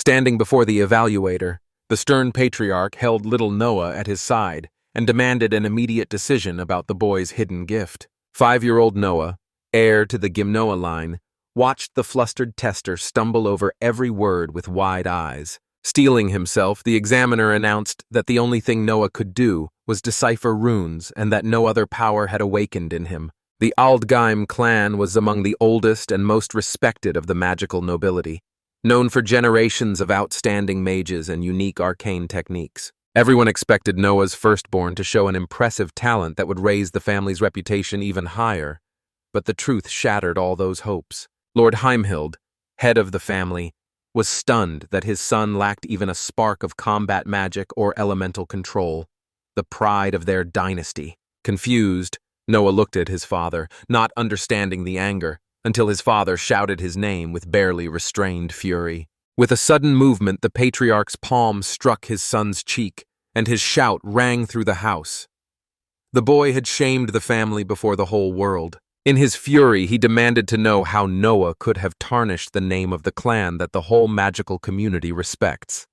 Standing before the evaluator, the stern patriarch held little Noah at his side and demanded an immediate decision about the boy's hidden gift. 5-year-old Noah, heir to the Gimnoa line, watched the flustered tester stumble over every word with wide eyes. Steeling himself, the examiner announced that the only thing Noah could do was decipher runes and that no other power had awakened in him. The Aldgeim clan was among the oldest and most respected of the magical nobility, known for generations of outstanding mages and unique arcane techniques. Everyone expected Noah's firstborn to show an impressive talent that would raise the family's reputation even higher, but the truth shattered all those hopes. Lord Heimhild, head of the family, was stunned that his son lacked even a spark of combat magic or elemental control, the pride of their dynasty. Confused, Noah looked at his father, not understanding the anger, until his father shouted his name with barely restrained fury. With a sudden movement, the patriarch's palm struck his son's cheek, and his shout rang through the house. The boy had shamed the family before the whole world. In his fury, he demanded to know how Noah could have tarnished the name of the clan that the whole magical community respects.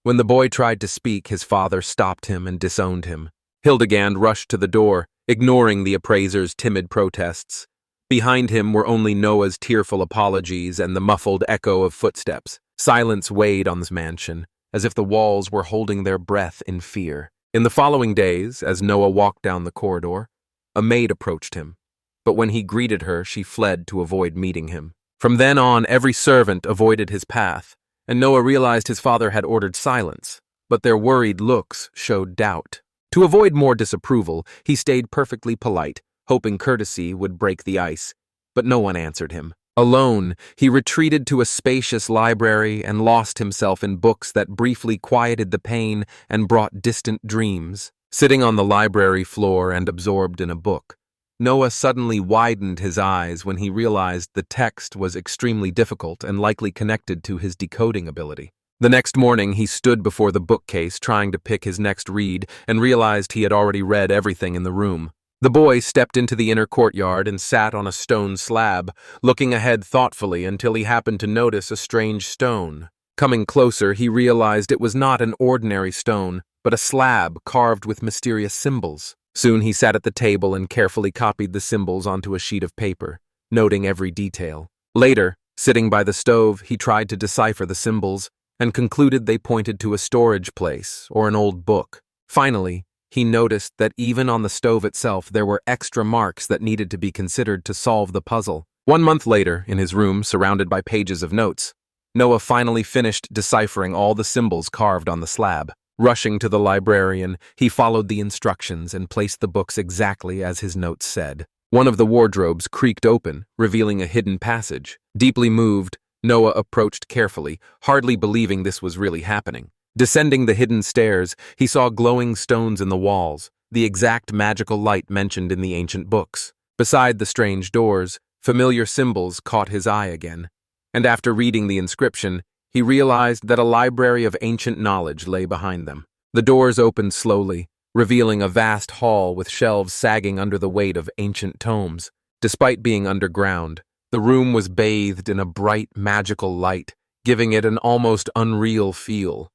When the boy tried to speak, his father stopped him and disowned him. Hildegand rushed to the door, ignoring the appraiser's timid protests. Behind him were only Noah's tearful apologies and the muffled echo of footsteps. Silence weighed on the mansion, as if the walls were holding their breath in fear. In the following days, as Noah walked down the corridor, a maid approached him. But when he greeted her, she fled to avoid meeting him. From then on, every servant avoided his path, and Noah realized his father had ordered silence, but their worried looks showed doubt. To avoid more disapproval, he stayed perfectly polite, hoping courtesy would break the ice, but no one answered him. Alone, he retreated to a spacious library and lost himself in books that briefly quieted the pain and brought distant dreams. Sitting on the library floor and absorbed in a book, Noah suddenly widened his eyes when he realized the text was extremely difficult and likely connected to his decoding ability. The next morning, he stood before the bookcase trying to pick his next read and realized he had already read everything in the room. The boy stepped into the inner courtyard and sat on a stone slab, looking ahead thoughtfully until he happened to notice a strange stone. Coming closer, he realized it was not an ordinary stone, but a slab carved with mysterious symbols. Soon he sat at the table and carefully copied the symbols onto a sheet of paper, noting every detail. Later, sitting by the stove, he tried to decipher the symbols and concluded they pointed to a storage place or an old book. Finally, he noticed that even on the stove itself there were extra marks that needed to be considered to solve the puzzle. 1 month later, in his room surrounded by pages of notes, Noah finally finished deciphering all the symbols carved on the slab. Rushing to the librarian, he followed the instructions and placed the books exactly as his notes said. One of the wardrobes creaked open, revealing a hidden passage. Deeply moved, Noah approached carefully, hardly believing this was really happening. Descending the hidden stairs, he saw glowing stones in the walls, the exact magical light mentioned in the ancient books. Beside the strange doors, familiar symbols caught his eye again, and after reading the inscription, he realized that a library of ancient knowledge lay behind them. The doors opened slowly, revealing a vast hall with shelves sagging under the weight of ancient tomes. Despite being underground, the room was bathed in a bright, magical light, giving it an almost unreal feel.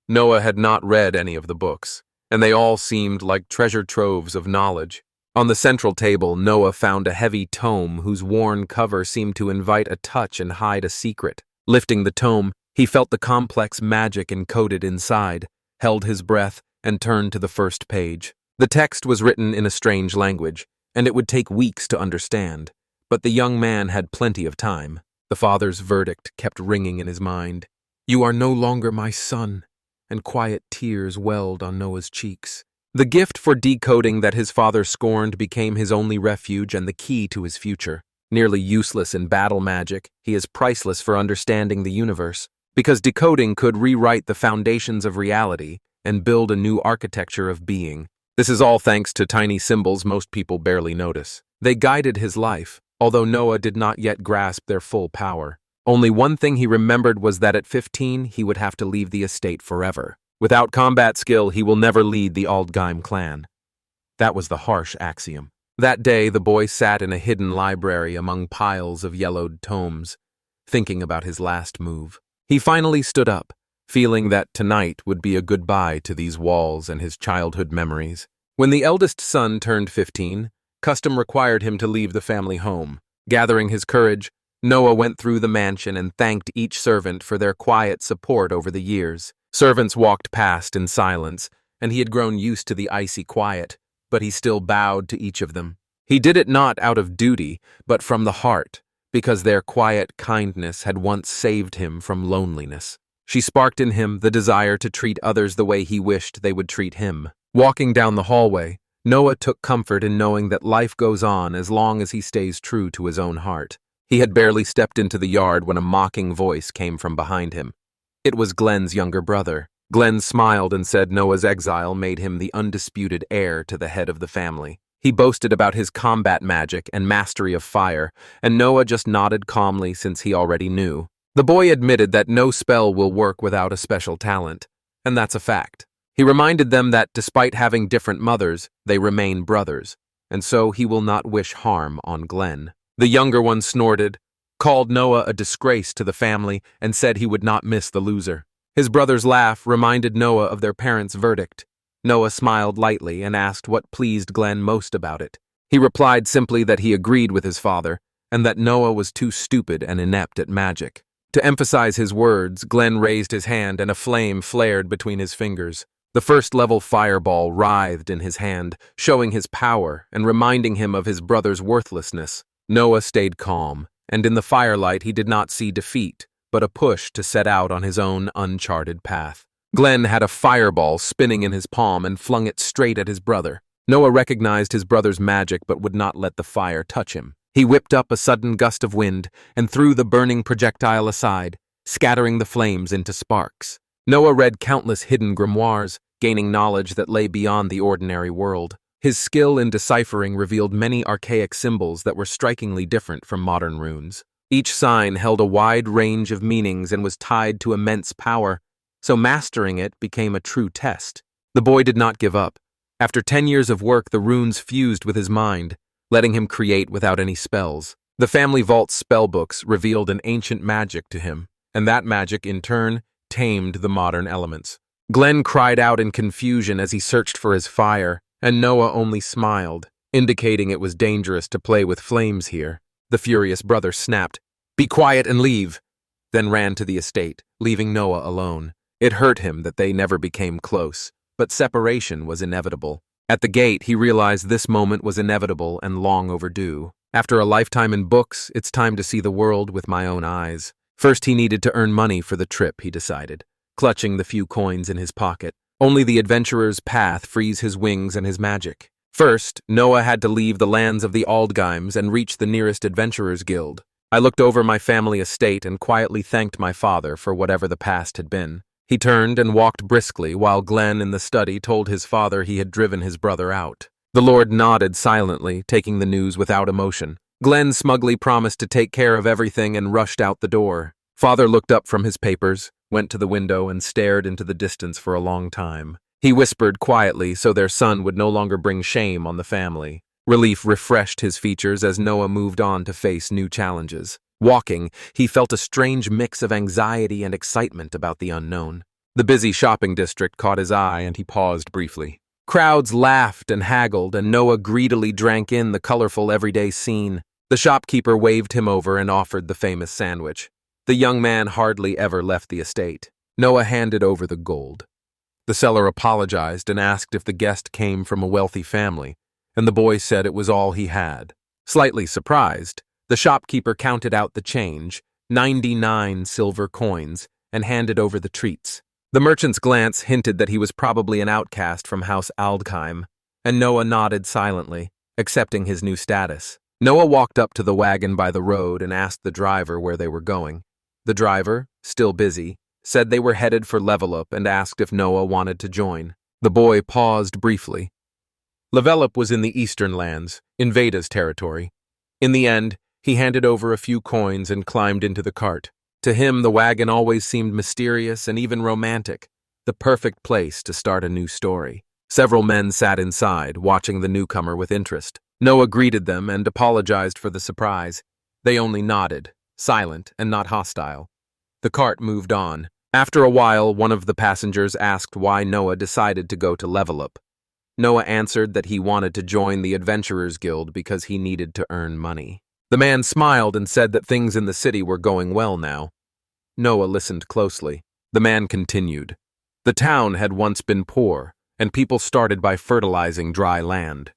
Noah had not read any of the books, and they all seemed like treasure troves of knowledge. On the central table, Noah found a heavy tome whose worn cover seemed to invite a touch and hide a secret. Lifting the tome, he felt the complex magic encoded inside, held his breath, and turned to the first page. The text was written in a strange language, and it would take weeks to understand, but the young man had plenty of time. The father's verdict kept ringing in his mind. "You are no longer my son," and quiet tears welled on Noah's cheeks. The gift for decoding that his father scorned became his only refuge and the key to his future. Nearly useless in battle magic, he is priceless for understanding the universe, because decoding could rewrite the foundations of reality and build a new architecture of being. This is all thanks to tiny symbols most people barely notice. They guided his life, although Noah did not yet grasp their full power. Only one thing he remembered was that at 15 he would have to leave the estate forever. Without combat skill, he will never lead the Aldgeim clan. That was the harsh axiom. That day, the boy sat in a hidden library among piles of yellowed tomes, thinking about his last move. He finally stood up, feeling that tonight would be a goodbye to these walls and his childhood memories. When the eldest son turned 15, custom required him to leave the family home. Gathering his courage, Noah went through the mansion and thanked each servant for their quiet support over the years. Servants walked past in silence, and he had grown used to the icy quiet, but he still bowed to each of them. He did it not out of duty, but from the heart, because their quiet kindness had once saved him from loneliness. She sparked in him the desire to treat others the way he wished they would treat him. Walking down the hallway, Noah took comfort in knowing that life goes on as long as he stays true to his own heart. He had barely stepped into the yard when a mocking voice came from behind him. It was Glenn's younger brother. Glenn smiled and said Noah's exile made him the undisputed heir to the head of the family. He boasted about his combat magic and mastery of fire, and Noah just nodded calmly since he already knew. The boy admitted that no spell will work without a special talent, and that's a fact. He reminded them that despite having different mothers, they remain brothers, and so he will not wish harm on Glenn. The younger one snorted, called Noah a disgrace to the family, and said he would not miss the loser. His brother's laugh reminded Noah of their parents' verdict. Noah smiled lightly and asked what pleased Glenn most about it. He replied simply that he agreed with his father, and that Noah was too stupid and inept at magic. To emphasize his words, Glenn raised his hand and a flame flared between his fingers. The first-level fireball writhed in his hand, showing his power and reminding him of his brother's worthlessness. Noah stayed calm, and in the firelight he did not see defeat, but a push to set out on his own uncharted path. Glenn had a fireball spinning in his palm and flung it straight at his brother. Noah recognized his brother's magic but would not let the fire touch him. He whipped up a sudden gust of wind and threw the burning projectile aside, scattering the flames into sparks. Noah read countless hidden grimoires, gaining knowledge that lay beyond the ordinary world. His skill in deciphering revealed many archaic symbols that were strikingly different from modern runes. Each sign held a wide range of meanings and was tied to immense power, so mastering it became a true test. The boy did not give up. After 10 years of work, the runes fused with his mind, letting him create without any spells. The family vault's spellbooks revealed an ancient magic to him, and that magic, in turn, tamed the modern elements. Glenn cried out in confusion as he searched for his fire, and Noah only smiled, indicating it was dangerous to play with flames here. The furious brother snapped, "Be quiet and leave," then ran to the estate, leaving Noah alone. It hurt him that they never became close, but separation was inevitable. At the gate, he realized this moment was inevitable and long overdue. After a lifetime in books, it's time to see the world with my own eyes. First, he needed to earn money for the trip, he decided, clutching the few coins in his pocket. Only the adventurer's path frees his wings and his magic. First, Noah had to leave the lands of the Aldgheims and reach the nearest adventurer's guild. I looked over my family estate and quietly thanked my father for whatever the past had been. He turned and walked briskly while Glenn in the study told his father he had driven his brother out. The Lord nodded silently, taking the news without emotion. Glenn smugly promised to take care of everything and rushed out the door. Father looked up from his papers, went to the window and stared into the distance for a long time. He whispered quietly so their son would no longer bring shame on the family. Relief refreshed his features as Noah moved on to face new challenges. Walking, he felt a strange mix of anxiety and excitement about the unknown. The busy shopping district caught his eye and he paused briefly. Crowds laughed and haggled, and Noah greedily drank in the colorful everyday scene. The shopkeeper waved him over and offered the famous sandwich. The young man hardly ever left the estate. Noah handed over the gold. The seller apologized and asked if the guest came from a wealthy family, and the boy said it was all he had. Slightly surprised, the shopkeeper counted out the change, 99 silver coins, and handed over the treats. The merchant's glance hinted that he was probably an outcast from House Aldgheim, and Noah nodded silently, accepting his new status. Noah walked up to the wagon by the road and asked the driver where they were going. The driver, still busy, said they were headed for Level Up and asked if Noah wanted to join. The boy paused briefly. Level Up was in the eastern lands, in Veda's territory. In the end, he handed over a few coins and climbed into the cart. To him, the wagon always seemed mysterious and even romantic, the perfect place to start a new story. Several men sat inside, watching the newcomer with interest. Noah greeted them and apologized for the surprise. They only nodded, silent and not hostile. The cart moved on. After a while, one of the passengers asked why Noah decided to go to Level Up. Noah answered that he wanted to join the Adventurers Guild because he needed to earn money. The man smiled and said that things in the city were going well now. Noah listened closely. The man continued. The town had once been poor, and people started by fertilizing dry land.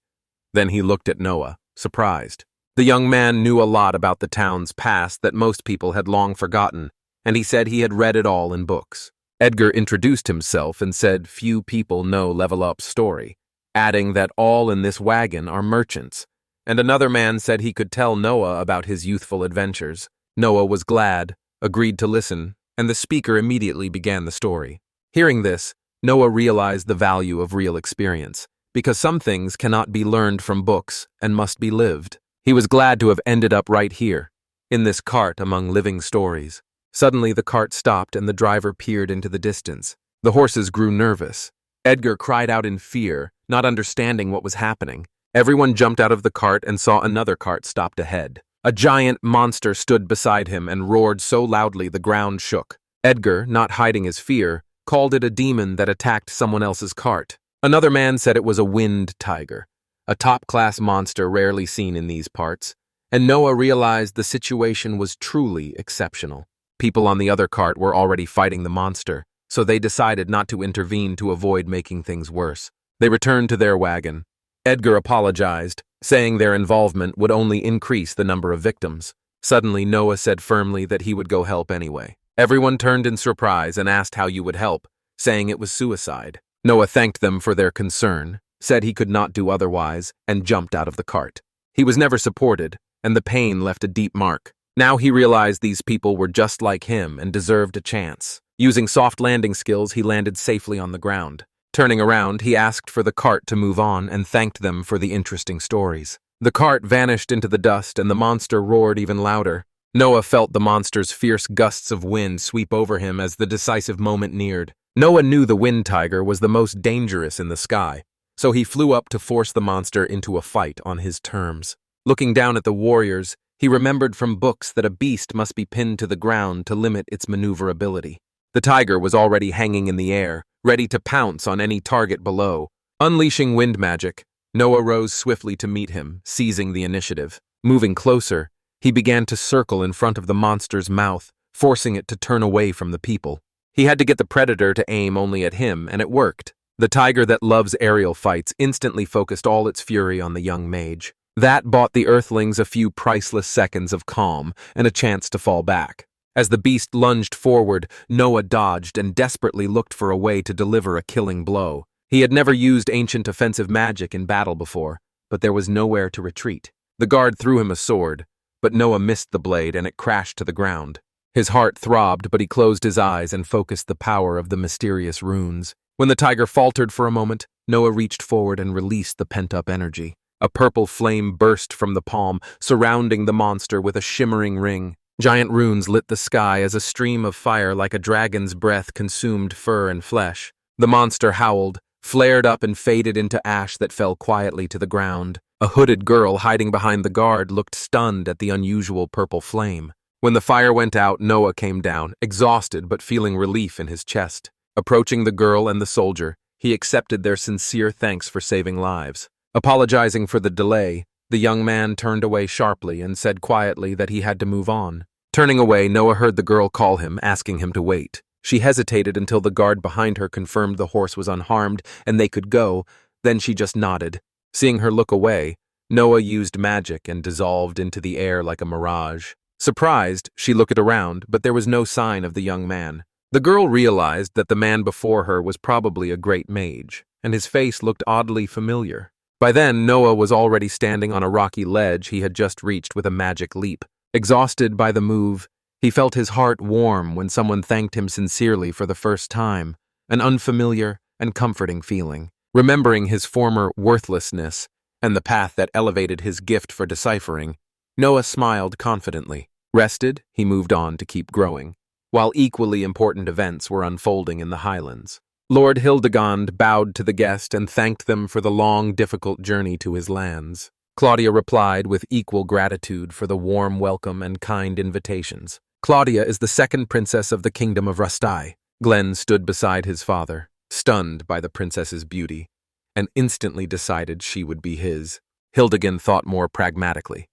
Then he looked at Noah, surprised. The young man knew a lot about the town's past that most people had long forgotten, and he said he had read it all in books. Edgar introduced himself and said few people know Level Up's story, adding that all in this wagon are merchants, and another man said he could tell Noah about his youthful adventures. Noah was glad, agreed to listen, and the speaker immediately began the story. Hearing this, Noah realized the value of real experience, because some things cannot be learned from books and must be lived. He was glad to have ended up right here, in this cart among living stories. Suddenly the cart stopped and the driver peered into the distance. The horses grew nervous. Edgar cried out in fear, not understanding what was happening. Everyone jumped out of the cart and saw another cart stopped ahead. A giant monster stood beside him and roared so loudly the ground shook. Edgar, not hiding his fear, called it a demon that attacked someone else's cart. Another man said it was a wind tiger, a top-class monster rarely seen in these parts, and Noah realized the situation was truly exceptional. People on the other cart were already fighting the monster, so they decided not to intervene to avoid making things worse. They returned to their wagon. Edgar apologized, saying their involvement would only increase the number of victims. Suddenly, Noah said firmly that he would go help anyway. Everyone turned in surprise and asked how you would help, saying it was suicide. Noah thanked them for their concern, said he could not do otherwise, and jumped out of the cart. He was never supported, and the pain left a deep mark. Now he realized these people were just like him and deserved a chance. Using soft landing skills, he landed safely on the ground. Turning around, he asked for the cart to move on and thanked them for the interesting stories. The cart vanished into the dust and the monster roared even louder. Noah felt the monster's fierce gusts of wind sweep over him as the decisive moment neared. Noah knew the wind tiger was the most dangerous in the sky, so he flew up to force the monster into a fight on his terms. Looking down at the warriors, he remembered from books that a beast must be pinned to the ground to limit its maneuverability. The tiger was already hanging in the air, ready to pounce on any target below. Unleashing wind magic, Noah rose swiftly to meet him, seizing the initiative. Moving closer, he began to circle in front of the monster's mouth, forcing it to turn away from the people. He had to get the predator to aim only at him, and it worked. The tiger that loves aerial fights instantly focused all its fury on the young mage. That bought the earthlings a few priceless seconds of calm and a chance to fall back. As the beast lunged forward, Noah dodged and desperately looked for a way to deliver a killing blow. He had never used ancient offensive magic in battle before, but there was nowhere to retreat. The guard threw him a sword, but Noah missed the blade and it crashed to the ground. His heart throbbed, but he closed his eyes and focused the power of the mysterious runes. When the tiger faltered for a moment, Noah reached forward and released the pent-up energy. A purple flame burst from the palm, surrounding the monster with a shimmering ring. Giant runes lit the sky as a stream of fire like a dragon's breath consumed fur and flesh. The monster howled, flared up and faded into ash that fell quietly to the ground. A hooded girl hiding behind the guard looked stunned at the unusual purple flame. When the fire went out, Noah came down, exhausted but feeling relief in his chest. Approaching the girl and the soldier, he accepted their sincere thanks for saving lives. Apologizing for the delay, the young man turned away sharply and said quietly that he had to move on. Turning away, Noah heard the girl call him, asking him to wait. She hesitated until the guard behind her confirmed the horse was unharmed and they could go, then she just nodded. Seeing her look away, Noah used magic and dissolved into the air like a mirage. Surprised, she looked around, but there was no sign of the young man. The girl realized that the man before her was probably a great mage, and his face looked oddly familiar. By then, Noah was already standing on a rocky ledge he had just reached with a magic leap. Exhausted by the move, he felt his heart warm when someone thanked him sincerely for the first time, an unfamiliar and comforting feeling. Remembering his former worthlessness and the path that elevated his gift for deciphering, Noah smiled confidently. Rested, he moved on to keep growing, while equally important events were unfolding in the highlands. Lord Hildegand bowed to the guest and thanked them for the long, difficult journey to his lands. Claudia replied with equal gratitude for the warm welcome and kind invitations. Claudia is the second princess of the kingdom of Rastai. Glenn stood beside his father, stunned by the princess's beauty, and instantly decided she would be his. Hildegard thought more pragmatically.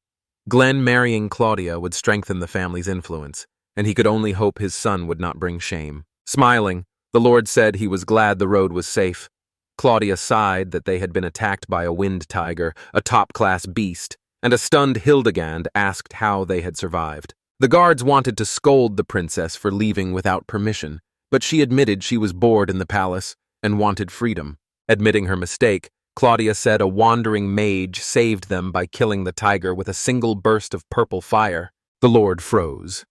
Glenn marrying Claudia would strengthen the family's influence, and he could only hope his son would not bring shame. Smiling, the Lord said he was glad the road was safe. Claudia sighed that they had been attacked by a wind tiger, a top-class beast, and a stunned Hildegard asked how they had survived. The guards wanted to scold the princess for leaving without permission, but she admitted she was bored in the palace and wanted freedom. Admitting her mistake, Claudia said a wandering mage saved them by killing the tiger with a single burst of purple fire. The Lord froze.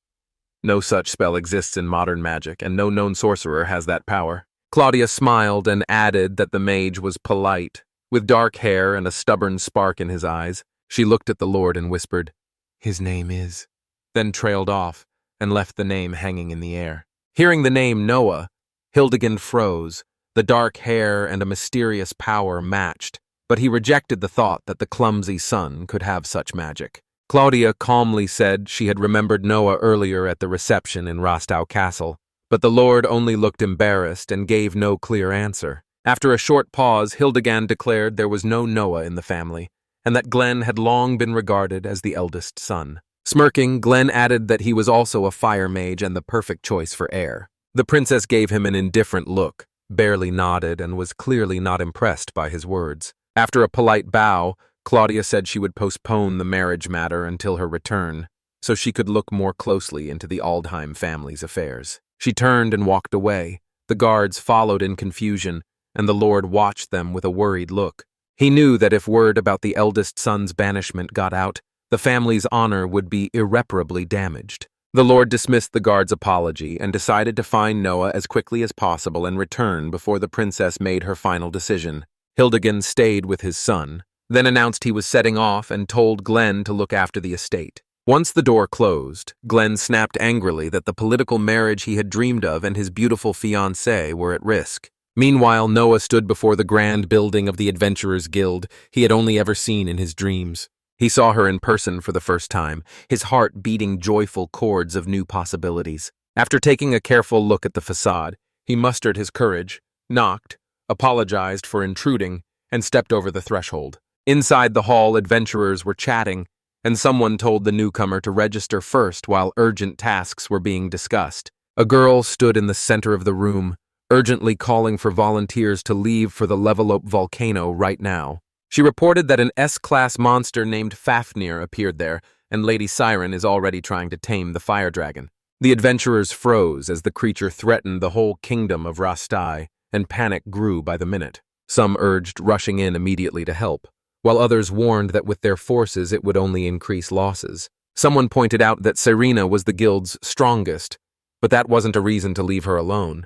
No such spell exists in modern magic, and no known sorcerer has that power. Claudia smiled and added that the mage was polite. With dark hair and a stubborn spark in his eyes, she looked at the Lord and whispered, "His name is," then trailed off and left the name hanging in the air. Hearing the name Noah, Hildegard froze. The dark hair and a mysterious power matched, but he rejected the thought that the clumsy son could have such magic. Claudia calmly said she had remembered Noah earlier at the reception in Rostau Castle, but the Lord only looked embarrassed and gave no clear answer. After a short pause, Hildegard declared there was no Noah in the family, and that Glenn had long been regarded as the eldest son. Smirking, Glenn added that he was also a fire mage and the perfect choice for heir. The princess gave him an indifferent look, barely nodded, and was clearly not impressed by his words. After a polite bow, Claudia said she would postpone the marriage matter until her return, so she could look more closely into the Aldheim family's affairs. She turned and walked away. The guards followed in confusion, and the Lord watched them with a worried look. He knew that if word about the eldest son's banishment got out, the family's honor would be irreparably damaged. The Lord dismissed the guard's apology and decided to find Noah as quickly as possible and return before the princess made her final decision. Hildegard stayed with his son, then announced he was setting off and told Glenn to look after the estate. Once the door closed, Glenn snapped angrily that the political marriage he had dreamed of and his beautiful fiancée were at risk. Meanwhile, Noah stood before the grand building of the Adventurers Guild he had only ever seen in his dreams. He saw her in person for the first time, his heart beating joyful chords of new possibilities. After taking a careful look at the facade, he mustered his courage, knocked, apologized for intruding, and stepped over the threshold. Inside the hall, adventurers were chatting, and someone told the newcomer to register first while urgent tasks were being discussed. A girl stood in the center of the room, urgently calling for volunteers to leave for the Level Up volcano right now. She reported that an S-class monster named Fafnir appeared there, and Lady Siren is already trying to tame the fire dragon. The adventurers froze as the creature threatened the whole kingdom of Rastai, and panic grew by the minute. Some urged rushing in immediately to help, while others warned that with their forces it would only increase losses. Someone pointed out that Serena was the guild's strongest, but that wasn't a reason to leave her alone.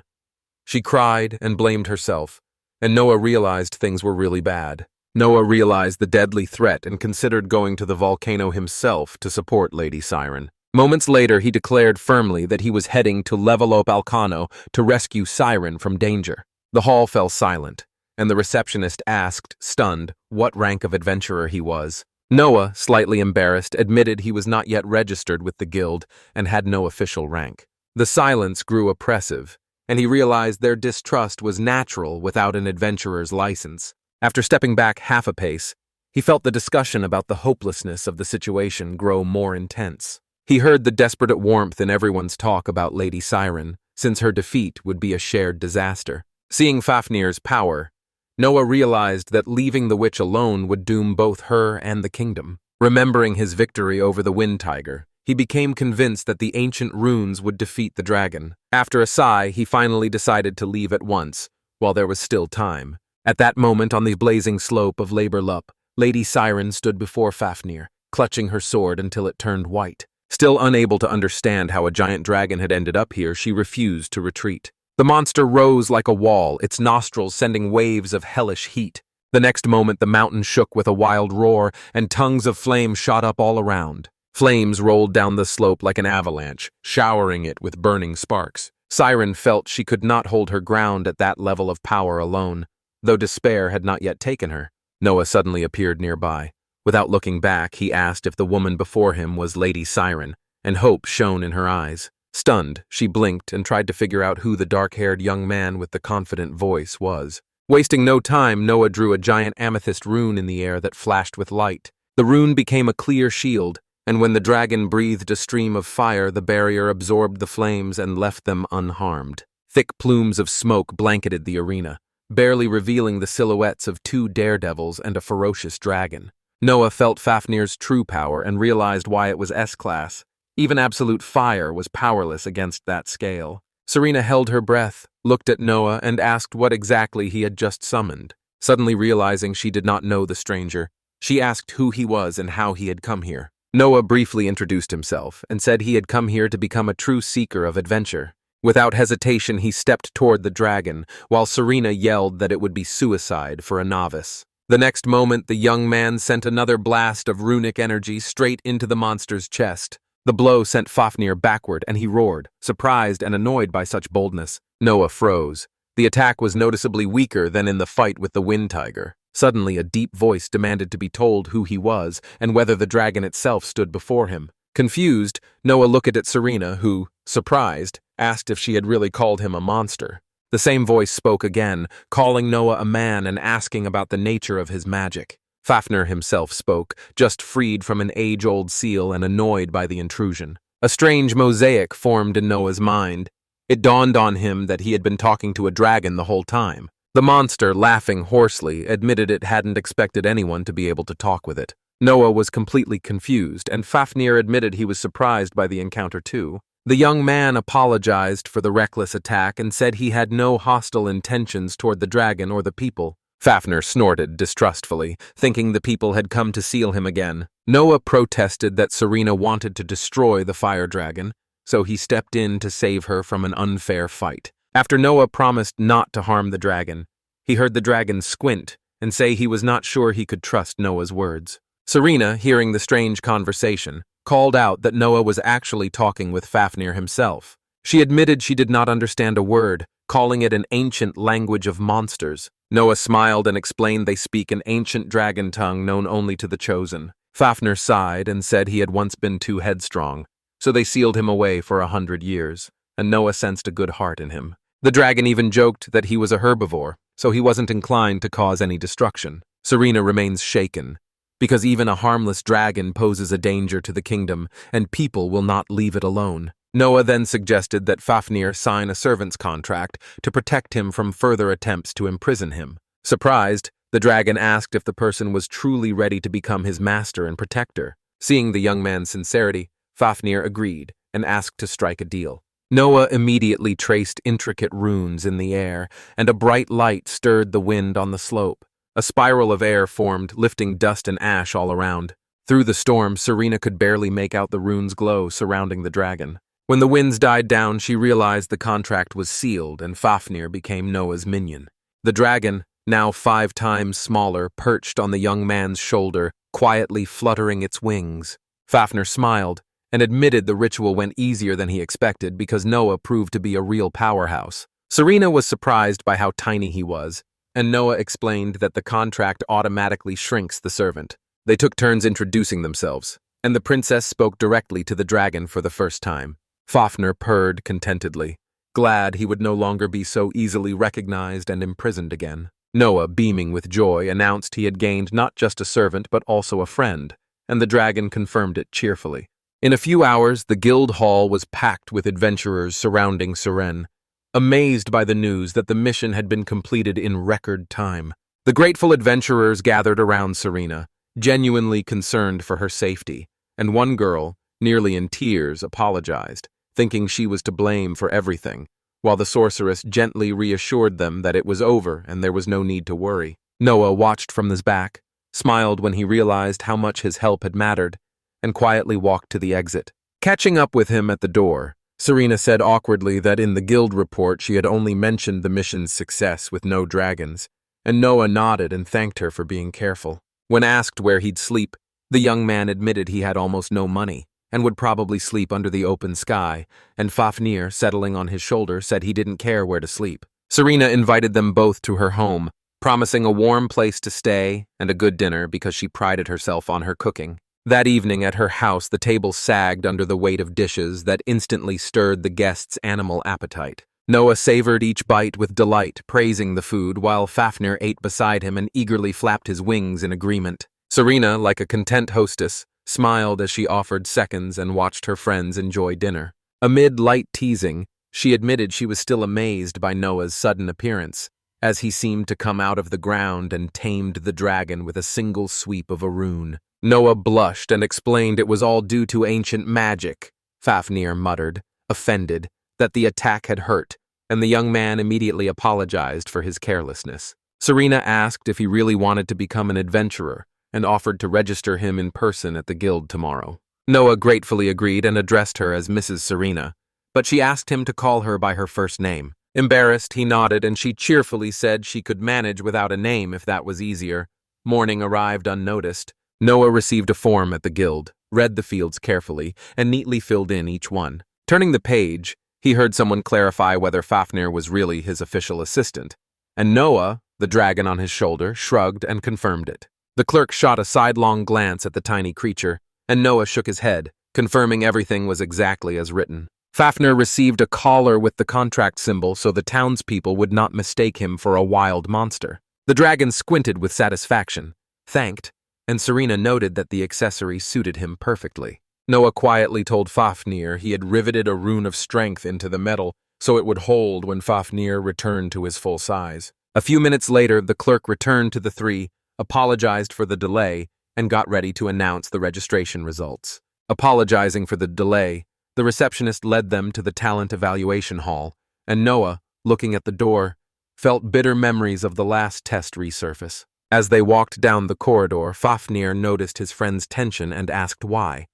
She cried and blamed herself, and Noah realized things were really bad. Noah realized the deadly threat and considered going to the volcano himself to support Lady Siren. Moments later, he declared firmly that he was heading to Level Up Alcano to rescue Siren from danger. The hall fell silent, and the receptionist asked, stunned, what rank of adventurer he was. Noah, slightly embarrassed, admitted he was not yet registered with the guild and had no official rank. The silence grew oppressive, and he realized their distrust was natural without an adventurer's license. After stepping back half a pace, he felt the discussion about the hopelessness of the situation grow more intense. He heard the desperate warmth in everyone's talk about Lady Siren, since her defeat would be a shared disaster. Seeing Fafnir's power, Noah realized that leaving the witch alone would doom both her and the kingdom. Remembering his victory over the wind tiger, he became convinced that the ancient runes would defeat the dragon. After a sigh, he finally decided to leave at once, while there was still time. At that moment, on the blazing slope of Labor Lup, Lady Siren stood before Fafnir, clutching her sword until it turned white. Still unable to understand how a giant dragon had ended up here, she refused to retreat. The monster rose like a wall, its nostrils sending waves of hellish heat. The next moment, the mountain shook with a wild roar, and tongues of flame shot up all around. Flames rolled down the slope like an avalanche, showering it with burning sparks. Siren felt she could not hold her ground at that level of power alone. Though despair had not yet taken her, Noah suddenly appeared nearby. Without looking back, he asked if the woman before him was Lady Siren, and hope shone in her eyes. Stunned, she blinked and tried to figure out who the dark-haired young man with the confident voice was. Wasting no time, Noah drew a giant amethyst rune in the air that flashed with light. The rune became a clear shield, and when the dragon breathed a stream of fire, the barrier absorbed the flames and left them unharmed. Thick plumes of smoke blanketed the arena, barely revealing the silhouettes of two daredevils and a ferocious dragon. Noah felt Fafnir's true power and realized why it was S-class. Even absolute fire was powerless against that scale. Serena held her breath, looked at Noah, and asked what exactly he had just summoned. Suddenly realizing she did not know the stranger, she asked who he was and how he had come here. Noah briefly introduced himself and said he had come here to become a true seeker of adventure. Without hesitation, he stepped toward the dragon, while Serena yelled that it would be suicide for a novice. The next moment, the young man sent another blast of runic energy straight into the monster's chest. The blow sent Fafnir backward, and he roared, surprised and annoyed by such boldness. Noah froze. The attack was noticeably weaker than in the fight with the wind tiger. Suddenly, a deep voice demanded to be told who he was and whether the dragon itself stood before him. Confused, Noah looked at Serena, who, surprised, asked if she had really called him a monster. The same voice spoke again, calling Noah a man and asking about the nature of his magic. Fafnir himself spoke, just freed from an age-old seal and annoyed by the intrusion. A strange mosaic formed in Noah's mind. It dawned on him that he had been talking to a dragon the whole time. The monster, laughing hoarsely, admitted it hadn't expected anyone to be able to talk with it. Noah was completely confused, and Fafnir admitted he was surprised by the encounter too. The young man apologized for the reckless attack and said he had no hostile intentions toward the dragon or the people. Fafnir snorted distrustfully, thinking the people had come to seal him again. Noah protested that Serena wanted to destroy the fire dragon, so he stepped in to save her from an unfair fight. After Noah promised not to harm the dragon, he heard the dragon squint and say he was not sure he could trust Noah's words. Serena, hearing the strange conversation, called out that Noah was actually talking with Fafnir himself. She admitted she did not understand a word, calling it an ancient language of monsters. Noah smiled and explained they speak an ancient dragon tongue known only to the chosen. Fafnir sighed and said he had once been too headstrong, so they sealed him away for 100 years, and Noah sensed a good heart in him. The dragon even joked that he was a herbivore, so he wasn't inclined to cause any destruction. Serena remains shaken, because even a harmless dragon poses a danger to the kingdom, and people will not leave it alone. Noah then suggested that Fafnir sign a servant's contract to protect him from further attempts to imprison him. Surprised, the dragon asked if the person was truly ready to become his master and protector. Seeing the young man's sincerity, Fafnir agreed and asked to strike a deal. Noah immediately traced intricate runes in the air, and a bright light stirred the wind on the slope. A spiral of air formed, lifting dust and ash all around. Through the storm, Serena could barely make out the runes glow surrounding the dragon. When the winds died down, she realized the contract was sealed and Fafnir became Noah's minion. The dragon, now 5 times smaller, perched on the young man's shoulder, quietly fluttering its wings. Fafnir smiled and admitted the ritual went easier than he expected because Noah proved to be a real powerhouse. Serena was surprised by how tiny he was, and Noah explained that the contract automatically shrinks the servant. They took turns introducing themselves, and the princess spoke directly to the dragon for the first time. Fafnir purred contentedly, glad he would no longer be so easily recognized and imprisoned again. Noah, beaming with joy, announced he had gained not just a servant but also a friend, and the dragon confirmed it cheerfully. In a few hours, the guild hall was packed with adventurers surrounding Seren, amazed by the news that the mission had been completed in record time. The grateful adventurers gathered around Serena, genuinely concerned for her safety, and one girl, nearly in tears, apologized, thinking she was to blame for everything, while the sorceress gently reassured them that it was over and there was no need to worry. Noah watched from his back, smiled when he realized how much his help had mattered, and quietly walked to the exit. Catching up with him at the door, Serena said awkwardly that in the guild report she had only mentioned the mission's success with no dragons, and Noah nodded and thanked her for being careful. When asked where he'd sleep, the young man admitted he had almost no money, and would probably sleep under the open sky, and Fafnir, settling on his shoulder, said he didn't care where to sleep. Serena invited them both to her home, promising a warm place to stay and a good dinner because she prided herself on her cooking. That evening at her house, the table sagged under the weight of dishes that instantly stirred the guests' animal appetite. Noah savored each bite with delight, praising the food, while Fafnir ate beside him and eagerly flapped his wings in agreement. Serena, like a content hostess, smiled as she offered seconds and watched her friends enjoy dinner. Amid light teasing, she admitted she was still amazed by Noah's sudden appearance, as he seemed to come out of the ground and tamed the dragon with a single sweep of a rune. Noah blushed and explained it was all due to ancient magic. Fafnir muttered, offended, that the attack had hurt, and the young man immediately apologized for his carelessness. Serena asked if he really wanted to become an adventurer and offered to register him in person at the guild tomorrow. Noah gratefully agreed and addressed her as Mrs. Serena, but she asked him to call her by her first name. Embarrassed, he nodded, and she cheerfully said she could manage without a name if that was easier. Morning arrived unnoticed. Noah received a form at the guild, read the fields carefully, and neatly filled in each one. Turning the page, he heard someone clarify whether Fafnir was really his official assistant, and Noah, the dragon on his shoulder, shrugged and confirmed it. The clerk shot a sidelong glance at the tiny creature, and Noah shook his head, confirming everything was exactly as written. Fafnir received a collar with the contract symbol so the townspeople would not mistake him for a wild monster. The dragon squinted with satisfaction, thanked, and Serena noted that the accessory suited him perfectly. Noah quietly told Fafnir he had riveted a rune of strength into the metal so it would hold when Fafnir returned to his full size. A few minutes later, the clerk returned to the three, apologized for the delay, and got ready to announce the registration results. Apologizing for the delay, the receptionist led them to the talent evaluation hall, and Noah, looking at the door, felt bitter memories of the last test resurface. As they walked down the corridor, Fafnir noticed his friend's tension and asked why.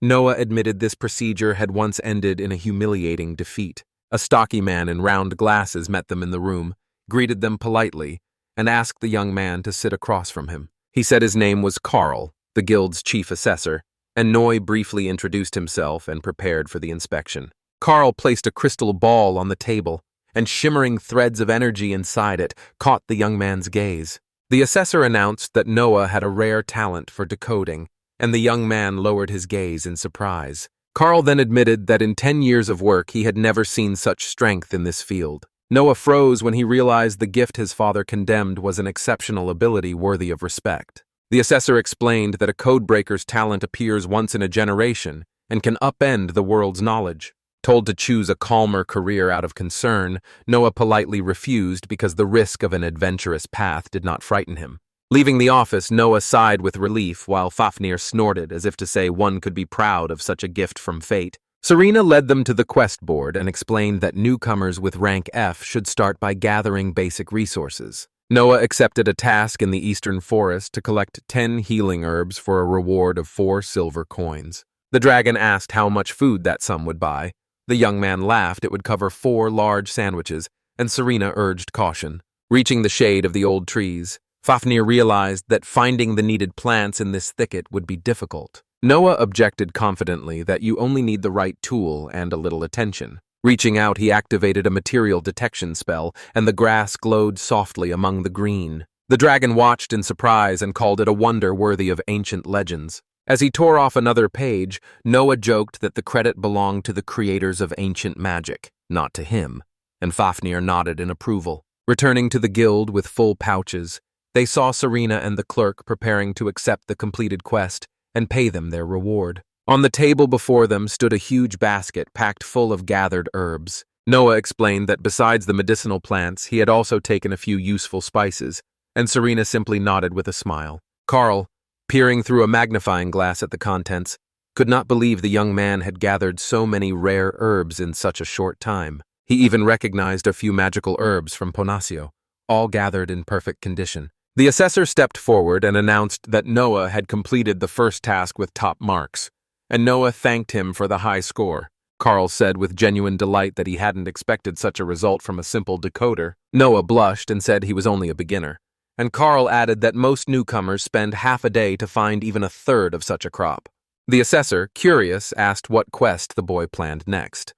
Noah admitted this procedure had once ended in a humiliating defeat. A stocky man in round glasses met them in the room, greeted them politely, and asked the young man to sit across from him. He said his name was Carl, the guild's chief assessor, and Noah briefly introduced himself and prepared for the inspection. Carl placed a crystal ball on the table, and shimmering threads of energy inside it caught the young man's gaze. The assessor announced that Noah had a rare talent for decoding, and the young man lowered his gaze in surprise. Carl then admitted that in 10 years of work he had never seen such strength in this field. Noah froze when he realized the gift his father condemned was an exceptional ability worthy of respect. The assessor explained that a codebreaker's talent appears once in a generation and can upend the world's knowledge. Told to choose a calmer career out of concern, Noah politely refused because the risk of an adventurous path did not frighten him. Leaving the office, Noah sighed with relief while Fafnir snorted as if to say one could be proud of such a gift from fate. Serena led them to the quest board and explained that newcomers with rank F should start by gathering basic resources. Noah accepted a task in the eastern forest to collect 10 healing herbs for a reward of 4 silver coins. The dragon asked how much food that sum would buy. The young man laughed it would cover 4 large sandwiches, and Serena urged caution. Reaching the shade of the old trees, Fafnir realized that finding the needed plants in this thicket would be difficult. Noah objected confidently that you only need the right tool and a little attention. Reaching out, he activated a material detection spell, and the grass glowed softly among the green. The dragon watched in surprise and called it a wonder worthy of ancient legends. As he tore off another page, Noah joked that the credit belonged to the creators of ancient magic, not to him, and Fafnir nodded in approval. Returning to the guild with full pouches, they saw Serena and the clerk preparing to accept the completed quest and pay them their reward. On the table before them stood a huge basket packed full of gathered herbs. Noah explained that besides the medicinal plants, he had also taken a few useful spices, and Serena simply nodded with a smile. Carl, peering through a magnifying glass at the contents, could not believe the young man had gathered so many rare herbs in such a short time. He even recognized a few magical herbs from Ponasio, all gathered in perfect condition. The assessor stepped forward and announced that Noah had completed the first task with top marks, and Noah thanked him for the high score. Carl said with genuine delight that he hadn't expected such a result from a simple decoder. Noah blushed and said he was only a beginner, and Carl added that most newcomers spend half a day to find even a third of such a crop. The assessor, curious, asked what quest the boy planned next.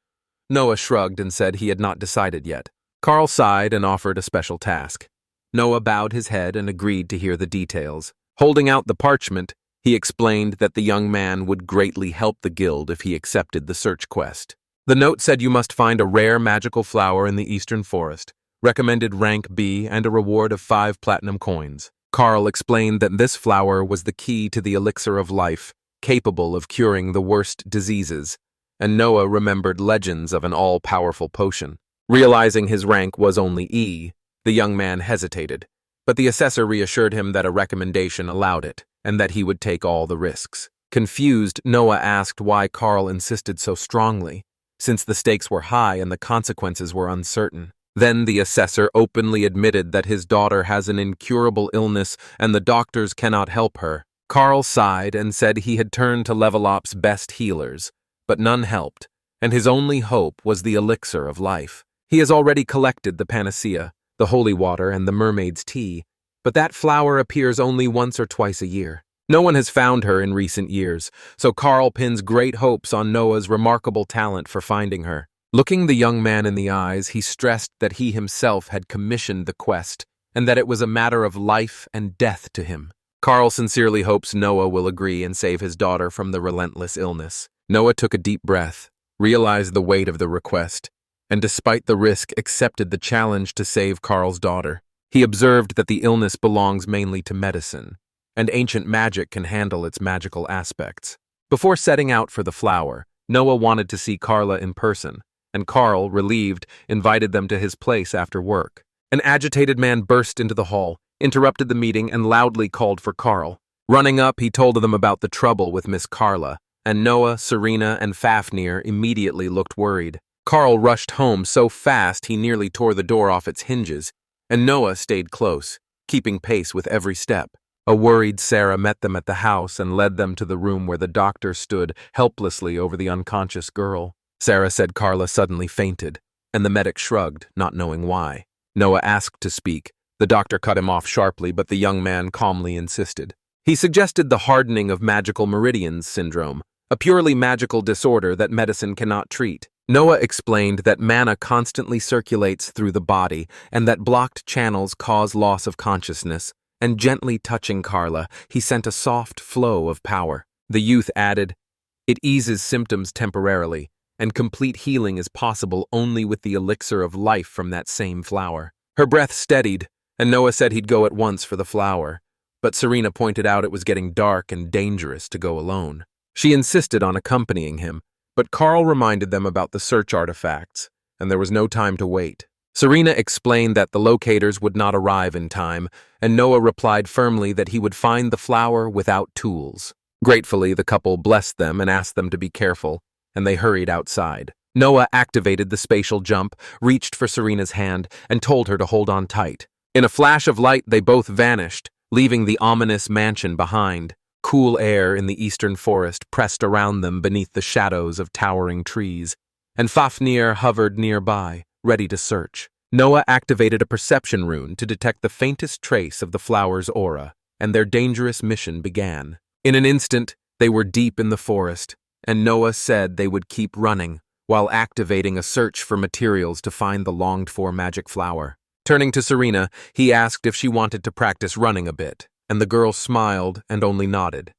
Noah shrugged and said he had not decided yet. Carl sighed and offered a special task. Noah bowed his head and agreed to hear the details. Holding out the parchment, He explained that the young man would greatly help the guild if he accepted the search quest. The note said you must find a rare magical flower in the eastern forest, recommended rank B, and a reward of 5 platinum coins. Carl explained that this flower was the key to the elixir of life, capable of curing the worst diseases, and Noah remembered legends of an all-powerful potion. Realizing his rank was only E, the young man hesitated, but the assessor reassured him that a recommendation allowed it, and that he would take all the risks. Confused, Noah asked why Carl insisted so strongly, since the stakes were high and the consequences were uncertain. Then the assessor openly admitted that his daughter has an incurable illness and the doctors cannot help her. Carl sighed and said he had turned to Level Up's best healers, but none helped, and his only hope was the elixir of life. He has already collected the panacea, the holy water, and the mermaid's tea, but that flower appears only once or twice a year. No one has found her in recent years, so Carl pins great hopes on Noah's remarkable talent for finding her. Looking the young man in the eyes, he stressed that he himself had commissioned the quest, and that it was a matter of life and death to him. Carl sincerely hopes Noah will agree and save his daughter from the relentless illness. Noah took a deep breath, realized the weight of the request, and despite the risk accepted the challenge to save Carl's daughter. He observed that the illness belongs mainly to medicine, and ancient magic can handle its magical aspects. Before setting out for the flower, Noah wanted to see Carla in person, and Carl, relieved, invited them to his place after work. An agitated man burst into the hall, interrupted the meeting, and loudly called for Carl. Running up, he told them about the trouble with Miss Carla, and Noah, Serena, and Fafnir immediately looked worried. Carl rushed home so fast he nearly tore the door off its hinges, and Noah stayed close, keeping pace with every step. A worried Sarah met them at the house and led them to the room where the doctor stood helplessly over the unconscious girl. Sarah said Carla suddenly fainted, and the medic shrugged, not knowing why. Noah asked to speak. The doctor cut him off sharply, but the young man calmly insisted. He suggested the hardening of magical meridians syndrome, a purely magical disorder that medicine cannot treat. Noah explained that mana constantly circulates through the body and that blocked channels cause loss of consciousness, and gently touching Carla, he sent a soft flow of power. The youth added, "It eases symptoms temporarily, and complete healing is possible only with the elixir of life from that same flower." Her breath steadied, and Noah said he'd go at once for the flower, but Serena pointed out it was getting dark and dangerous to go alone. She insisted on accompanying him, but Carl reminded them about the search artifacts, and there was no time to wait. Serena explained that the locators would not arrive in time, and Noah replied firmly that he would find the flower without tools. Gratefully, the couple blessed them and asked them to be careful, and they hurried outside. Noah activated the spatial jump, reached for Serena's hand, and told her to hold on tight. In a flash of light, they both vanished, leaving the ominous mansion behind. Cool air in the eastern forest pressed around them beneath the shadows of towering trees, and Fafnir hovered nearby, ready to search. Noah activated a perception rune to detect the faintest trace of the flower's aura, and their dangerous mission began. In an instant, they were deep in the forest, and Noah said they would keep running, while activating a search for materials to find the longed-for magic flower. Turning to Serena, he asked if she wanted to practice running a bit, and the girl smiled and only nodded.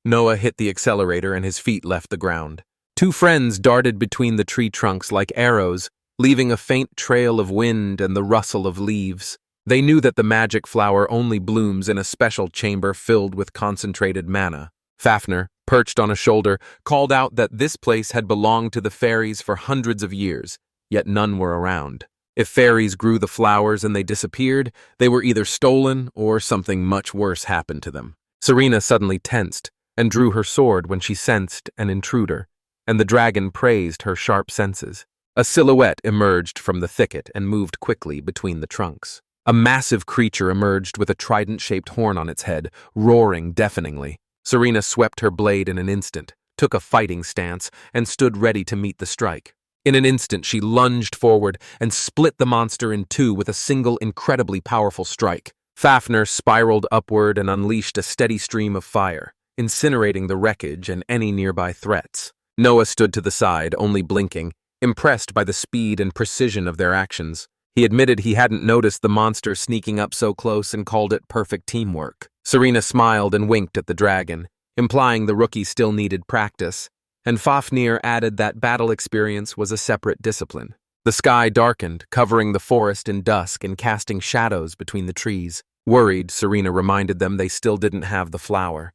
Noah hit the accelerator and his feet left the ground. Two friends darted between the tree trunks like arrows, leaving a faint trail of wind and the rustle of leaves. They knew that the magic flower only blooms in a special chamber filled with concentrated mana. Fafnir, perched on a shoulder, called out that this place had belonged to the fairies for hundreds of years, yet none were around. If fairies grew the flowers and they disappeared, they were either stolen or something much worse happened to them. Serena suddenly tensed and drew her sword when she sensed an intruder, and the dragon praised her sharp senses. A silhouette emerged from the thicket and moved quickly between the trunks. A massive creature emerged with a trident-shaped horn on its head, roaring deafeningly. Serena swept her blade in an instant, took a fighting stance, and stood ready to meet the strike. In an instant, she lunged forward and split the monster in two with a single incredibly powerful strike. Fafnir spiraled upward and unleashed a steady stream of fire, incinerating the wreckage and any nearby threats. Noah stood to the side, only blinking, impressed by the speed and precision of their actions. He admitted he hadn't noticed the monster sneaking up so close and called it perfect teamwork. Serena smiled and winked at the dragon. implying the rookie still needed practice, and Fafnir added that battle experience was a separate discipline. The sky darkened, covering the forest in dusk and casting shadows between the trees. Worried, Serena reminded them they still didn't have the flower,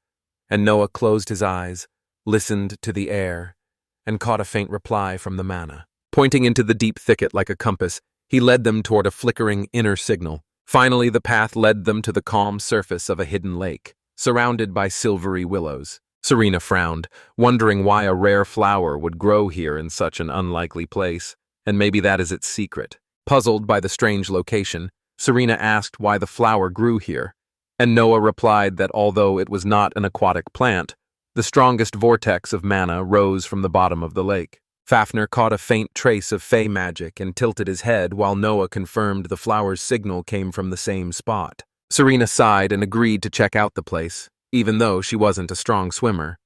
and Noah closed his eyes, listened to the air, and caught a faint reply from the manna. Pointing into the deep thicket like a compass, he led them toward a flickering inner signal. Finally, the path led them to the calm surface of a hidden lake, surrounded by silvery willows. Serena frowned, wondering why a rare flower would grow here in such an unlikely place, and maybe that is its secret. Puzzled by the strange location, Serena asked why the flower grew here, and Noah replied that although it was not an aquatic plant, the strongest vortex of mana rose from the bottom of the lake. Fafnir caught a faint trace of fey magic and tilted his head while Noah confirmed the flower's signal came from the same spot. Serena sighed and agreed to check out the place, even though she wasn't a strong swimmer.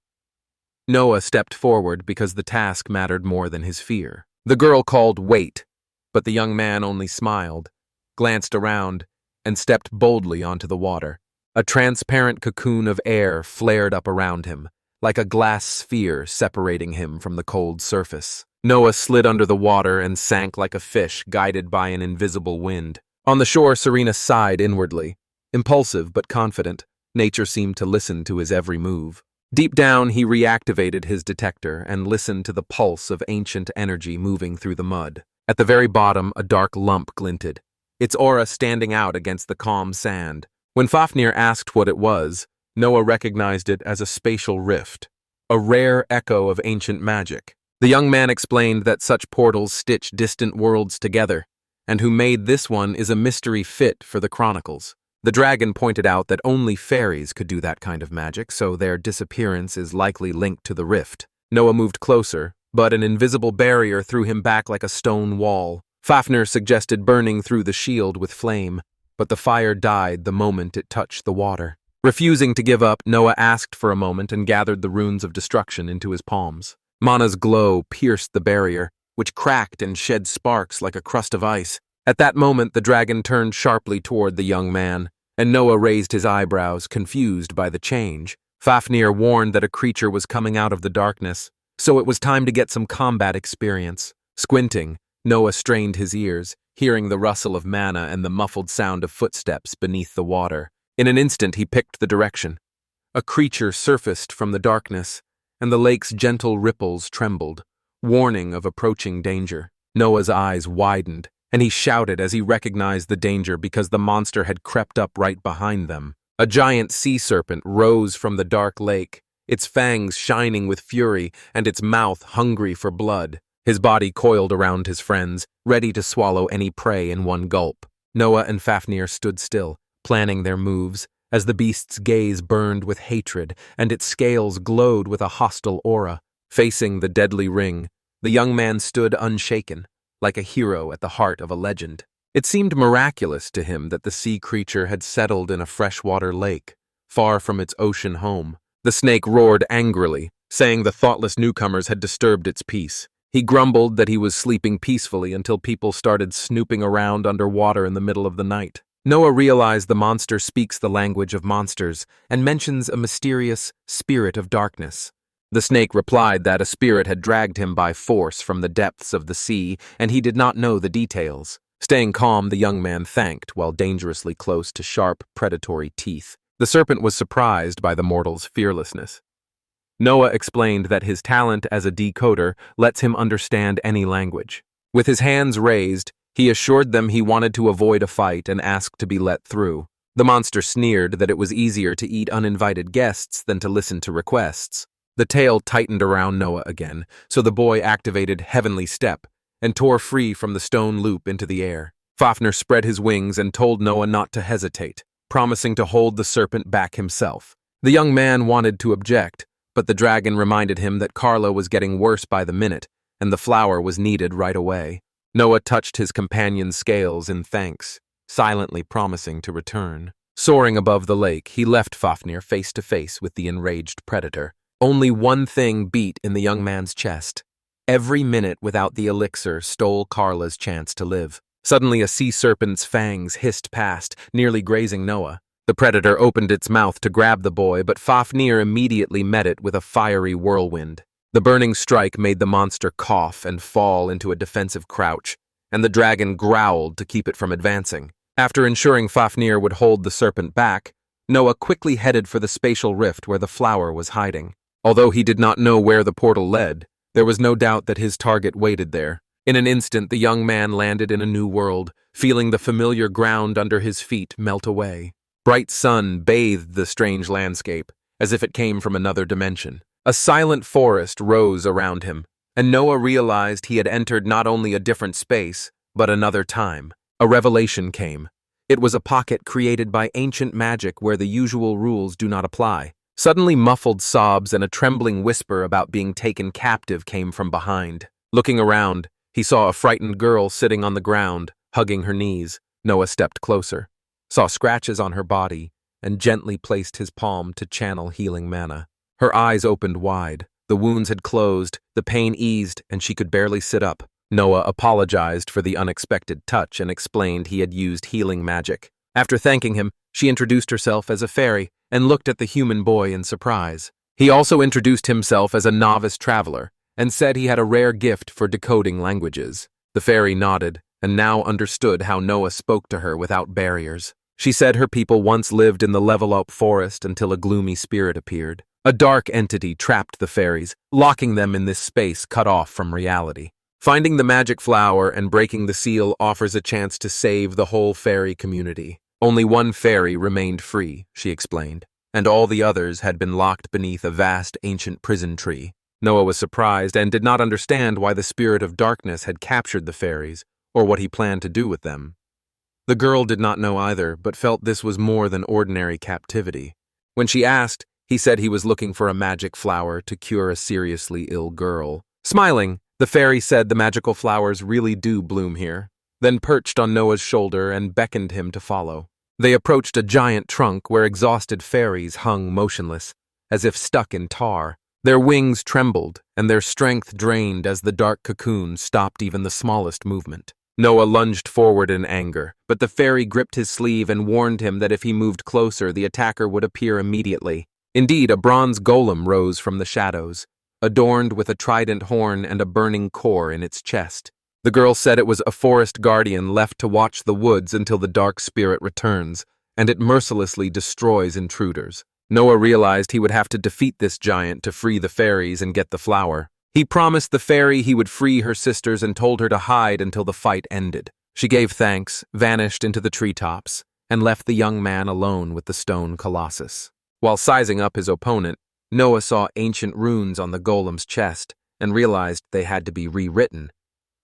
Noah stepped forward because the task mattered more than his fear. The girl called, "Wait," but the young man only smiled, glanced around, and stepped boldly onto the water. A transparent cocoon of air flared up around him, like a glass sphere separating him from the cold surface. Noah slid under the water and sank like a fish guided by an invisible wind. On the shore, Serena sighed inwardly. Impulsive but confident, nature seemed to listen to his every move. Deep down, he reactivated his detector and listened to the pulse of ancient energy moving through the mud. At the very bottom, a dark lump glinted, its aura standing out against the calm sand. When Fafnir asked what it was, Noah recognized it as a spatial rift, a rare echo of ancient magic. The young man explained that such portals stitch distant worlds together, and who made this one is a mystery fit for the chronicles. The dragon pointed out that only fairies could do that kind of magic, so their disappearance is likely linked to the rift. Noah moved closer, but an invisible barrier threw him back like a stone wall. Fafnir suggested burning through the shield with flame, but the fire died the moment it touched the water. Refusing to give up, Noah asked for a moment and gathered the runes of destruction into his palms. Mana's glow pierced the barrier, which cracked and shed sparks like a crust of ice. At that moment, the dragon turned sharply toward the young man, and Noah raised his eyebrows, confused by the change. Fafnir warned that a creature was coming out of the darkness, so it was time to get some combat experience. Squinting, Noah strained his ears, hearing the rustle of mana and the muffled sound of footsteps beneath the water. In an instant, he picked the direction. A creature surfaced from the darkness, and the lake's gentle ripples trembled, warning of approaching danger. Noah's eyes widened, and he shouted as he recognized the danger because the monster had crept up right behind them. A giant sea serpent rose from the dark lake, its fangs shining with fury and its mouth hungry for blood. His body coiled around his friends, ready to swallow any prey in one gulp. Noah and Fafnir stood still, planning their moves, as the beast's gaze burned with hatred and its scales glowed with a hostile aura. Facing the deadly ring, the young man stood unshaken, like a hero at the heart of a legend. It seemed miraculous to him that the sea creature had settled in a freshwater lake, far from its ocean home. The snake roared angrily, saying the thoughtless newcomers had disturbed its peace. He grumbled that he was sleeping peacefully until people started snooping around underwater in the middle of the night. Noah realized the monster speaks the language of monsters and mentions a mysterious spirit of darkness. The snake replied that a spirit had dragged him by force from the depths of the sea, and he did not know the details. Staying calm, the young man thanked while dangerously close to sharp, predatory teeth. The serpent was surprised by the mortal's fearlessness. Noah explained that his talent as a decoder lets him understand any language. With his hands raised, he assured them he wanted to avoid a fight and asked to be let through. The monster sneered that it was easier to eat uninvited guests than to listen to requests. The tail tightened around Noah again, so the boy activated Heavenly Step and tore free from the stone loop into the air. Fafnir spread his wings and told Noah not to hesitate, promising to hold the serpent back himself. The young man wanted to object, but the dragon reminded him that Carla was getting worse by the minute, and the flower was needed right away. Noah touched his companion's scales in thanks, silently promising to return. Soaring above the lake, he left Fafnir face to face with the enraged predator. Only one thing beat in the young man's chest. Every minute without the elixir stole Carla's chance to live. Suddenly, a sea serpent's fangs hissed past, nearly grazing Noah. The predator opened its mouth to grab the boy, but Fafnir immediately met it with a fiery whirlwind. The burning strike made the monster cough and fall into a defensive crouch, and the dragon growled to keep it from advancing. After ensuring Fafnir would hold the serpent back, Noah quickly headed for the spatial rift where the flower was hiding. Although he did not know where the portal led, there was no doubt that his target waited there. In an instant, the young man landed in a new world, feeling the familiar ground under his feet melt away. Bright sun bathed the strange landscape, as if it came from another dimension. A silent forest rose around him, and Noah realized he had entered not only a different space, but another time. A revelation came. It was a pocket created by ancient magic where the usual rules do not apply. Suddenly, muffled sobs and a trembling whisper about being taken captive came from behind. Looking around, he saw a frightened girl sitting on the ground, hugging her knees. Noah stepped closer, saw scratches on her body, and gently placed his palm to channel healing mana. Her eyes opened wide. The wounds had closed, the pain eased, and she could barely sit up. Noah apologized for the unexpected touch and explained he had used healing magic. After thanking him, she introduced herself as a fairy and looked at the human boy in surprise. He also introduced himself as a novice traveler and said he had a rare gift for decoding languages. The fairy nodded and now understood how Noah spoke to her without barriers. She said her people once lived in the level-up forest until a gloomy spirit appeared. A dark entity trapped the fairies, locking them in this space cut off from reality. Finding the magic flower and breaking the seal offers a chance to save the whole fairy community. Only one fairy remained free, she explained, and all the others had been locked beneath a vast ancient prison tree. Noah was surprised and did not understand why the spirit of darkness had captured the fairies, or what he planned to do with them. The girl did not know either, but felt this was more than ordinary captivity. When she asked, he said he was looking for a magic flower to cure a seriously ill girl. Smiling, the fairy said the magical flowers really do bloom here, then perched on Noah's shoulder and beckoned him to follow. They approached a giant trunk where exhausted fairies hung motionless, as if stuck in tar. Their wings trembled, and their strength drained as the dark cocoon stopped even the smallest movement. Noah lunged forward in anger, but the fairy gripped his sleeve and warned him that if he moved closer, the attacker would appear immediately. Indeed, a bronze golem rose from the shadows, adorned with a trident horn and a burning core in its chest. The girl said it was a forest guardian left to watch the woods until the dark spirit returns, and it mercilessly destroys intruders. Noah realized he would have to defeat this giant to free the fairies and get the flower. He promised the fairy he would free her sisters and told her to hide until the fight ended. She gave thanks, vanished into the treetops, and left the young man alone with the stone colossus. While sizing up his opponent, Noah saw ancient runes on the golem's chest and realized they had to be rewritten.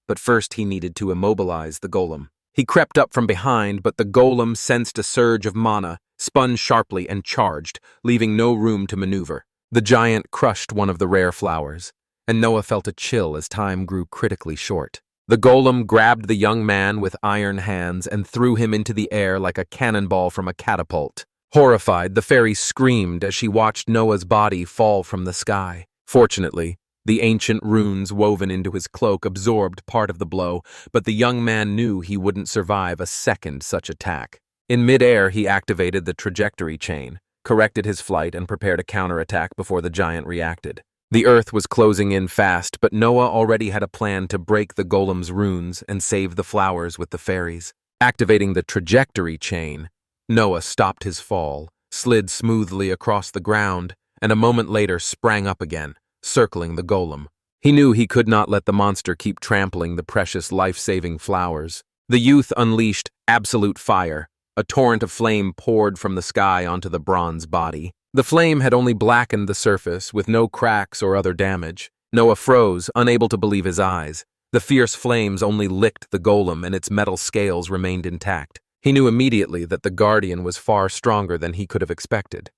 But first he needed to immobilize the golem. He crept up from behind, but the golem sensed a surge of mana, spun sharply and charged, leaving no room to maneuver. The giant crushed one of the rare flowers, and Noah felt a chill as time grew critically short. The golem grabbed the young man with iron hands and threw him into the air like a cannonball from a catapult. Horrified, the fairy screamed as she watched Noah's body fall from the sky. Fortunately, the ancient runes woven into his cloak absorbed part of the blow, but the young man knew he wouldn't survive a second such attack. In midair, he activated the trajectory chain, corrected his flight, and prepared a counterattack before the giant reacted. The earth was closing in fast, but Noah already had a plan to break the golem's runes and save the flowers with the fairies. Activating the trajectory chain, Noah stopped his fall, slid smoothly across the ground, and a moment later sprang up again, circling the golem. He knew he could not let the monster keep trampling the precious life-saving flowers. The youth unleashed absolute fire. A torrent of flame poured from the sky onto the bronze body. The flame had only blackened the surface, with no cracks or other damage. Noah froze, unable to believe his eyes. The fierce flames only licked the golem, and its metal scales remained intact. He knew immediately that the guardian was far stronger than he could have expected.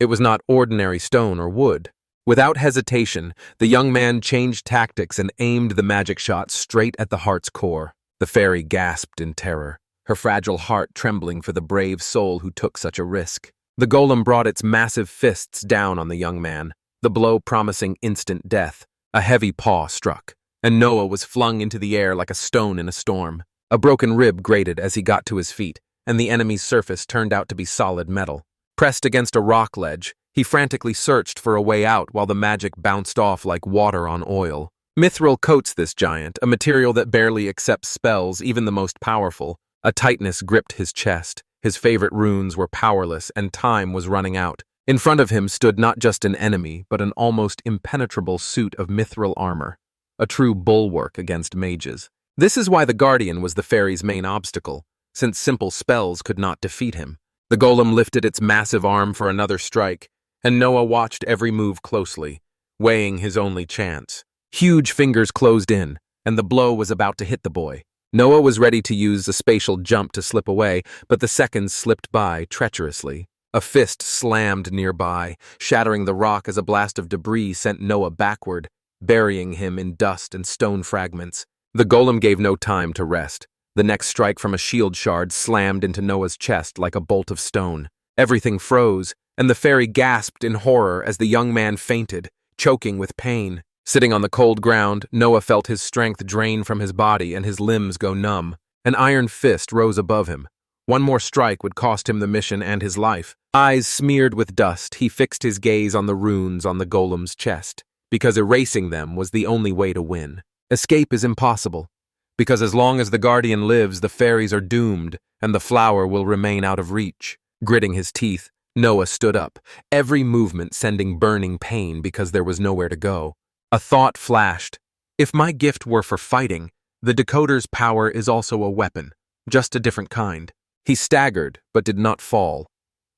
It was not ordinary stone or wood. Without hesitation, the young man changed tactics and aimed the magic shot straight at the heart's core. The fairy gasped in terror, her fragile heart trembling for the brave soul who took such a risk. The golem brought its massive fists down on the young man, the blow promising instant death. A heavy paw struck, and Noah was flung into the air like a stone in a storm. A broken rib grated as he got to his feet, and the enemy's surface turned out to be solid metal. Pressed against a rock ledge, he frantically searched for a way out while the magic bounced off like water on oil. Mithril coats this giant, a material that barely accepts spells, even the most powerful. A tightness gripped his chest. His favorite runes were powerless, and time was running out. In front of him stood not just an enemy, but an almost impenetrable suit of mithril armor, a true bulwark against mages. This is why the Guardian was the fairy's main obstacle, since simple spells could not defeat him. The golem lifted its massive arm for another strike, and Noah watched every move closely, weighing his only chance. Huge fingers closed in, and the blow was about to hit the boy. Noah was ready to use a spatial jump to slip away, but the seconds slipped by treacherously. A fist slammed nearby, shattering the rock as a blast of debris sent Noah backward, burying him in dust and stone fragments. The golem gave no time to rest. The next strike from a shield shard slammed into Noah's chest like a bolt of stone. Everything froze, and the fairy gasped in horror as the young man fainted, choking with pain. Sitting on the cold ground, Noah felt his strength drain from his body and his limbs go numb. An iron fist rose above him. One more strike would cost him the mission and his life. Eyes smeared with dust, he fixed his gaze on the runes on the golem's chest, because erasing them was the only way to win. Escape is impossible, because as long as the Guardian lives, the fairies are doomed, and the flower will remain out of reach. Gritting his teeth, Noah stood up, every movement sending burning pain because there was nowhere to go. A thought flashed. If my gift were for fighting, the decoder's power is also a weapon, just a different kind. He staggered, but did not fall.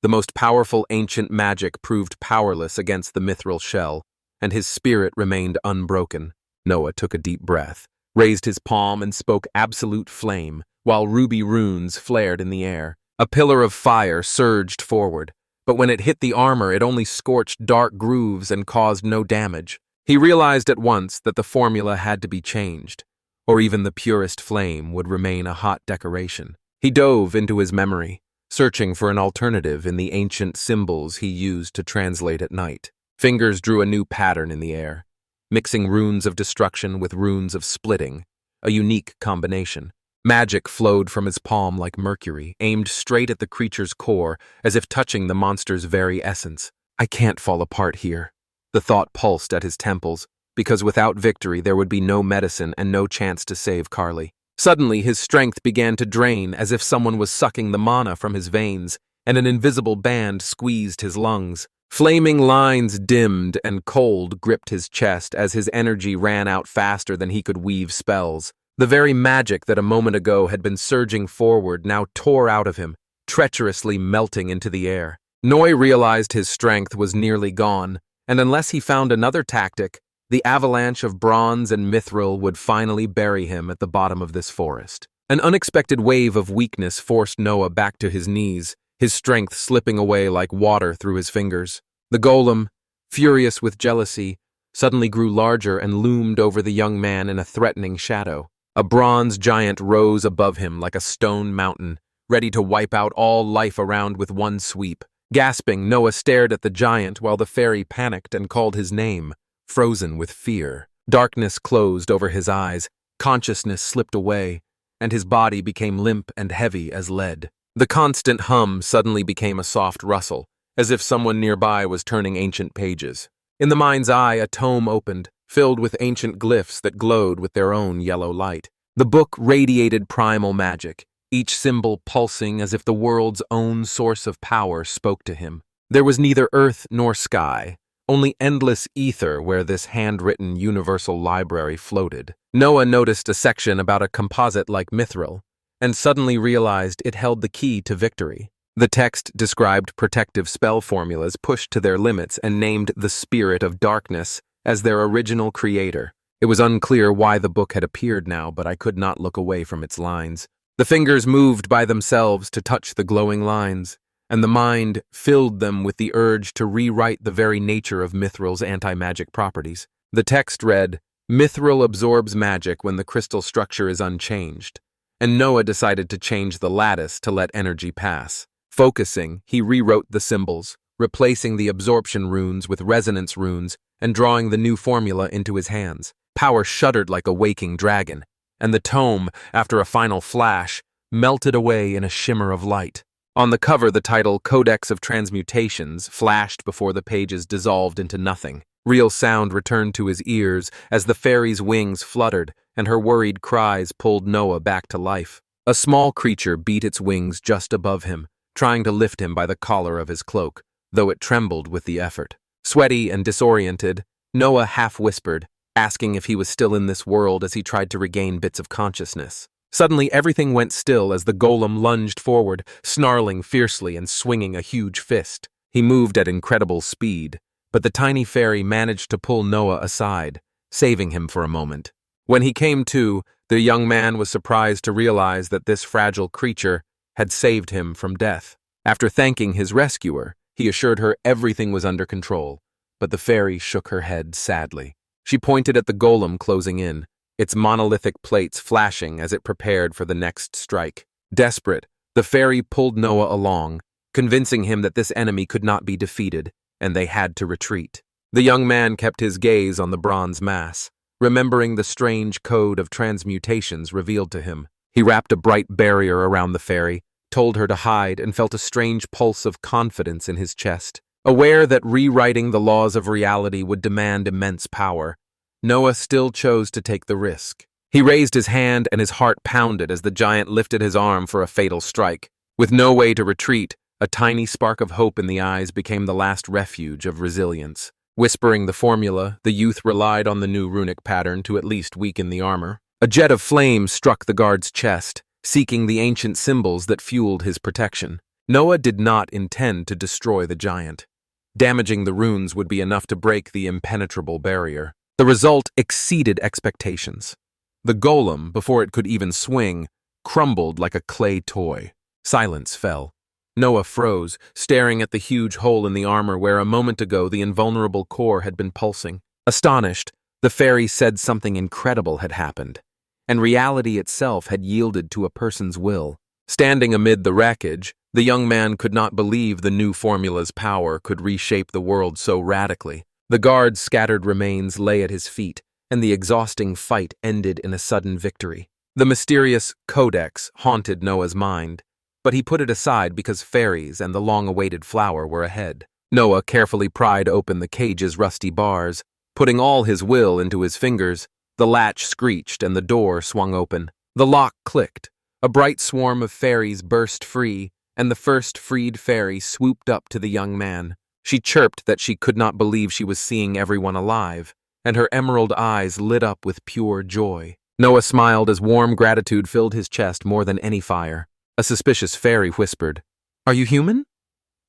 The most powerful ancient magic proved powerless against the mithril shell, and his spirit remained unbroken. Noah took a deep breath, raised his palm and spoke absolute flame, while ruby runes flared in the air. A pillar of fire surged forward, but when it hit the armor, it only scorched dark grooves and caused no damage. He realized at once that the formula had to be changed, or even the purest flame would remain a hot decoration. He dove into his memory, searching for an alternative in the ancient symbols he used to translate at night. Fingers drew a new pattern in the air, mixing runes of destruction with runes of splitting, a unique combination. Magic flowed from his palm like mercury, aimed straight at the creature's core, as if touching the monster's very essence. I can't fall apart here. The thought pulsed at his temples, because without victory there would be no medicine and no chance to save Carly. Suddenly his strength began to drain as if someone was sucking the mana from his veins, and an invisible band squeezed his lungs. Flaming lines dimmed and cold gripped his chest as his energy ran out faster than he could weave spells. The very magic that a moment ago had been surging forward now tore out of him, treacherously melting into the air. Noy realized his strength was nearly gone, and unless he found another tactic, the avalanche of bronze and mithril would finally bury him at the bottom of this forest. An unexpected wave of weakness forced Noah back to his knees, his strength slipping away like water through his fingers. The golem, furious with jealousy, suddenly grew larger and loomed over the young man in a threatening shadow. A bronze giant rose above him like a stone mountain, ready to wipe out all life around with one sweep. Gasping, Noah stared at the giant while the fairy panicked and called his name, frozen with fear. Darkness closed over his eyes, consciousness slipped away, and his body became limp and heavy as lead. The constant hum suddenly became a soft rustle, as if someone nearby was turning ancient pages. In the mind's eye, a tome opened, filled with ancient glyphs that glowed with their own yellow light. The book radiated primal magic, each symbol pulsing as if the world's own source of power spoke to him. There was neither earth nor sky, only endless ether where this handwritten universal library floated. Noah noticed a section about a composite like mithril, and suddenly realized it held the key to victory. The text described protective spell formulas pushed to their limits and named the Spirit of Darkness as their original creator. It was unclear why the book had appeared now, but I could not look away from its lines. The fingers moved by themselves to touch the glowing lines, and the mind filled them with the urge to rewrite the very nature of Mithril's anti-magic properties. The text read, "Mithril absorbs magic when the crystal structure is unchanged," and Noah decided to change the lattice to let energy pass. Focusing, he rewrote the symbols, replacing the absorption runes with resonance runes and drawing the new formula into his hands. Power shuddered like a waking dragon, and the tome, after a final flash, melted away in a shimmer of light. On the cover, the title Codex of Transmutations flashed before the pages dissolved into nothing. Real sound returned to his ears as the fairy's wings fluttered and her worried cries pulled Noah back to life. A small creature beat its wings just above him, trying to lift him by the collar of his cloak, though it trembled with the effort. Sweaty and disoriented, Noah half-whispered, asking if he was still in this world as he tried to regain bits of consciousness. Suddenly, everything went still as the golem lunged forward, snarling fiercely and swinging a huge fist. He moved at incredible speed, but the tiny fairy managed to pull Noah aside, saving him for a moment. When he came to, the young man was surprised to realize that this fragile creature had saved him from death. After thanking his rescuer, he assured her everything was under control, but the fairy shook her head sadly. She pointed at the golem closing in, its monolithic plates flashing as it prepared for the next strike. Desperate, the fairy pulled Noah along, convincing him that this enemy could not be defeated, and they had to retreat. The young man kept his gaze on the bronze mass, remembering the strange code of transmutations revealed to him. He wrapped a bright barrier around the fairy, told her to hide, and felt a strange pulse of confidence in his chest. Aware that rewriting the laws of reality would demand immense power, Noah still chose to take the risk. He raised his hand and his heart pounded as the giant lifted his arm for a fatal strike. With no way to retreat, a tiny spark of hope in the eyes became the last refuge of resilience. Whispering the formula, the youth relied on the new runic pattern to at least weaken the armor. A jet of flame struck the guard's chest, seeking the ancient symbols that fueled his protection. Noah did not intend to destroy the giant. Damaging the runes would be enough to break the impenetrable barrier. The result exceeded expectations. The golem, before it could even swing, crumbled like a clay toy. Silence fell. Noah froze, staring at the huge hole in the armor where a moment ago the invulnerable core had been pulsing. Astonished, the fairy said something incredible had happened, and reality itself had yielded to a person's will. Standing amid the wreckage, the young man could not believe the new formula's power could reshape the world so radically. The guard's scattered remains lay at his feet, and the exhausting fight ended in a sudden victory. The mysterious codex haunted Noah's mind, but he put it aside because fairies and the long-awaited flower were ahead. Noah carefully pried open the cage's rusty bars. Putting all his will into his fingers, the latch screeched and the door swung open. The lock clicked. A bright swarm of fairies burst free, and the first freed fairy swooped up to the young man. She chirped that she could not believe she was seeing everyone alive, and her emerald eyes lit up with pure joy. Noah smiled as warm gratitude filled his chest more than any fire. A suspicious fairy whispered, "Are you human?"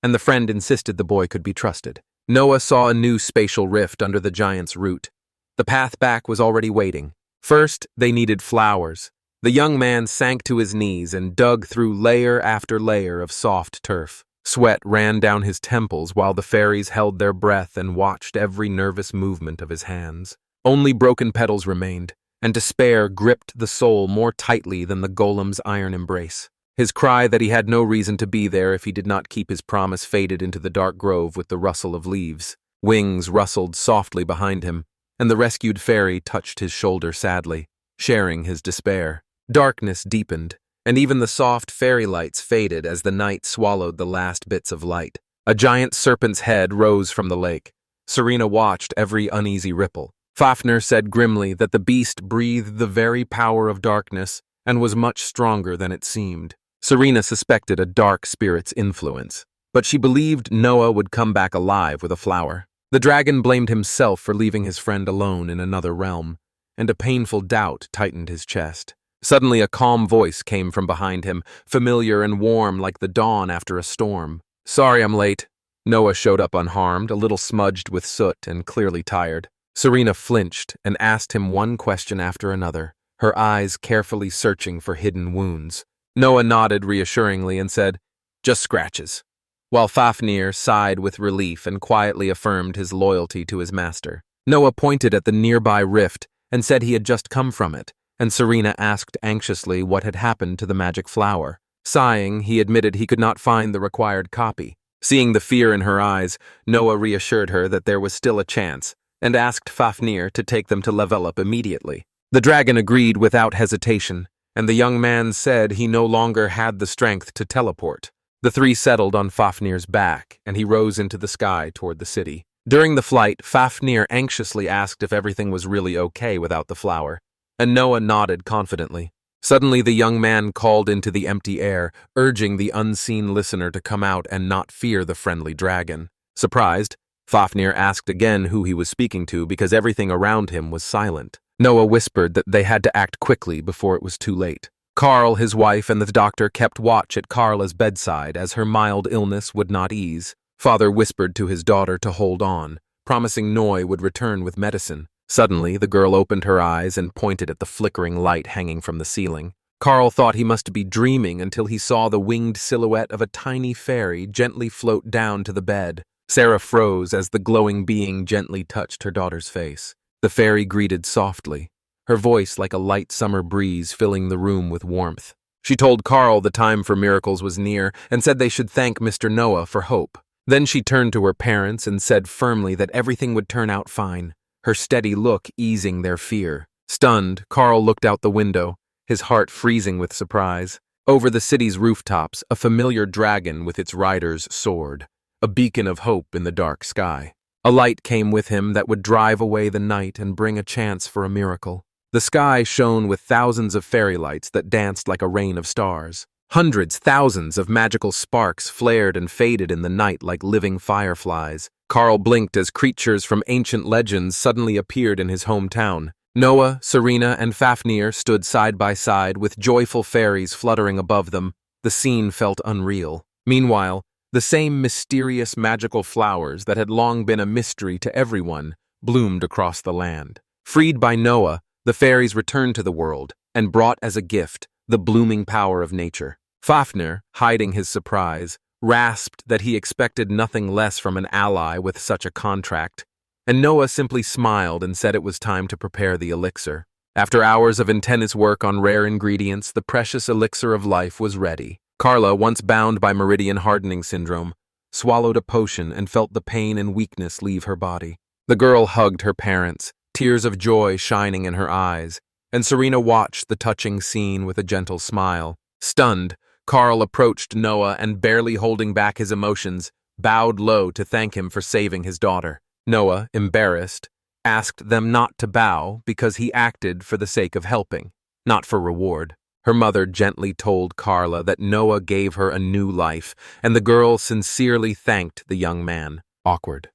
And the friend insisted the boy could be trusted. Noah saw a new spatial rift under the giant's root. The path back was already waiting. First, they needed flowers. The young man sank to his knees and dug through layer after layer of soft turf. Sweat ran down his temples while the fairies held their breath and watched every nervous movement of his hands. Only broken petals remained, and despair gripped the soul more tightly than the golem's iron embrace. His cry that he had no reason to be there if he did not keep his promise faded into the dark grove with the rustle of leaves. Wings rustled softly behind him, and the rescued fairy touched his shoulder sadly, sharing his despair. Darkness deepened, and even the soft fairy lights faded as the night swallowed the last bits of light. A giant serpent's head rose from the lake. Serena watched every uneasy ripple. Fafnir said grimly that the beast breathed the very power of darkness and was much stronger than it seemed. Serena suspected a dark spirit's influence, but she believed Noah would come back alive with a flower. The dragon blamed himself for leaving his friend alone in another realm, and a painful doubt tightened his chest. Suddenly a calm voice came from behind him, familiar and warm like the dawn after a storm. "Sorry I'm late." Noah showed up unharmed, a little smudged with soot and clearly tired. Serena flinched and asked him one question after another, her eyes carefully searching for hidden wounds. Noah nodded reassuringly and said, "Just scratches," while Fafnir sighed with relief and quietly affirmed his loyalty to his master. Noah pointed at the nearby rift and said he had just come from it, and Serena asked anxiously what had happened to the magic flower. Sighing, he admitted he could not find the required copy. Seeing the fear in her eyes, Noah reassured her that there was still a chance, and asked Fafnir to take them to level up immediately. The dragon agreed without hesitation, and the young man said he no longer had the strength to teleport. The three settled on Fafnir's back, and he rose into the sky toward the city. During the flight, Fafnir anxiously asked if everything was really okay without the flower, and Noah nodded confidently. Suddenly the young man called into the empty air, urging the unseen listener to come out and not fear the friendly dragon. Surprised, Fafnir asked again who he was speaking to because everything around him was silent. Noah whispered that they had to act quickly before it was too late. Karl, his wife, and the doctor kept watch at Karla's bedside as her mild illness would not ease. Father whispered to his daughter to hold on, promising Noi would return with medicine. Suddenly, the girl opened her eyes and pointed at the flickering light hanging from the ceiling. Karl thought he must be dreaming until he saw the winged silhouette of a tiny fairy gently float down to the bed. Sarah froze as the glowing being gently touched her daughter's face. The fairy greeted softly, her voice like a light summer breeze filling the room with warmth. She told Karl the time for miracles was near and said they should thank Mr. Noah for hope. Then she turned to her parents and said firmly that everything would turn out fine, her steady look easing their fear. Stunned, Karl looked out the window, his heart freezing with surprise. Over the city's rooftops, a familiar dragon with its riders soared, a beacon of hope in the dark sky. A light came with him that would drive away the night and bring a chance for a miracle. The sky shone with thousands of fairy lights that danced like a rain of stars. Hundreds, thousands of magical sparks flared and faded in the night like living fireflies. Karl blinked as creatures from ancient legends suddenly appeared in his hometown. Noah, Serena, and Fafnir stood side by side with joyful fairies fluttering above them. The scene felt unreal. Meanwhile, the same mysterious magical flowers that had long been a mystery to everyone bloomed across the land. Freed by Noah, the fairies returned to the world and brought as a gift the blooming power of nature. Fafnir, hiding his surprise, rasped that he expected nothing less from an ally with such a contract, and Noah simply smiled and said it was time to prepare the elixir. After hours of intense work on rare ingredients, the precious elixir of life was ready. Karla, once bound by meridian hardening syndrome, swallowed a potion and felt the pain and weakness leave her body. The girl hugged her parents, tears of joy shining in her eyes, and Serena watched the touching scene with a gentle smile. Stunned, Karl approached Noah and, barely holding back his emotions, bowed low to thank him for saving his daughter. Noah, embarrassed, asked them not to bow because he acted for the sake of helping, not for reward. Her mother gently told Karla that Noah gave her a new life, and the girl sincerely thanked the young man. Awkward.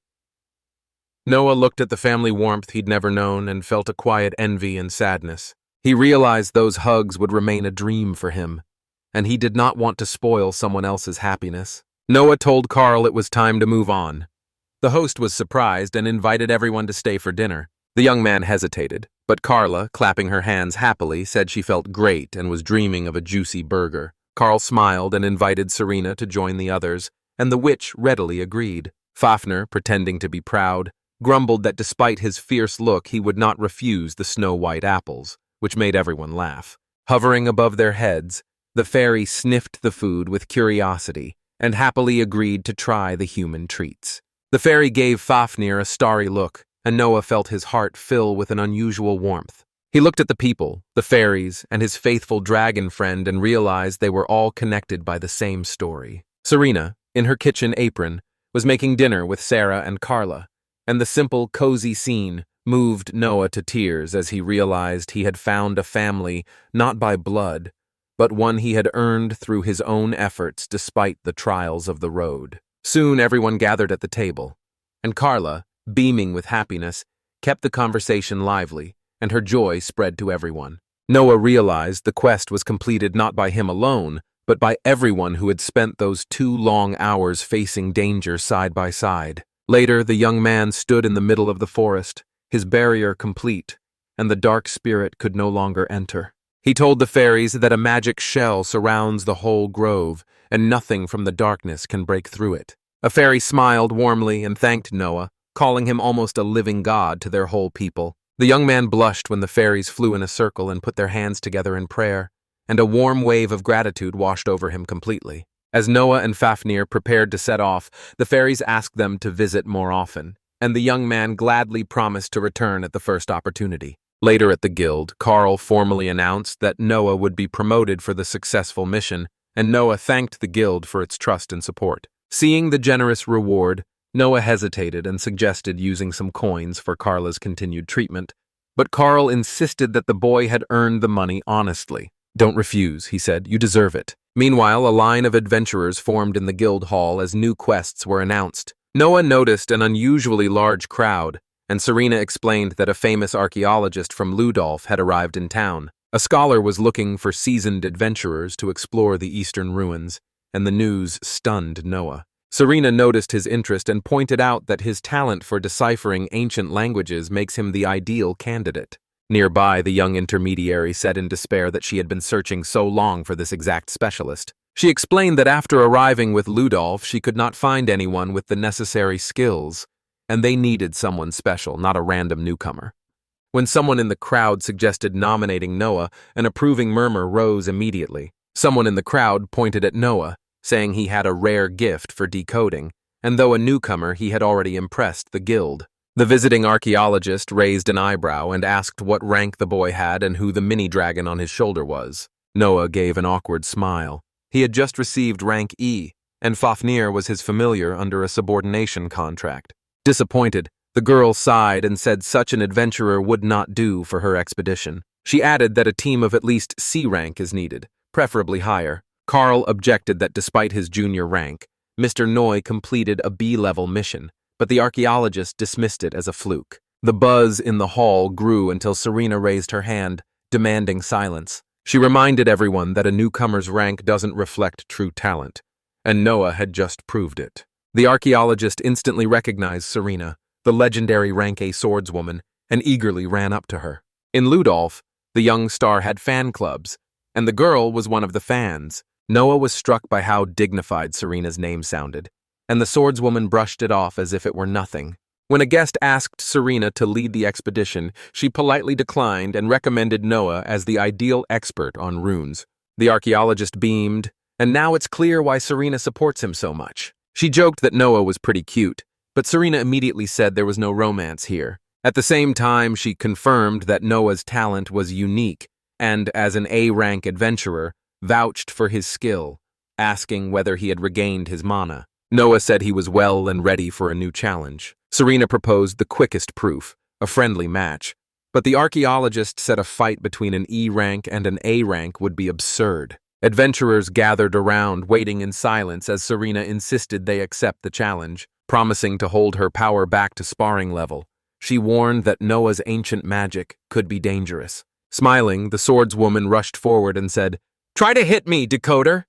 Noah looked at the family warmth he'd never known and felt a quiet envy and sadness. He realized those hugs would remain a dream for him, and he did not want to spoil someone else's happiness. Noah told Karl it was time to move on. The host was surprised and invited everyone to stay for dinner. The young man hesitated, but Karla, clapping her hands happily, said she felt great and was dreaming of a juicy burger. Karl smiled and invited Serena to join the others, and the witch readily agreed. Fafnir, pretending to be proud, grumbled that despite his fierce look he would not refuse the snow-white apples, which made everyone laugh. Hovering above their heads, the fairy sniffed the food with curiosity and happily agreed to try the human treats. The fairy gave Fafnir a starry look, and Noah felt his heart fill with an unusual warmth. He looked at the people, the fairies, and his faithful dragon friend and realized they were all connected by the same story. Serena, in her kitchen apron, was making dinner with Sarah and Karla, and the simple, cozy scene moved Noah to tears as he realized he had found a family not by blood, but one he had earned through his own efforts despite the trials of the road. Soon everyone gathered at the table, and Karla, beaming with happiness, kept the conversation lively, and her joy spread to everyone. Noah realized the quest was completed not by him alone, but by everyone who had spent those 2 long hours facing danger side by side. Later, the young man stood in the middle of the forest, his barrier complete, and the dark spirit could no longer enter. He told the fairies that a magic shell surrounds the whole grove, and nothing from the darkness can break through it. A fairy smiled warmly and thanked Noah, calling him almost a living god to their whole people. The young man blushed when the fairies flew in a circle and put their hands together in prayer, and a warm wave of gratitude washed over him completely. As Noah and Fafnir prepared to set off, the fairies asked them to visit more often, and the young man gladly promised to return at the first opportunity. Later at the guild, Carl formally announced that Noah would be promoted for the successful mission, and Noah thanked the guild for its trust and support. Seeing the generous reward, Noah hesitated and suggested using some coins for Carla's continued treatment, but Carl insisted that the boy had earned the money honestly. "Don't refuse," he said. "You deserve it." Meanwhile, a line of adventurers formed in the guild hall as new quests were announced. Noah noticed an unusually large crowd, and Serena explained that a famous archaeologist from Ludolf had arrived in town. A scholar was looking for seasoned adventurers to explore the eastern ruins, and the news stunned Noah. Serena noticed his interest and pointed out that his talent for deciphering ancient languages makes him the ideal candidate. Nearby, the young intermediary said in despair that she had been searching so long for this exact specialist. She explained that after arriving with Ludolf, she could not find anyone with the necessary skills, and they needed someone special, not a random newcomer. When someone in the crowd suggested nominating Noah, an approving murmur rose immediately. Someone in the crowd pointed at Noah, saying he had a rare gift for decoding, and though a newcomer, he had already impressed the guild. The visiting archaeologist raised an eyebrow and asked what rank the boy had and who the mini-dragon on his shoulder was. Noah gave an awkward smile. He had just received rank E, and Fafnir was his familiar under a subordination contract. Disappointed, the girl sighed and said such an adventurer would not do for her expedition. She added that a team of at least C rank is needed, preferably higher. Carl objected that despite his junior rank, Mr. Noy completed a B-level mission, but the archaeologist dismissed it as a fluke. The buzz in the hall grew until Serena raised her hand, demanding silence. She reminded everyone that a newcomer's rank doesn't reflect true talent, and Noah had just proved it. The archaeologist instantly recognized Serena, the legendary rank A swordswoman, and eagerly ran up to her. In Ludolf, the young star had fan clubs, and the girl was one of the fans. Noah was struck by how dignified Serena's name sounded, and the swordswoman brushed it off as if it were nothing. When a guest asked Serena to lead the expedition, she politely declined and recommended Noah as the ideal expert on runes. The archaeologist beamed, and now it's clear why Serena supports him so much. She joked that Noah was pretty cute, but Serena immediately said there was no romance here. At the same time, she confirmed that Noah's talent was unique, and as an A-rank adventurer, vouched for his skill, asking whether he had regained his mana. Noah said he was well and ready for a new challenge. Serena proposed the quickest proof, a friendly match, but the archaeologist said a fight between an E rank and an A rank would be absurd. Adventurers gathered around, waiting in silence as Serena insisted they accept the challenge, promising to hold her power back to sparring level. She warned that Noah's ancient magic could be dangerous. Smiling, the swordswoman rushed forward and said, "Try to hit me, decoder!"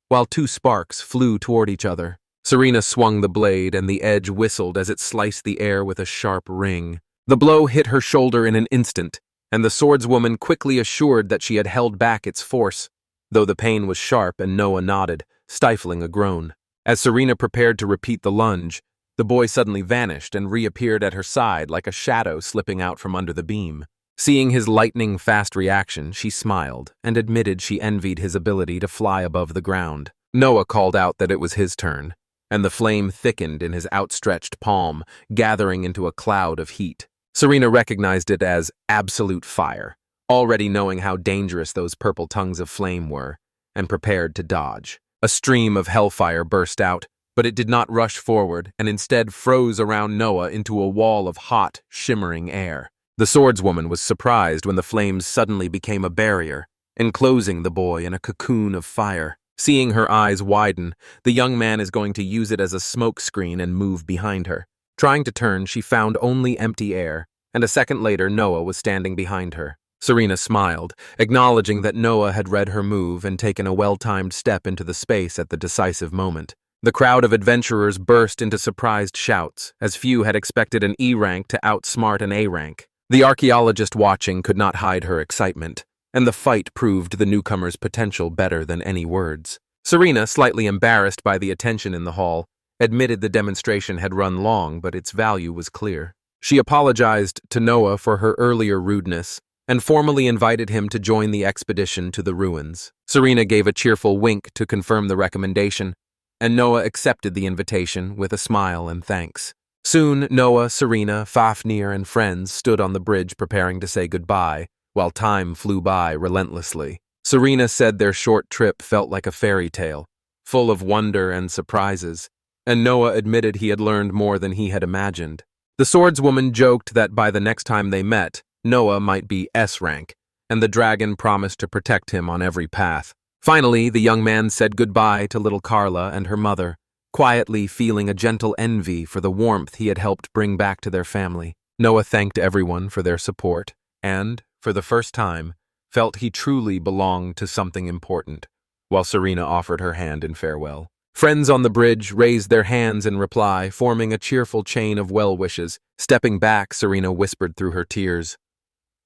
while two sparks flew toward each other. Serena swung the blade, and the edge whistled as it sliced the air with a sharp ring. The blow hit her shoulder in an instant, and the swordswoman quickly assured that she had held back its force, though the pain was sharp and Noah nodded, stifling a groan. As Serena prepared to repeat the lunge, the boy suddenly vanished and reappeared at her side like a shadow slipping out from under the beam. Seeing his lightning-fast reaction, she smiled and admitted she envied his ability to fly above the ground. Noah called out that it was his turn, and the flame thickened in his outstretched palm, gathering into a cloud of heat. Serena recognized it as absolute fire, already knowing how dangerous those purple tongues of flame were, and prepared to dodge. A stream of hellfire burst out, but it did not rush forward and instead froze around Noah into a wall of hot, shimmering air. The swordswoman was surprised when the flames suddenly became a barrier, enclosing the boy in a cocoon of fire. Seeing her eyes widen, the young man is going to use it as a smoke screen and move behind her. Trying to turn, she found only empty air, and a second later Noah was standing behind her. Serena smiled, acknowledging that Noah had read her move and taken a well-timed step into the space at the decisive moment. The crowd of adventurers burst into surprised shouts, as few had expected an E rank to outsmart an A rank. The archaeologist watching could not hide her excitement, and the fight proved the newcomer's potential better than any words. Serena, slightly embarrassed by the attention in the hall, admitted the demonstration had run long, but its value was clear. She apologized to Noah for her earlier rudeness and formally invited him to join the expedition to the ruins. Serena gave a cheerful wink to confirm the recommendation, and Noah accepted the invitation with a smile and thanks. Soon, Noah, Serena, Fafnir, and friends stood on the bridge preparing to say goodbye, while time flew by relentlessly. Serena said their short trip felt like a fairy tale, full of wonder and surprises, and Noah admitted he had learned more than he had imagined. The swordswoman joked that by the next time they met, Noah might be S rank, and the dragon promised to protect him on every path. Finally, the young man said goodbye to little Carla and her mother, quietly feeling a gentle envy for the warmth he had helped bring back to their family. Noah thanked everyone for their support, and, for the first time, felt he truly belonged to something important, while Serena offered her hand in farewell. Friends on the bridge raised their hands in reply, forming a cheerful chain of well wishes. Stepping back, Serena whispered through her tears,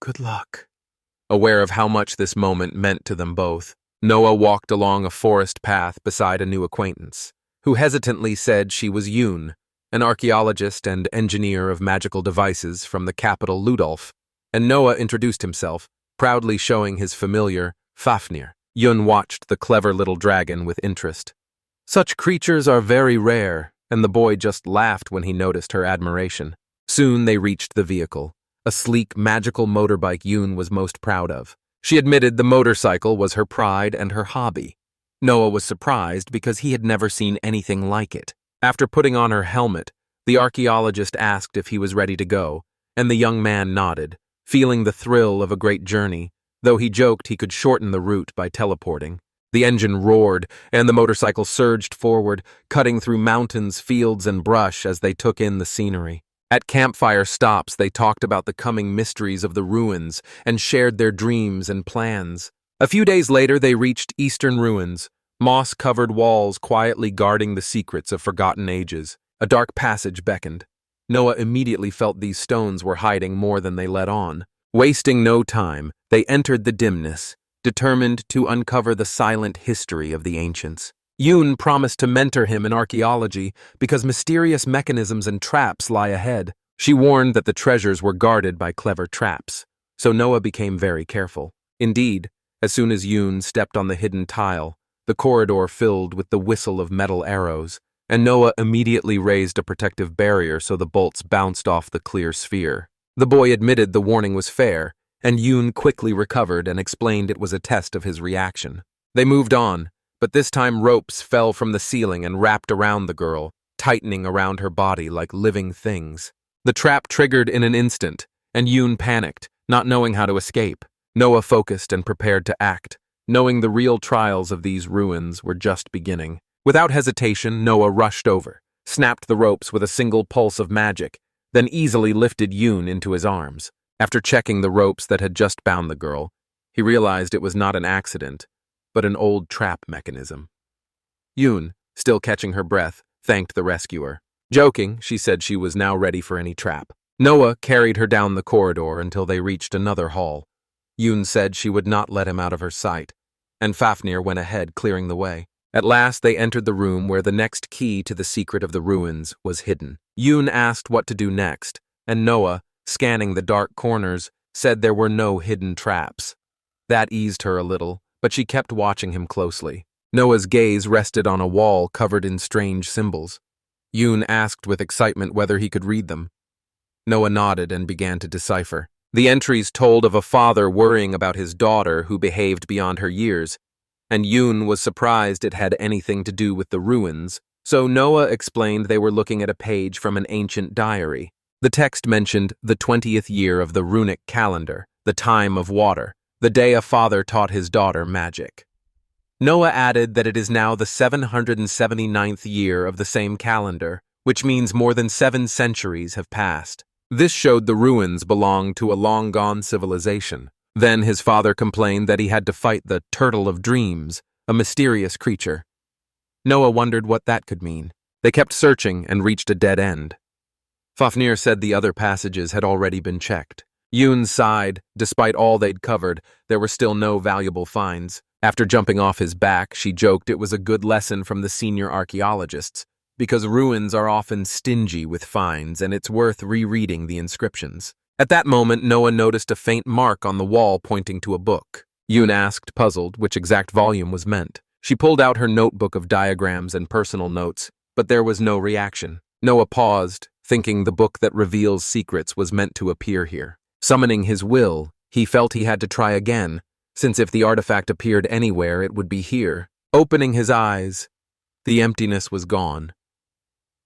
"Good luck." Aware of how much this moment meant to them both, Noah walked along a forest path beside a new acquaintance, who hesitantly said she was Yoon, an archaeologist and engineer of magical devices from the capital Ludolf, and Noah introduced himself, proudly showing his familiar Fafnir. Yoon watched the clever little dragon with interest. Such creatures are very rare, and the boy just laughed when he noticed her admiration. Soon they reached the vehicle, a sleek, magical motorbike Yoon was most proud of. She admitted the motorcycle was her pride and her hobby. Noah was surprised because he had never seen anything like it. After putting on her helmet, the archaeologist asked if he was ready to go, and the young man nodded, feeling the thrill of a great journey, though he joked he could shorten the route by teleporting. The engine roared, and the motorcycle surged forward, cutting through mountains, fields, and brush as they took in the scenery. At campfire stops, they talked about the coming mysteries of the ruins and shared their dreams and plans. A few days later, they reached eastern ruins, moss-covered walls quietly guarding the secrets of forgotten ages. A dark passage beckoned. Noah immediately felt these stones were hiding more than they let on. Wasting no time, they entered the dimness, determined to uncover the silent history of the ancients. Yoon promised to mentor him in archaeology because mysterious mechanisms and traps lie ahead. She warned that the treasures were guarded by clever traps, so Noah became very careful. Indeed, as soon as Yoon stepped on the hidden tile, the corridor filled with the whistle of metal arrows, and Noah immediately raised a protective barrier so the bolts bounced off the clear sphere. The boy admitted the warning was fair, and Yoon quickly recovered and explained it was a test of his reaction. They moved on, but this time ropes fell from the ceiling and wrapped around the girl, tightening around her body like living things. The trap triggered in an instant, and Yoon panicked, not knowing how to escape. Noah focused and prepared to act, knowing the real trials of these ruins were just beginning. Without hesitation, Noah rushed over, snapped the ropes with a single pulse of magic, then easily lifted Yoon into his arms. After checking the ropes that had just bound the girl, he realized it was not an accident, but an old trap mechanism. Yoon, still catching her breath, thanked the rescuer. Joking, she said she was now ready for any trap. Noah carried her down the corridor until they reached another hall. Yoon said she would not let him out of her sight, and Fafnir went ahead, clearing the way. At last they entered the room where the next key to the secret of the ruins was hidden. Yoon asked what to do next, and Noah, scanning the dark corners, said there were no hidden traps. That eased her a little, but she kept watching him closely. Noah's gaze rested on a wall covered in strange symbols. Yoon asked with excitement whether he could read them. Noah nodded and began to decipher. The entries told of a father worrying about his daughter who behaved beyond her years, and Yoon was surprised it had anything to do with the ruins, so Noah explained they were looking at a page from an ancient diary. The text mentioned the 20th year of the runic calendar, the time of water, the day a father taught his daughter magic. Noah added that it is now the 779th year of the same calendar, which means more than 7 centuries have passed. This showed the ruins belonged to a long-gone civilization. Then his father complained that he had to fight the Turtle of Dreams, a mysterious creature. Noah wondered what that could mean. They kept searching and reached a dead end. Fafnir said the other passages had already been checked. Yoon sighed. Despite all they'd covered, there were still no valuable finds. After jumping off his back, she joked it was a good lesson from the senior archaeologists, because ruins are often stingy with finds and it's worth rereading the inscriptions. At that moment, Noah noticed a faint mark on the wall pointing to a book. Yoon asked, puzzled, which exact volume was meant. She pulled out her notebook of diagrams and personal notes, but there was no reaction. Noah paused, thinking the book that reveals secrets was meant to appear here. Summoning his will, he felt he had to try again, since if the artifact appeared anywhere, it would be here. Opening his eyes, the emptiness was gone.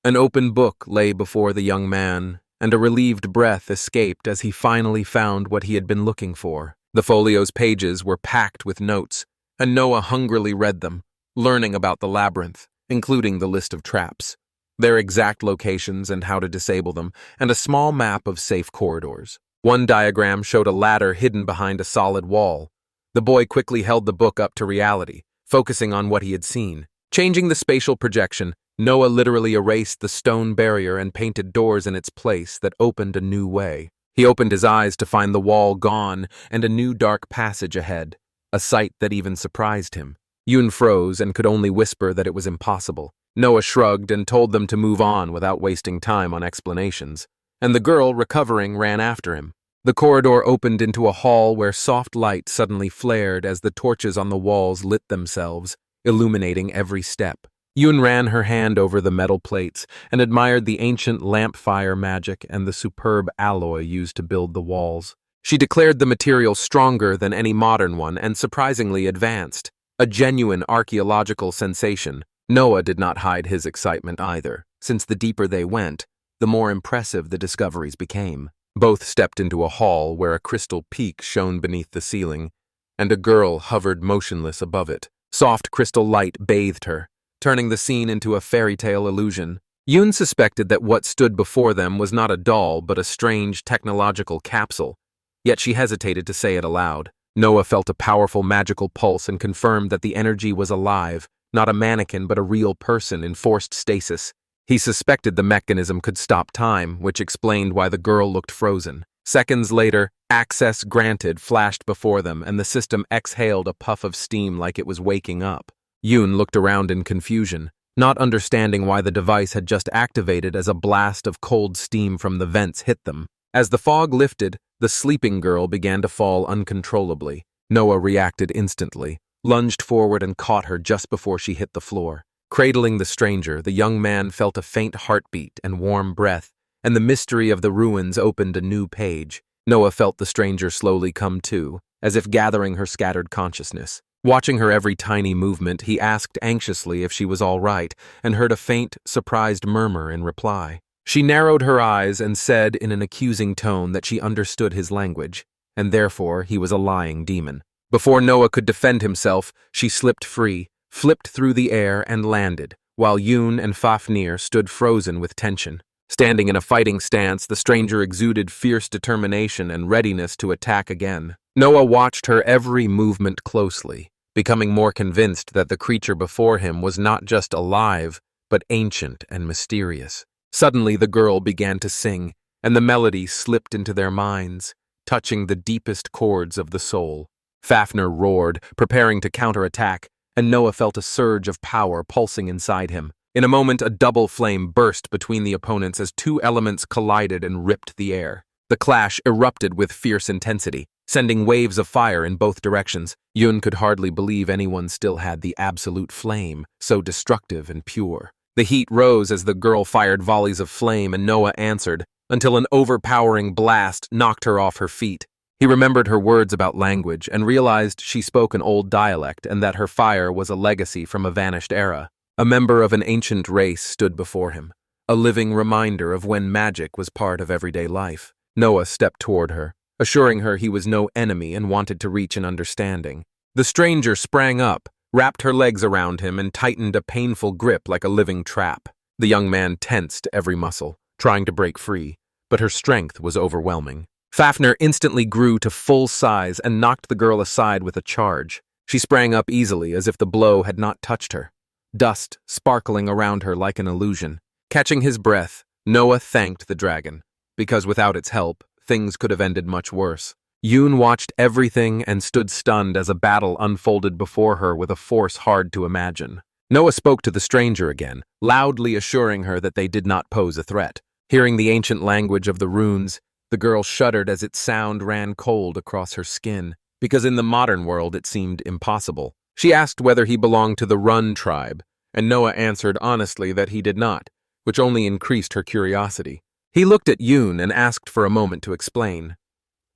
An open book lay before the young man, and a relieved breath escaped as he finally found what he had been looking for. The folio's pages were packed with notes, and Noah hungrily read them, learning about the labyrinth, including the list of traps, their exact locations and how to disable them, and a small map of safe corridors. One diagram showed a ladder hidden behind a solid wall. The boy quickly held the book up to reality, focusing on what he had seen. Changing the spatial projection, Noah literally erased the stone barrier and painted doors in its place that opened a new way. He opened his eyes to find the wall gone and a new dark passage ahead, a sight that even surprised him. Yoon froze and could only whisper that it was impossible. Noah shrugged and told them to move on without wasting time on explanations, and the girl, recovering, ran after him. The corridor opened into a hall where soft light suddenly flared as the torches on the walls lit themselves, illuminating every step. Yoon ran her hand over the metal plates and admired the ancient lamp fire magic and the superb alloy used to build the walls. She declared the material stronger than any modern one and surprisingly advanced. A genuine archaeological sensation. Noah did not hide his excitement either, since the deeper they went, the more impressive the discoveries became. Both stepped into a hall where a crystal peak shone beneath the ceiling, and a girl hovered motionless above it. Soft crystal light bathed her, turning the scene into a fairy tale illusion. Yoon suspected that what stood before them was not a doll but a strange technological capsule, yet she hesitated to say it aloud. Noah felt a powerful magical pulse and confirmed that the energy was alive, not a mannequin but a real person in forced stasis. He suspected the mechanism could stop time, which explained why the girl looked frozen. Seconds later, access granted flashed before them, and the system exhaled a puff of steam like it was waking up. Yoon looked around in confusion, not understanding why the device had just activated as a blast of cold steam from the vents hit them. As the fog lifted, the sleeping girl began to fall uncontrollably. Noah reacted instantly, lunged forward and caught her just before she hit the floor. Cradling the stranger, the young man felt a faint heartbeat and warm breath, and the mystery of the ruins opened a new page. Noah felt the stranger slowly come to, as if gathering her scattered consciousness. Watching her every tiny movement, he asked anxiously if she was all right, and heard a faint, surprised murmur in reply. She narrowed her eyes and said in an accusing tone that she understood his language, and therefore he was a lying demon. Before Noah could defend himself, she slipped free, flipped through the air, and landed, while Yoon and Fafnir stood frozen with tension. Standing in a fighting stance, the stranger exuded fierce determination and readiness to attack again. Noah watched her every movement closely, becoming more convinced that the creature before him was not just alive, but ancient and mysterious. Suddenly the girl began to sing, and the melody slipped into their minds, touching the deepest chords of the soul. Fafnir roared, preparing to counterattack, and Noah felt a surge of power pulsing inside him. In a moment, a double flame burst between the opponents as two elements collided and ripped the air. The clash erupted with fierce intensity, sending waves of fire in both directions. Yoon could hardly believe anyone still had the absolute flame, so destructive and pure. The heat rose as the girl fired volleys of flame and Noah answered, until an overpowering blast knocked her off her feet. He remembered her words about language and realized she spoke an old dialect and that her fire was a legacy from a vanished era. A member of an ancient race stood before him, a living reminder of when magic was part of everyday life. Noah stepped toward her, assuring her he was no enemy and wanted to reach an understanding. The stranger sprang up, wrapped her legs around him, and tightened a painful grip like a living trap. The young man tensed every muscle, trying to break free, but her strength was overwhelming. Fafnir instantly grew to full size and knocked the girl aside with a charge. She sprang up easily as if the blow had not touched her, dust sparkling around her like an illusion. Catching his breath, Noah thanked the dragon, because without its help, things could have ended much worse. Yoon watched everything and stood stunned as a battle unfolded before her with a force hard to imagine. Noah spoke to the stranger again, loudly assuring her that they did not pose a threat. Hearing the ancient language of the runes, the girl shuddered as its sound ran cold across her skin, because in the modern world it seemed impossible. She asked whether he belonged to the Run tribe, and Noah answered honestly that he did not, which only increased her curiosity. He looked at Yoon and asked for a moment to explain.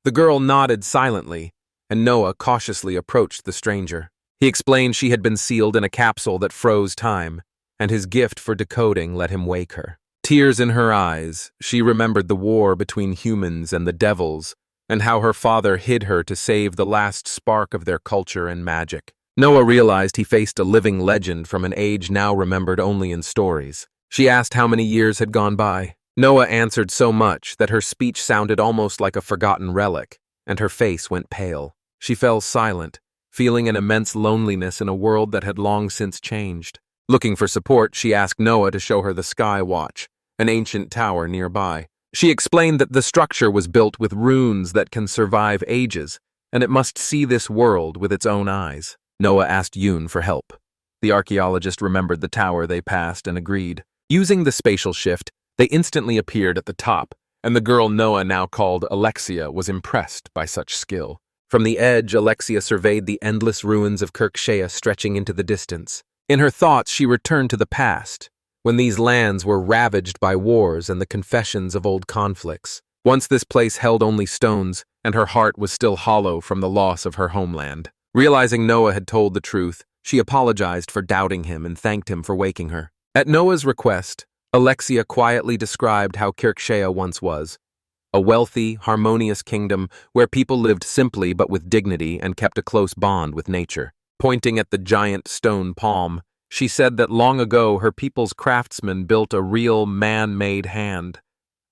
The girl nodded silently, and Noah cautiously approached the stranger. He explained she had been sealed in a capsule that froze time, and his gift for decoding let him wake her. Tears in her eyes, she remembered the war between humans and the devils, and how her father hid her to save the last spark of their culture and magic. Noah realized he faced a living legend from an age now remembered only in stories. She asked how many years had gone by. Noah answered so much that her speech sounded almost like a forgotten relic, and her face went pale. She fell silent, feeling an immense loneliness in a world that had long since changed. Looking for support, she asked Noah to show her the Sky Watch, an ancient tower nearby. She explained that the structure was built with runes that can survive ages, and it must see this world with its own eyes. Noah asked Yoon for help. The archaeologist remembered the tower they passed and agreed. Using the spatial shift, they instantly appeared at the top, and the girl Noah now called Alexia was impressed by such skill. From the edge, Alexia surveyed the endless ruins of Kirkshaya stretching into the distance. In her thoughts, she returned to the past, when these lands were ravaged by wars and the confessions of old conflicts. Once this place held only stones, and her heart was still hollow from the loss of her homeland. Realizing Noah had told the truth, she apologized for doubting him and thanked him for waking her. At Noah's request, Alexia quietly described how Kirkshaya once was, a wealthy, harmonious kingdom where people lived simply but with dignity and kept a close bond with nature. Pointing at the giant stone palm, she said that long ago her people's craftsmen built a real man-made hand,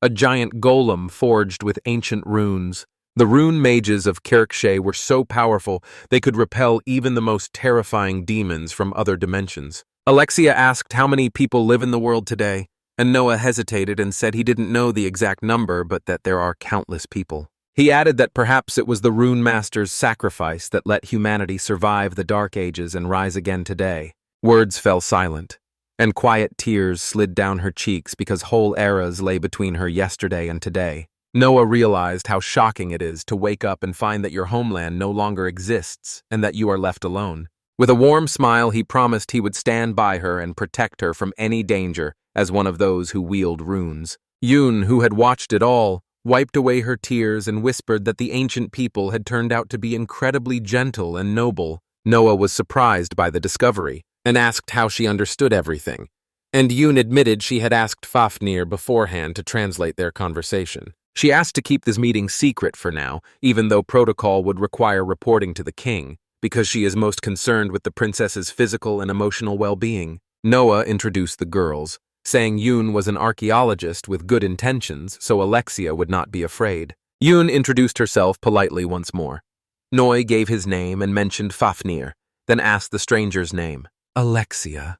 a giant golem forged with ancient runes. The rune mages of Kirkshaya were so powerful they could repel even the most terrifying demons from other dimensions. Alexia asked how many people live in the world today, and Noah hesitated and said he didn't know the exact number, but that there are countless people. He added that perhaps it was the Rune Master's sacrifice that let humanity survive the Dark Ages and rise again today. Words fell silent, and quiet tears slid down her cheeks because whole eras lay between her yesterday and today. Noah realized how shocking it is to wake up and find that your homeland no longer exists and that you are left alone. With a warm smile, he promised he would stand by her and protect her from any danger as one of those who wield runes. Yoon, who had watched it all, wiped away her tears and whispered that the ancient people had turned out to be incredibly gentle and noble. Noah was surprised by the discovery and asked how she understood everything, and Yoon admitted she had asked Fafnir beforehand to translate their conversation. She asked to keep this meeting secret for now, even though protocol would require reporting to the king, because she is most concerned with the princess's physical and emotional well-being. Noah introduced the girls, saying Yoon was an archaeologist with good intentions, so Alexia would not be afraid. Yoon introduced herself politely once more. Noi gave his name and mentioned Fafnir, then asked the stranger's name. Alexia,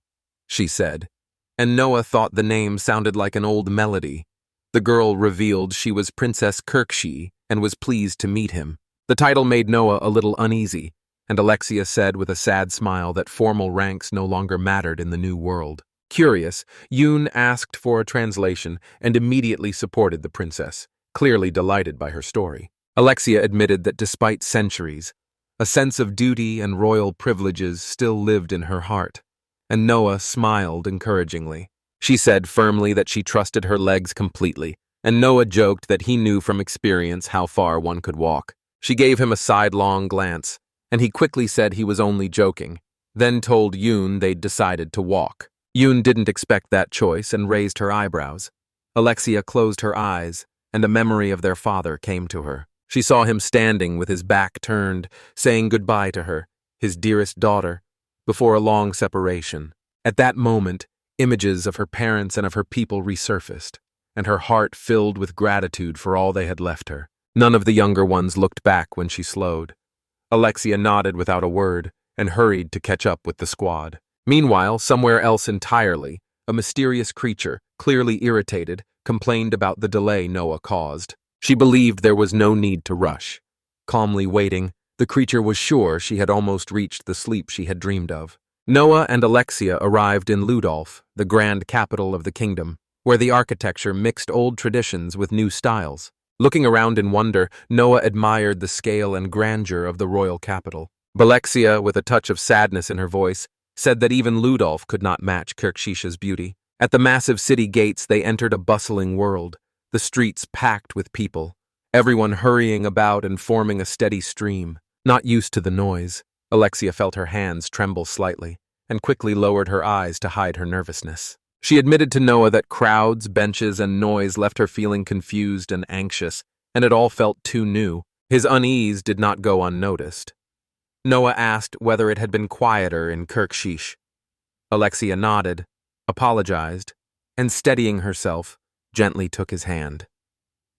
she said, and Noah thought the name sounded like an old melody. The girl revealed she was Princess Kirkshaya and was pleased to meet him. The title made Noah a little uneasy, and Alexia said with a sad smile that formal ranks no longer mattered in the new world. Curious, Yoon asked for a translation and immediately supported the princess, clearly delighted by her story. Alexia admitted that despite centuries, a sense of duty and royal privileges still lived in her heart, and Noah smiled encouragingly. She said firmly that she trusted her legs completely, and Noah joked that he knew from experience how far one could walk. She gave him a sidelong glance, and he quickly said he was only joking, then told Yoon they'd decided to walk. Yoon didn't expect that choice and raised her eyebrows. Alexia closed her eyes, and a memory of their father came to her. She saw him standing with his back turned, saying goodbye to her, his dearest daughter, before a long separation. At that moment, images of her parents and of her people resurfaced, and her heart filled with gratitude for all they had left her. None of the younger ones looked back when she slowed. Alexia nodded without a word and hurried to catch up with the squad. Meanwhile, somewhere else entirely, a mysterious creature, clearly irritated, complained about the delay Noah caused. She believed there was no need to rush. Calmly waiting, the creature was sure she had almost reached the sleep she had dreamed of. Noah and Alexia arrived in Ludolf, the grand capital of the kingdom, where the architecture mixed old traditions with new styles. Looking around in wonder, Noah admired the scale and grandeur of the royal capital. Alexia, with a touch of sadness in her voice, said that even Ludolf could not match Kirkshaya's beauty. At the massive city gates, they entered a bustling world, the streets packed with people, everyone hurrying about and forming a steady stream. Not used to the noise, Alexia felt her hands tremble slightly and quickly lowered her eyes to hide her nervousness. She admitted to Noah that crowds, benches, and noise left her feeling confused and anxious, and it all felt too new. His unease did not go unnoticed. Noah asked whether it had been quieter in Kirkshish. Alexia nodded, apologized, and steadying herself, gently took his hand.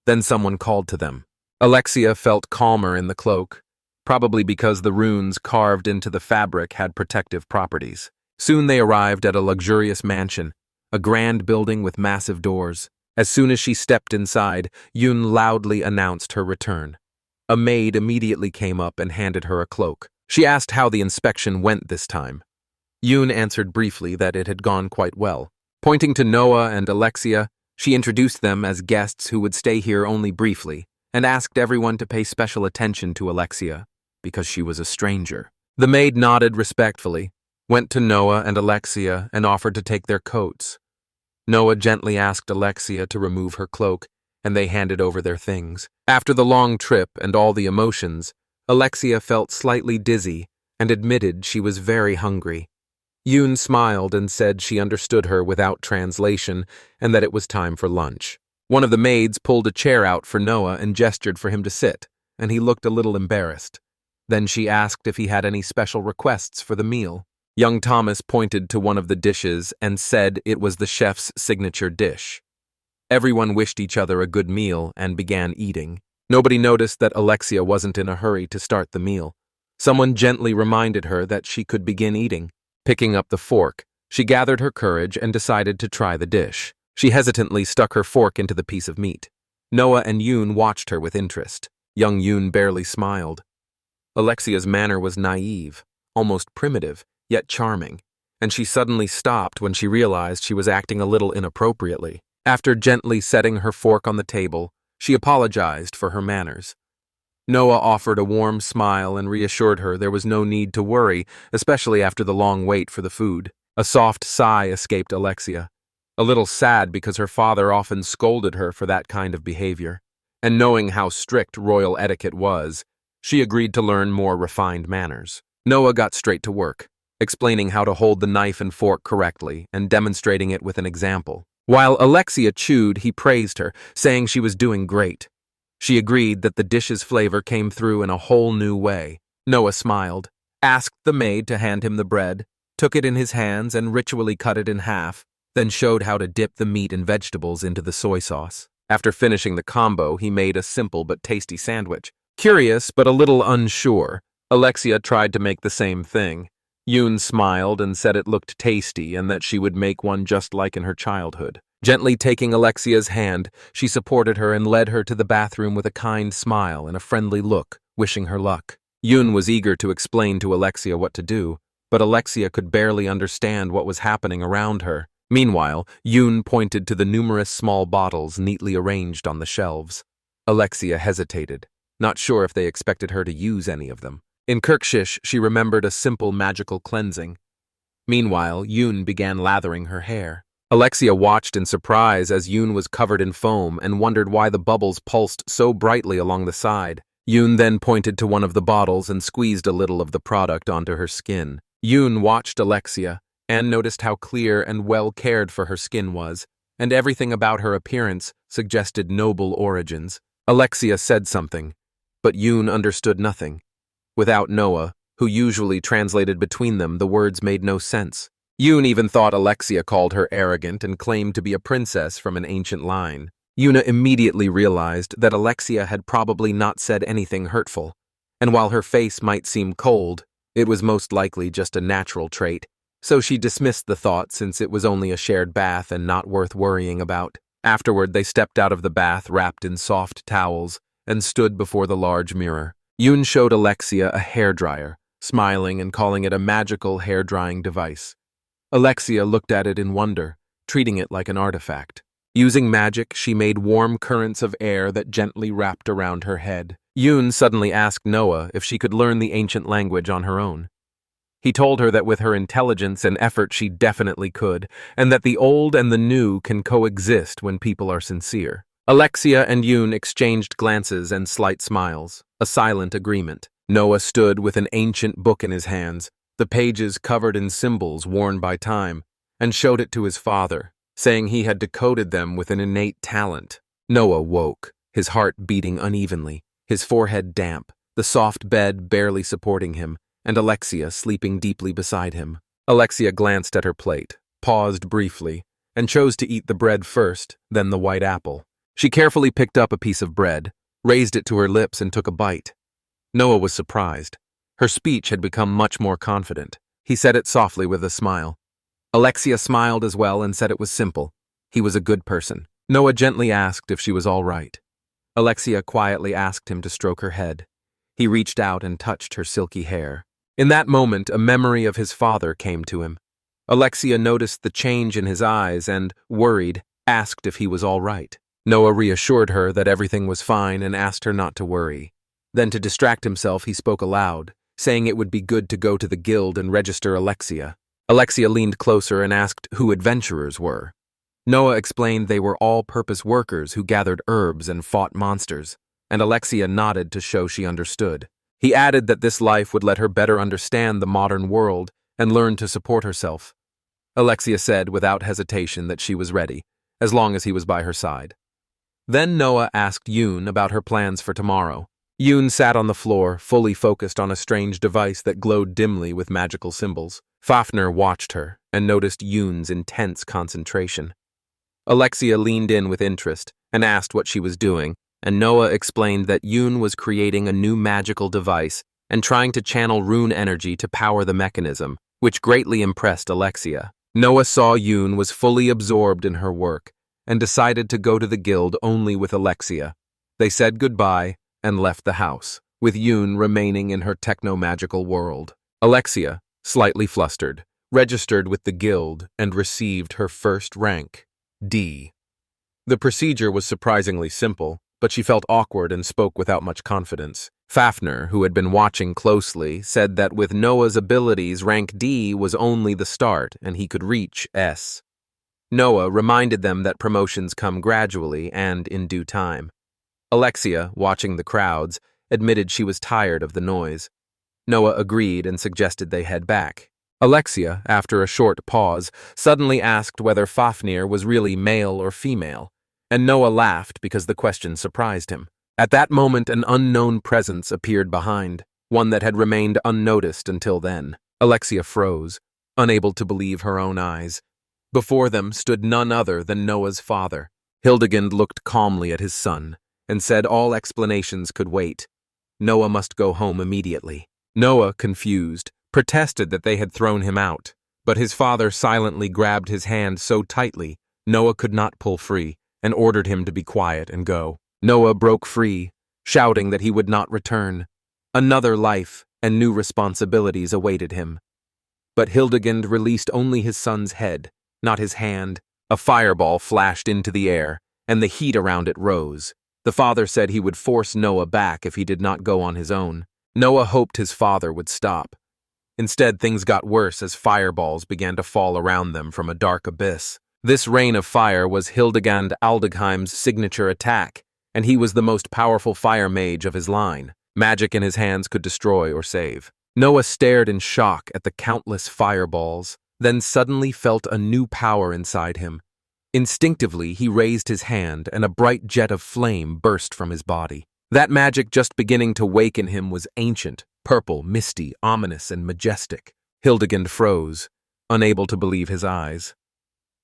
Then someone called to them. Alexia felt calmer in the cloak, probably because the runes carved into the fabric had protective properties. Soon they arrived at a luxurious mansion, a grand building with massive doors. As soon as she stepped inside, Yoon loudly announced her return. A maid immediately came up and handed her a cloak. She asked how the inspection went this time. Yoon answered briefly that it had gone quite well. Pointing to Noah and Alexia, she introduced them as guests who would stay here only briefly, and asked everyone to pay special attention to Alexia, because she was a stranger. The maid nodded respectfully, went to Noah and Alexia, and offered to take their coats. Noah gently asked Alexia to remove her cloak, and they handed over their things. After the long trip and all the emotions, Alexia felt slightly dizzy and admitted she was very hungry. Yoon smiled and said she understood her without translation and that it was time for lunch. One of the maids pulled a chair out for Noah and gestured for him to sit, and he looked a little embarrassed. Then she asked if he had any special requests for the meal. Young Thomas pointed to one of the dishes and said it was the chef's signature dish. Everyone wished each other a good meal and began eating. Nobody noticed that Alexia wasn't in a hurry to start the meal. Someone gently reminded her that she could begin eating. Picking up the fork, she gathered her courage and decided to try the dish. She hesitantly stuck her fork into the piece of meat. Noah and Yoon watched her with interest. Young Yoon barely smiled. Alexia's manner was naive, almost primitive, yet charming, and she suddenly stopped when she realized she was acting a little inappropriately. After gently setting her fork on the table, she apologized for her manners. Noah offered a warm smile and reassured her there was no need to worry, especially after the long wait for the food. A soft sigh escaped Alexia, a little sad because her father often scolded her for that kind of behavior. And knowing how strict royal etiquette was, she agreed to learn more refined manners. Noah got straight to work, explaining how to hold the knife and fork correctly and demonstrating it with an example. While Alexia chewed, he praised her, saying she was doing great. She agreed that the dish's flavor came through in a whole new way. Noah smiled, asked the maid to hand him the bread, took it in his hands and ritually cut it in half, then showed how to dip the meat and vegetables into the soy sauce. After finishing the combo, he made a simple but tasty sandwich. Curious but a little unsure, Alexia tried to make the same thing. Yoon smiled and said it looked tasty and that she would make one just like in her childhood. Gently taking Alexia's hand, she supported her and led her to the bathroom with a kind smile and a friendly look, wishing her luck. Yoon was eager to explain to Alexia what to do, but Alexia could barely understand what was happening around her. Meanwhile, Yoon pointed to the numerous small bottles neatly arranged on the shelves. Alexia hesitated, not sure if they expected her to use any of them. In Kirkshish, she remembered a simple magical cleansing. Meanwhile, Yoon began lathering her hair. Alexia watched in surprise as Yoon was covered in foam and wondered why the bubbles pulsed so brightly along the side. Yoon then pointed to one of the bottles and squeezed a little of the product onto her skin. Yoon watched Alexia and noticed how clear and well cared for her skin was, and everything about her appearance suggested noble origins. Alexia said something, but Yoon understood nothing. Without Noah, who usually translated between them, the words made no sense. Yoon even thought Alexia called her arrogant and claimed to be a princess from an ancient line. Yoon immediately realized that Alexia had probably not said anything hurtful, and while her face might seem cold, it was most likely just a natural trait, so she dismissed the thought since it was only a shared bath and not worth worrying about. Afterward, they stepped out of the bath wrapped in soft towels and stood before the large mirror. Yoon showed Alexia a hairdryer, smiling and calling it a magical hair-drying device. Alexia looked at it in wonder, treating it like an artifact. Using magic, she made warm currents of air that gently wrapped around her head. Yoon suddenly asked Noah if she could learn the ancient language on her own. He told her that with her intelligence and effort she definitely could, and that the old and the new can coexist when people are sincere. Alexia and Yoon exchanged glances and slight smiles, a silent agreement. Noah stood with an ancient book in his hands, the pages covered in symbols worn by time, and showed it to his father, saying he had decoded them with an innate talent. Noah woke, his heart beating unevenly, his forehead damp, the soft bed barely supporting him, and Alexia sleeping deeply beside him. Alexia glanced at her plate, paused briefly, and chose to eat the bread first, then the white apple. She carefully picked up a piece of bread, raised it to her lips, and took a bite. Noah was surprised. Her speech had become much more confident. He said it softly with a smile. Alexia smiled as well and said it was simple. He was a good person. Noah gently asked if she was all right. Alexia quietly asked him to stroke her head. He reached out and touched her silky hair. In that moment, a memory of his father came to him. Alexia noticed the change in his eyes and, worried, asked if he was all right. Noah reassured her that everything was fine and asked her not to worry. Then, to distract himself, he spoke aloud, saying it would be good to go to the guild and register Alexia. Alexia leaned closer and asked who adventurers were. Noah explained they were all-purpose workers who gathered herbs and fought monsters, and Alexia nodded to show she understood. He added that this life would let her better understand the modern world and learn to support herself. Alexia said without hesitation that she was ready, as long as he was by her side. Then Noah asked Yoon about her plans for tomorrow. Yoon sat on the floor, fully focused on a strange device that glowed dimly with magical symbols. Fafnir watched her and noticed Yoon's intense concentration. Alexia leaned in with interest and asked what she was doing, and Noah explained that Yoon was creating a new magical device and trying to channel rune energy to power the mechanism, which greatly impressed Alexia. Noah saw Yoon was fully absorbed in her work and decided to go to the guild only with Alexia. They said goodbye and left the house, with Yoon remaining in her techno-magical world. Alexia, slightly flustered, registered with the guild and received her first rank, D. The procedure was surprisingly simple, but she felt awkward and spoke without much confidence. Fafnir, who had been watching closely, said that with Noah's abilities, rank D was only the start and he could reach S. Noah reminded them that promotions come gradually and in due time. Alexia, watching the crowds, admitted she was tired of the noise. Noah agreed and suggested they head back. Alexia, after a short pause, suddenly asked whether Fafnir was really male or female, and Noah laughed because the question surprised him. At that moment, an unknown presence appeared behind, one that had remained unnoticed until then. Alexia froze, unable to believe her own eyes. Before them stood none other than Noah's father. Hildegund looked calmly at his son and said all explanations could wait. Noah must go home immediately. Noah, confused, protested that they had thrown him out, but his father silently grabbed his hand so tightly Noah could not pull free and ordered him to be quiet and go. Noah broke free, shouting that he would not return. Another life and new responsibilities awaited him. But Hildegund released only his son's head, not his hand. A fireball flashed into the air, and the heat around it rose. The father said he would force Noah back if he did not go on his own. Noah hoped his father would stop. Instead, things got worse as fireballs began to fall around them from a dark abyss. This rain of fire was Hildegand Aldegheim's signature attack, and he was the most powerful fire mage of his line. Magic in his hands could destroy or save. Noah stared in shock at the countless fireballs, then suddenly felt a new power inside him. Instinctively, he raised his hand, and a bright jet of flame burst from his body. That magic just beginning to wake in him was ancient, purple, misty, ominous, and majestic. Hildegund froze, unable to believe his eyes.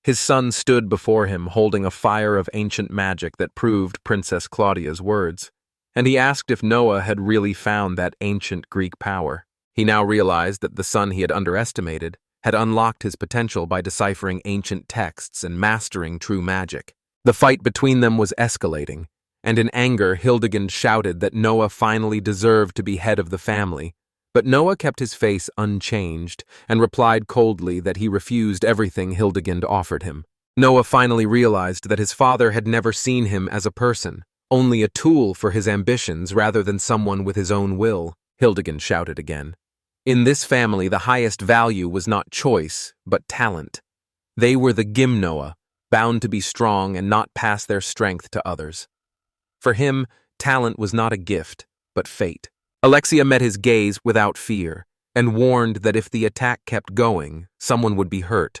His son stood before him holding a fire of ancient magic that proved Princess Claudia's words, and he asked if Noah had really found that ancient Greek power. He now realized that the son he had underestimated had unlocked his potential by deciphering ancient texts and mastering true magic. The fight between them was escalating, and in anger Hildegund shouted that Noah finally deserved to be head of the family. But Noah kept his face unchanged and replied coldly that he refused everything Hildegund offered him. Noah finally realized that his father had never seen him as a person, only a tool for his ambitions rather than someone with his own will. Hildegund shouted again. In this family, the highest value was not choice, but talent. They were the Gymnoa, bound to be strong and not pass their strength to others. For him, talent was not a gift, but fate. Alexia met his gaze without fear, and warned that if the attack kept going, someone would be hurt,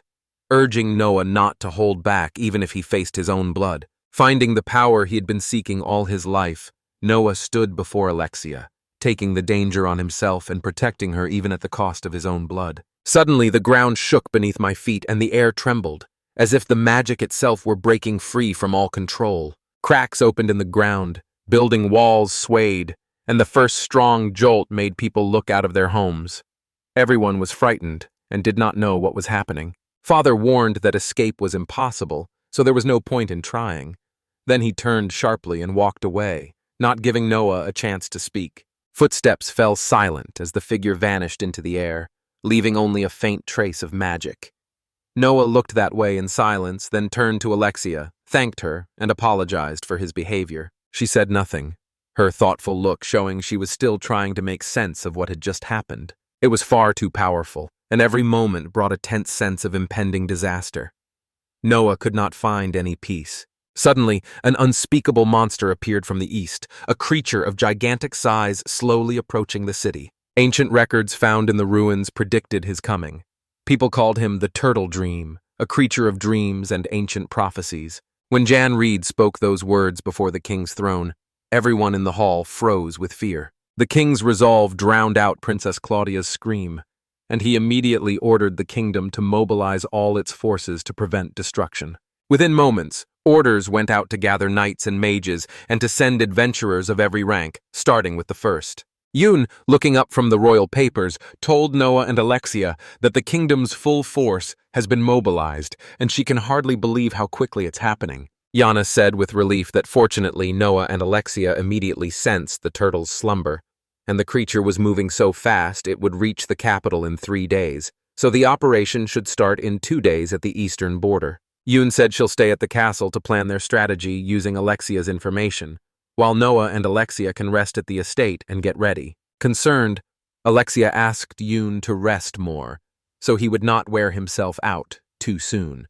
urging Noah not to hold back even if he faced his own blood. Finding the power he had been seeking all his life, Noah stood before Alexia, taking the danger on himself and protecting her even at the cost of his own blood. Suddenly, the ground shook beneath my feet and the air trembled, as if the magic itself were breaking free from all control. Cracks opened in the ground, building walls swayed, and the first strong jolt made people look out of their homes. Everyone was frightened and did not know what was happening. Father warned that escape was impossible, so there was no point in trying. Then he turned sharply and walked away, not giving Noah a chance to speak. Footsteps fell silent as the figure vanished into the air, leaving only a faint trace of magic. Noah looked that way in silence, then turned to Alexia, thanked her, and apologized for his behavior. She said nothing, her thoughtful look showing she was still trying to make sense of what had just happened. It was far too powerful, and every moment brought a tense sense of impending disaster. Noah could not find any peace. Suddenly, an unspeakable monster appeared from the east, a creature of gigantic size slowly approaching the city. Ancient records found in the ruins predicted his coming. People called him the Turtle Dream, a creature of dreams and ancient prophecies. When Jan Reed spoke those words before the king's throne, everyone in the hall froze with fear. The king's resolve drowned out Princess Claudia's scream, and he immediately ordered the kingdom to mobilize all its forces to prevent destruction. Within moments, orders went out to gather knights and mages and to send adventurers of every rank, starting with the first. Yoon, looking up from the royal papers, told Noah and Alexia that the kingdom's full force has been mobilized, and she can hardly believe how quickly it's happening. Yana said with relief that fortunately Noah and Alexia immediately sensed the turtle's slumber, and the creature was moving so fast it would reach the capital in 3 days, so the operation should start in 2 days at the eastern border. Yoon said she'll stay at the castle to plan their strategy using Alexia's information, while Noah and Alexia can rest at the estate and get ready. Concerned, Alexia asked Yoon to rest more, so he would not wear himself out too soon.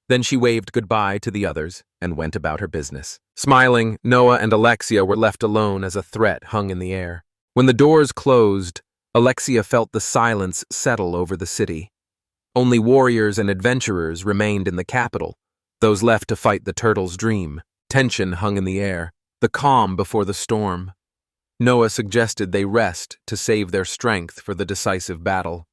Then she waved goodbye to the others and went about her business. Smiling, Noah and Alexia were left alone as a threat hung in the air. When the doors closed, Alexia felt the silence settle over the city. Only warriors and adventurers remained in the capital, those left to fight the turtle's dream. Tension hung in the air, the calm before the storm. Noah suggested they rest to save their strength for the decisive battle.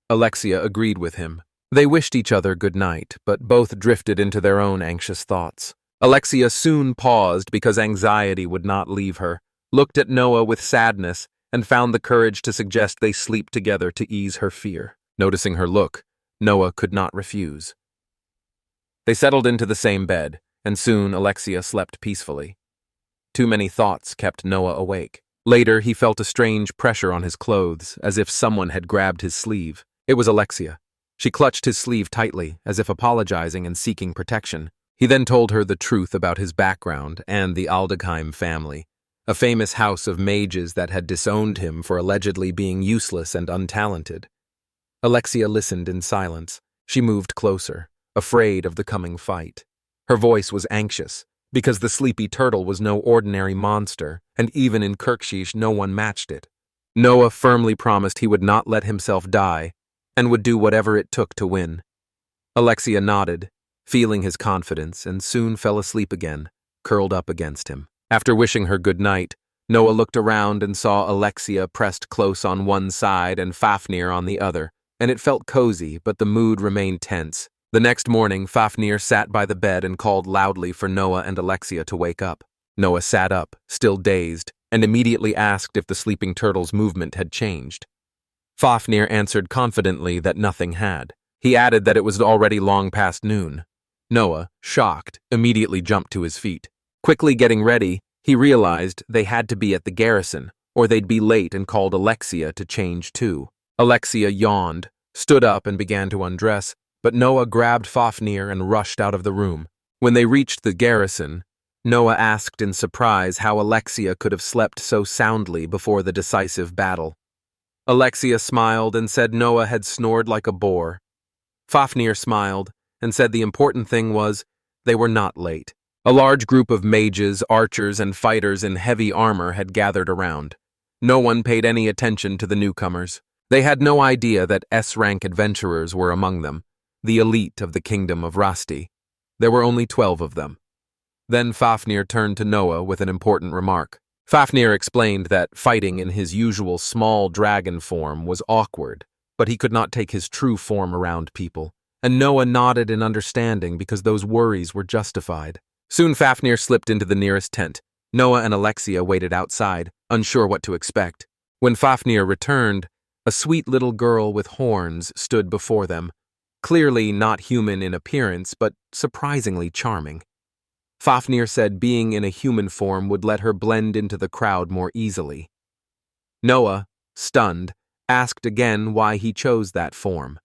Alexia agreed with him. They wished each other good night, but both drifted into their own anxious thoughts. Alexia soon paused because anxiety would not leave her, looked at Noah with sadness, and found the courage to suggest they sleep together to ease her fear. Noticing her look, Noah could not refuse. They settled into the same bed, and soon Alexia slept peacefully. Too many thoughts kept Noah awake. Later, he felt a strange pressure on his clothes, as if someone had grabbed his sleeve. It was Alexia. She clutched his sleeve tightly, as if apologizing and seeking protection. He then told her the truth about his background and the Aldegheim family, a famous house of mages that had disowned him for allegedly being useless and untalented. Alexia listened in silence. She moved closer, afraid of the coming fight. Her voice was anxious, because the sleepy turtle was no ordinary monster, and even in Kirksheesh no one matched it. Noah firmly promised he would not let himself die, and would do whatever it took to win. Alexia nodded, feeling his confidence, and soon fell asleep again, curled up against him. After wishing her good night, Noah looked around and saw Alexia pressed close on one side and Fafnir on the other, and it felt cozy, but the mood remained tense. The next morning, Fafnir sat by the bed and called loudly for Noah and Alexia to wake up. Noah sat up, still dazed, and immediately asked if the sleeping turtle's movement had changed. Fafnir answered confidently that nothing had. He added that it was already long past noon. Noah, shocked, immediately jumped to his feet. Quickly getting ready, he realized they had to be at the garrison, or they'd be late, and called Alexia to change too. Alexia yawned, stood up and began to undress, but Noah grabbed Fafnir and rushed out of the room. When they reached the garrison, Noah asked in surprise how Alexia could have slept so soundly before the decisive battle. Alexia smiled and said Noah had snored like a boar. Fafnir smiled and said the important thing was They were not late. A large group of mages, archers, and fighters in heavy armor had gathered around. No one paid any attention to the newcomers. They had no idea that S-rank adventurers were among them, the elite of the kingdom of Rasti. There were only 12 of them. Then Fafnir turned to Noah with an important remark. Fafnir explained that fighting in his usual small dragon form was awkward, but he could not take his true form around people, and Noah nodded in understanding because those worries were justified. Soon Fafnir slipped into the nearest tent. Noah and Alexia waited outside, unsure what to expect. When Fafnir returned, a sweet little girl with horns stood before them, clearly not human in appearance, but surprisingly charming. Fafnir said being in a human form would let her blend into the crowd more easily. Noah, stunned, asked again why he chose that form.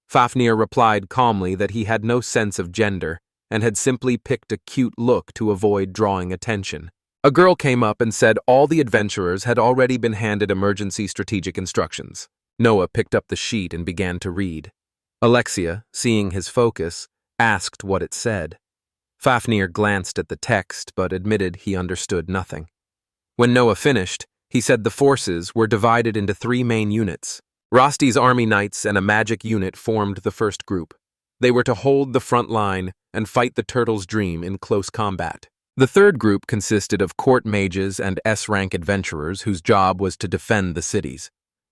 Fafnir replied calmly that he had no sense of gender and had simply picked a cute look to avoid drawing attention. A girl came up and said all the adventurers had already been handed emergency strategic instructions. Noah picked up the sheet and began to read. Alexia, seeing his focus, asked what it said. Fafnir glanced at the text but admitted he understood nothing. When Noah finished, he said the forces were divided into 3 main units. Rasti's army knights and a magic unit formed the first group. They were to hold the front line and fight the Turtle's Dream in close combat. The third group consisted of court mages and S-rank adventurers whose job was to defend the cities.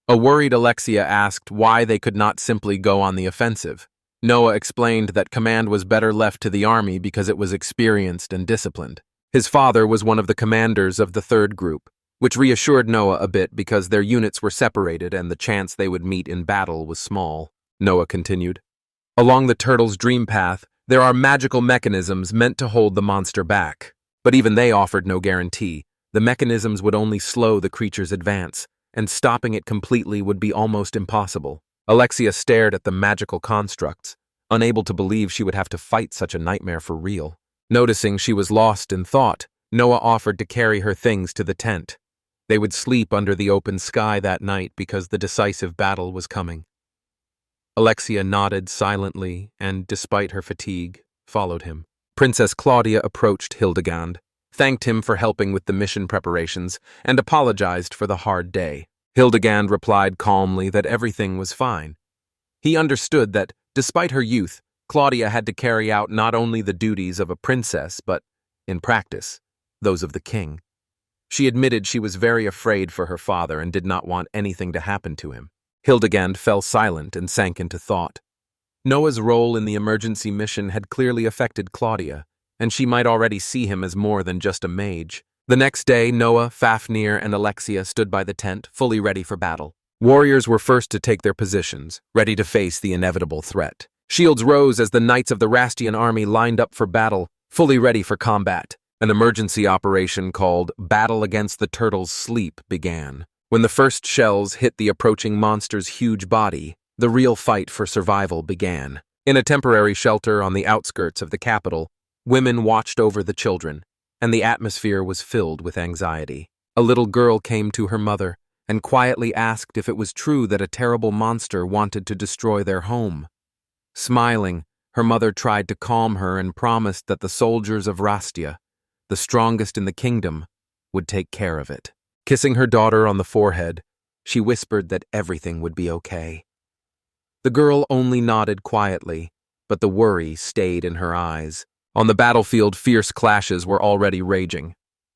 A worried Alexia asked why they could not simply go on the offensive. Noah explained that command was better left to the army because it was experienced and disciplined. His father was one of the commanders of the third group, which reassured Noah a bit because their units were separated and the chance they would meet in battle was small. Noah continued. Along the Turtle's Dream path, there are magical mechanisms meant to hold the monster back, but even they offered no guarantee. The mechanisms would only slow the creature's advance, and stopping it completely would be almost impossible. Alexia stared at the magical constructs, unable to believe she would have to fight such a nightmare for real. Noticing she was lost in thought, Noah offered to carry her things to the tent. They would sleep under the open sky that night because the decisive battle was coming. Alexia nodded silently and, despite her fatigue, followed him. Princess Claudia approached Hildegand, thanked him for helping with the mission preparations, and apologized for the hard day. Hildegand replied calmly that everything was fine. He understood that, despite her youth, Claudia had to carry out not only the duties of a princess, but, in practice, those of the king. She admitted she was very afraid for her father and did not want anything to happen to him. Hildegand fell silent and sank into thought. Noah's role in the emergency mission had clearly affected Claudia, and she might already see him as more than just a mage. The next day, Noah, Fafnir, and Alexia stood by the tent, fully ready for battle. Warriors were first to take their positions, ready to face the inevitable threat. Shields rose as the knights of the Rastian army lined up for battle, fully ready for combat. An emergency operation called Battle Against the Turtle's Sleep began. When the first shells hit the approaching monster's huge body, the real fight for survival began. In a temporary shelter on the outskirts of the capital, women watched over the children, and the atmosphere was filled with anxiety. A little girl came to her mother and quietly asked if it was true that a terrible monster wanted to destroy their home. Smiling, her mother tried to calm her and promised that the soldiers of Rastia, the strongest in the kingdom, would take care of it. Kissing her daughter on the forehead, she whispered that everything would be okay. The girl only nodded quietly, but the worry stayed in her eyes. On the battlefield, fierce clashes were already raging.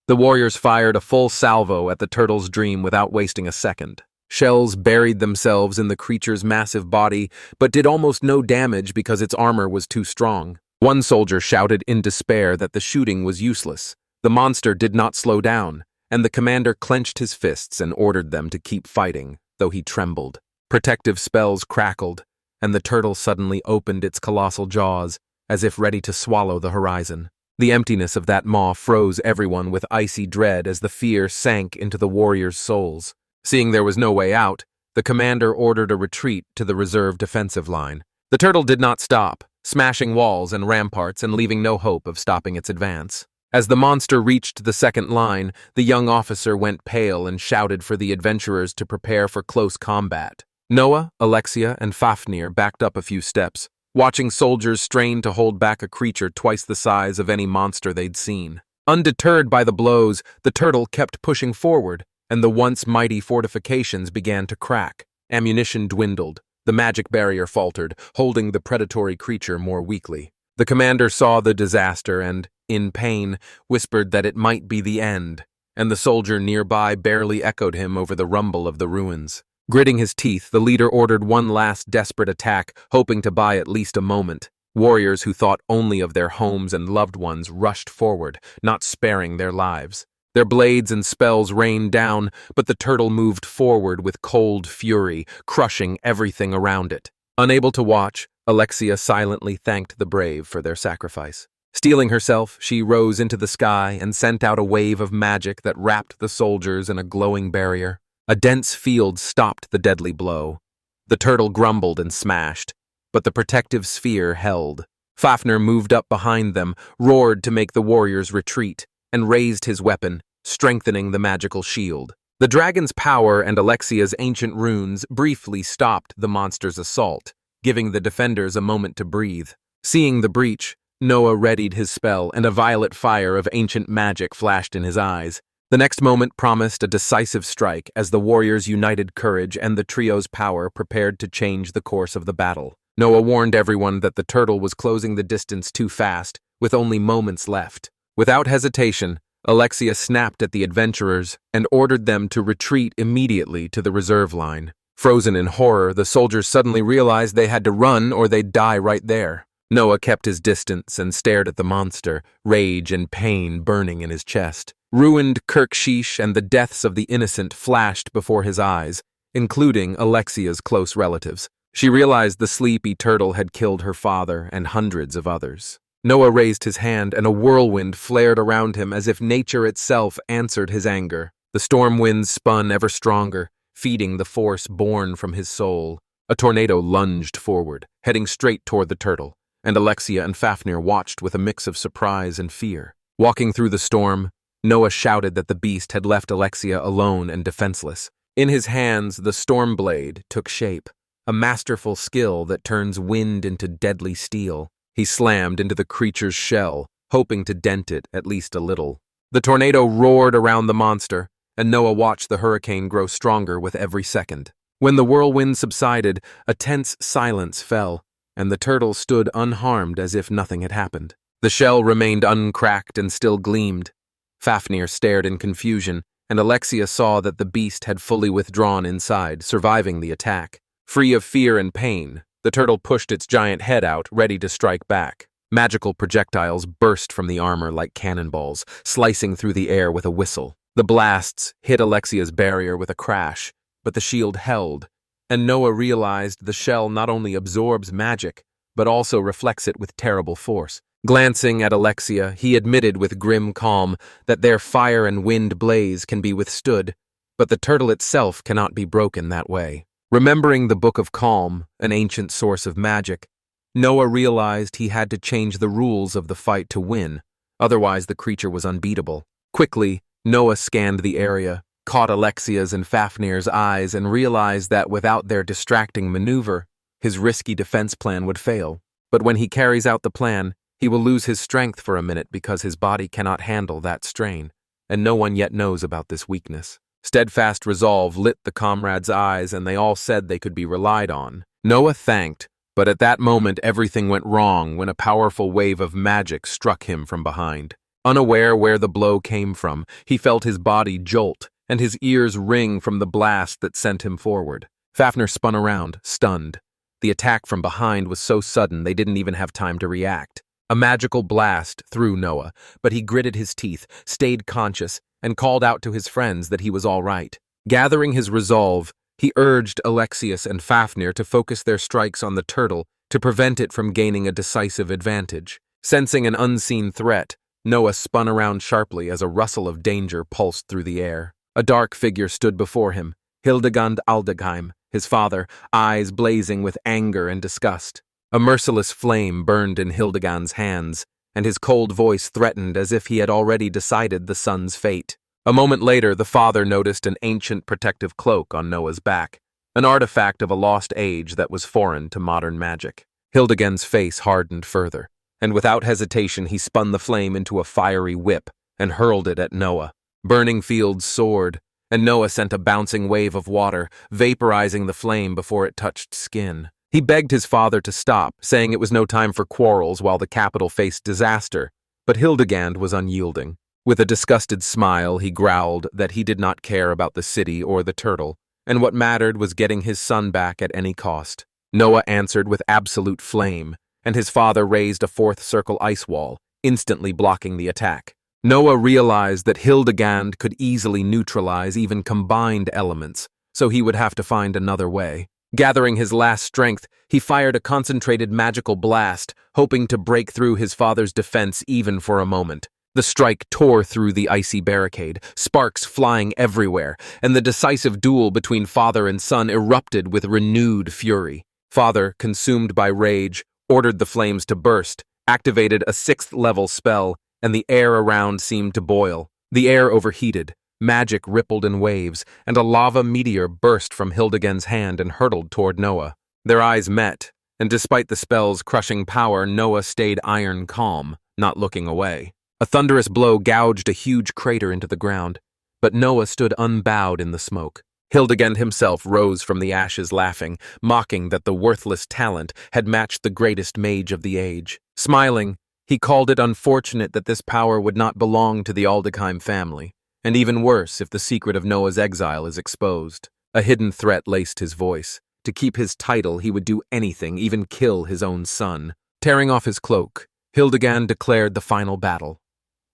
The warriors fired a full salvo at the Turtle's Dream without wasting a second. Shells buried themselves in the creature's massive body, but did almost no damage because its armor was too strong. One soldier shouted in despair that the shooting was useless. The monster did not slow down, and the commander clenched his fists and ordered them to keep fighting, though he trembled. Protective spells crackled, and the turtle suddenly opened its colossal jaws, as if ready to swallow the horizon. The emptiness of that maw froze everyone with icy dread as the fear sank into the warriors' souls. Seeing there was no way out, the commander ordered a retreat to the reserve defensive line. The turtle did not stop, smashing walls and ramparts and leaving no hope of stopping its advance. As the monster reached the second line, the young officer went pale and shouted for the adventurers to prepare for close combat. Noah, Alexia, and Fafnir backed up a few steps, watching soldiers strain to hold back a creature twice the size of any monster they'd seen. Undeterred by the blows, the turtle kept pushing forward, and the once mighty fortifications began to crack. Ammunition dwindled. The magic barrier faltered, holding the predatory creature more weakly. The commander saw the disaster and, in pain, whispered that it might be the end, and the soldier nearby barely echoed him over the rumble of the ruins. Gritting his teeth, the leader ordered one last desperate attack, hoping to buy at least a moment. Warriors who thought only of their homes and loved ones rushed forward, not sparing their lives. Their blades and spells rained down, but the turtle moved forward with cold fury, crushing everything around it. Unable to watch, Alexia silently thanked the brave for their sacrifice. Steeling herself, she rose into the sky and sent out a wave of magic that wrapped the soldiers in a glowing barrier. A dense field stopped the deadly blow. The turtle grumbled and smashed, but the protective sphere held. Fafnir moved up behind them, roared to make the warriors retreat, and raised his weapon, strengthening the magical shield. The dragon's power and Alexia's ancient runes briefly stopped the monster's assault, giving the defenders a moment to breathe. Seeing the breach, Noah readied his spell, and a violet fire of ancient magic flashed in his eyes. The next moment promised a decisive strike as the warriors' united courage and the trio's power prepared to change the course of the battle. Noah warned everyone that the turtle was closing the distance too fast, with only moments left. Without hesitation, Alexia snapped at the adventurers and ordered them to retreat immediately to the reserve line. Frozen in horror, the soldiers suddenly realized they had to run or they'd die right there. Noah kept his distance and stared at the monster, rage and pain burning in his chest. Ruined Kirksheesh and the deaths of the innocent flashed before his eyes, including Alexia's close relatives. She realized the sleepy turtle had killed her father and hundreds of others. Noah raised his hand and a whirlwind flared around him as if nature itself answered his anger. The storm winds spun ever stronger, feeding the force born from his soul. A tornado lunged forward, heading straight toward the turtle, and Alexia and Fafnir watched with a mix of surprise and fear. Walking through the storm, Noah shouted that the beast had left Alexia alone and defenseless. In his hands, the storm blade took shape, a masterful skill that turns wind into deadly steel. He slammed into the creature's shell, hoping to dent it at least a little. The tornado roared around the monster, and Noah watched the hurricane grow stronger with every second. When the whirlwind subsided, a tense silence fell, and the turtle stood unharmed as if nothing had happened. The shell remained uncracked and still gleamed. Fafnir stared in confusion, and Alexia saw that the beast had fully withdrawn inside, surviving the attack. Free of fear and pain, the turtle pushed its giant head out, ready to strike back. Magical projectiles burst from the armor like cannonballs, slicing through the air with a whistle. The blasts hit Alexia's barrier with a crash, but the shield held, and Noah realized the shell not only absorbs magic, but also reflects it with terrible force. Glancing at Alexia, he admitted with grim calm that their fire and wind blaze can be withstood, but the turtle itself cannot be broken that way. Remembering the Book of Calm, an ancient source of magic, Noah realized he had to change the rules of the fight to win, otherwise the creature was unbeatable. Quickly, Noah scanned the area, caught Alexia's and Fafnir's eyes, and realized that without their distracting maneuver, his risky defense plan would fail. But when he carries out the plan, he will lose his strength for a minute because his body cannot handle that strain, and no one yet knows about this weakness. Steadfast resolve lit the comrades' eyes, and they all said they could be relied on. Noah thanked, but at that moment everything went wrong when a powerful wave of magic struck him from behind. Unaware where the blow came from, he felt his body jolt and his ears ring from the blast that sent him forward. Fafnir spun around, stunned. The attack from behind was so sudden they didn't even have time to react. A magical blast threw Noah, but he gritted his teeth, stayed conscious, and called out to his friends that he was all right. Gathering his resolve, he urged Alexius and Fafnir to focus their strikes on the turtle to prevent it from gaining a decisive advantage. Sensing an unseen threat, Noah spun around sharply as a rustle of danger pulsed through the air. A dark figure stood before him, Hildegand Aldegheim, his father, eyes blazing with anger and disgust. A merciless flame burned in Hildegand's hands, and his cold voice threatened as if he had already decided the son's fate. A moment later, the father noticed an ancient protective cloak on Noah's back, an artifact of a lost age that was foreign to modern magic. Hildegard's face hardened further, and without hesitation he spun the flame into a fiery whip and hurled it at Noah. Burning fields soared, and Noah sent a bouncing wave of water, vaporizing the flame before it touched skin. He begged his father to stop, saying it was no time for quarrels while the capital faced disaster, but Hildegard was unyielding. With a disgusted smile, he growled that he did not care about the city or the turtle, and what mattered was getting his son back at any cost. Noah answered with absolute flame, and his father raised a fourth circle ice wall, instantly blocking the attack. Noah realized that Hildegard could easily neutralize even combined elements, so he would have to find another way. Gathering his last strength, he fired a concentrated magical blast, hoping to break through his father's defense even for a moment. The strike tore through the icy barricade, sparks flying everywhere, and the decisive duel between father and son erupted with renewed fury. Father, consumed by rage, ordered the flames to burst, activated a 6th-level spell, and the air around seemed to boil. The air overheated, magic rippled in waves, and a lava meteor burst from Hildegard's hand and hurtled toward Noah. Their eyes met, and despite the spell's crushing power, Noah stayed iron calm, not looking away. A thunderous blow gouged a huge crater into the ground, but Noah stood unbowed in the smoke. Hildegard himself rose from the ashes laughing, mocking that the worthless talent had matched the greatest mage of the age. Smiling, he called it unfortunate that this power would not belong to the Aldekheim family, and even worse if the secret of Noah's exile is exposed. A hidden threat laced his voice. To keep his title, he would do anything, even kill his own son. Tearing off his cloak, Hildegard declared the final battle.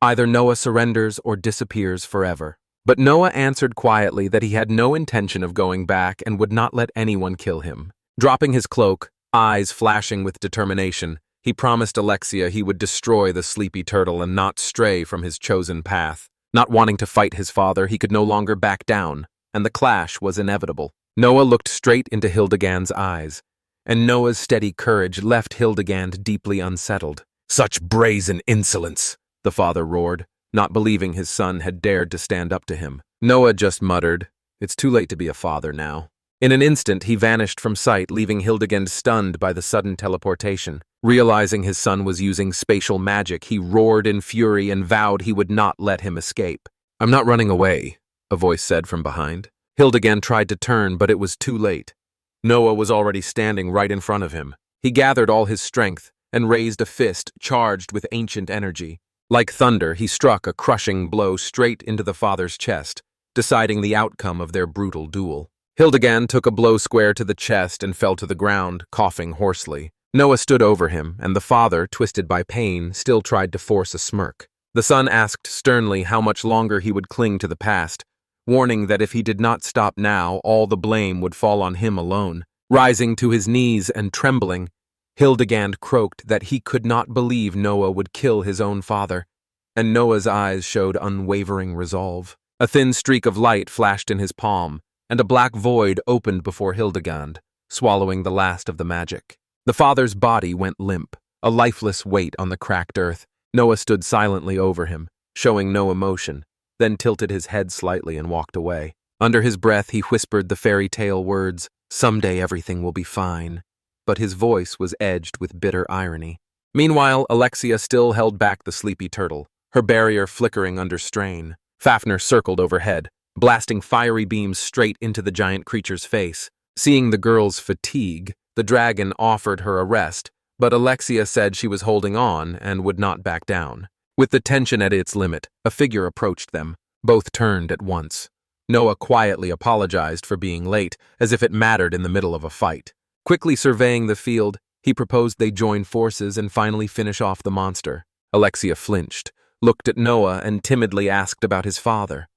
Either Noah surrenders or disappears forever. But Noah answered quietly that he had no intention of going back and would not let anyone kill him. Dropping his cloak, eyes flashing with determination, he promised Alexia he would destroy the sleepy turtle and not stray from his chosen path. Not wanting to fight his father, he could no longer back down, and the clash was inevitable. Noah looked straight into Hildegard's eyes, and Noah's steady courage left Hildegard deeply unsettled. "Such brazen insolence!" the father roared, not believing his son had dared to stand up to him. Noah just muttered, "It's too late to be a father now." In an instant, he vanished from sight, leaving Hildegard stunned by the sudden teleportation. Realizing his son was using spatial magic, he roared in fury and vowed he would not let him escape. "I'm not running away," a voice said from behind. Hildegard tried to turn, but it was too late. Noah was already standing right in front of him. He gathered all his strength and raised a fist charged with ancient energy. Like thunder, he struck a crushing blow straight into the father's chest, deciding the outcome of their brutal duel. Hildegard took a blow square to the chest and fell to the ground, coughing hoarsely. Noah stood over him, and the father, twisted by pain, still tried to force a smirk. The son asked sternly how much longer he would cling to the past, warning that if he did not stop now, all the blame would fall on him alone. Rising to his knees and trembling, Hildegard croaked that he could not believe Noah would kill his own father, and Noah's eyes showed unwavering resolve. A thin streak of light flashed in his palm, and a black void opened before Hildegard, swallowing the last of the magic. The father's body went limp, a lifeless weight on the cracked earth. Noah stood silently over him, showing no emotion, then tilted his head slightly and walked away. Under his breath, he whispered the fairy tale words, "Someday everything will be fine," but his voice was edged with bitter irony. Meanwhile, Alexia still held back the sleepy turtle, her barrier flickering under strain. Fafnir circled overhead, blasting fiery beams straight into the giant creature's face. Seeing the girl's fatigue, the dragon offered her a rest, but Alexia said she was holding on and would not back down. With the tension at its limit, a figure approached them. Both turned at once. Noah quietly apologized for being late, as if it mattered in the middle of a fight. Quickly surveying the field, he proposed they join forces and finally finish off the monster. Alexia flinched, looked at Noah, and timidly asked about his father.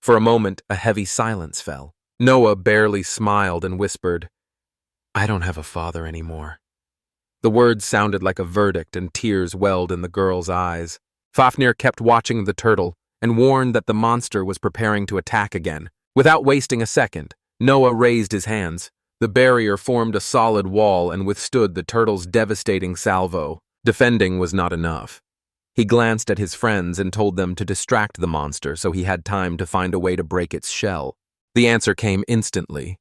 For a moment, a heavy silence fell. Noah barely smiled and whispered, "I don't have a father anymore." The words sounded like a verdict, and tears welled in the girl's eyes. Fafnir kept watching the turtle and warned that the monster was preparing to attack again. Without wasting a second, Noah raised his hands. The barrier formed a solid wall and withstood the turtle's devastating salvo. Defending was not enough. He glanced at his friends and told them to distract the monster so he had time to find a way to break its shell. The answer came instantly.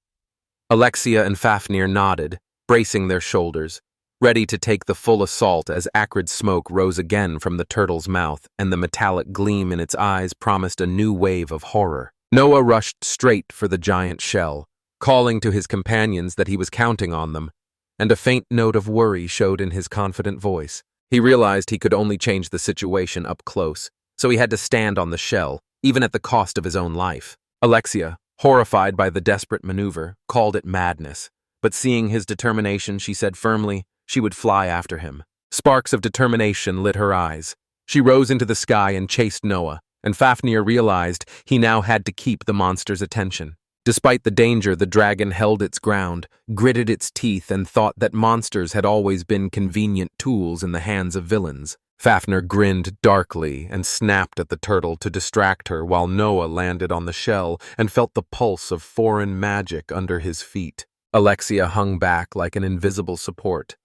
Alexia and Fafnir nodded, bracing their shoulders. ready to take the full assault as acrid smoke rose again from the turtle's mouth and the metallic gleam in its eyes promised a new wave of horror. Noah rushed straight for the giant shell, calling to his companions that he was counting on them, and a faint note of worry showed in his confident voice. He realized he could only change the situation up close, so he had to stand on the shell, even at the cost of his own life. Alexia, horrified by the desperate maneuver, called it madness, but seeing his determination, she said firmly she would fly after him. Sparks of determination lit her eyes. She rose into the sky and chased Noah, and Fafnir realized he now had to keep the monster's attention. Despite the danger, the dragon held its ground, gritted its teeth, and thought that monsters had always been convenient tools in the hands of villains. Fafnir grinned darkly and snapped at the turtle to distract her while Noah landed on the shell and felt the pulse of foreign magic under his feet. Alexia hung back like an invisible support.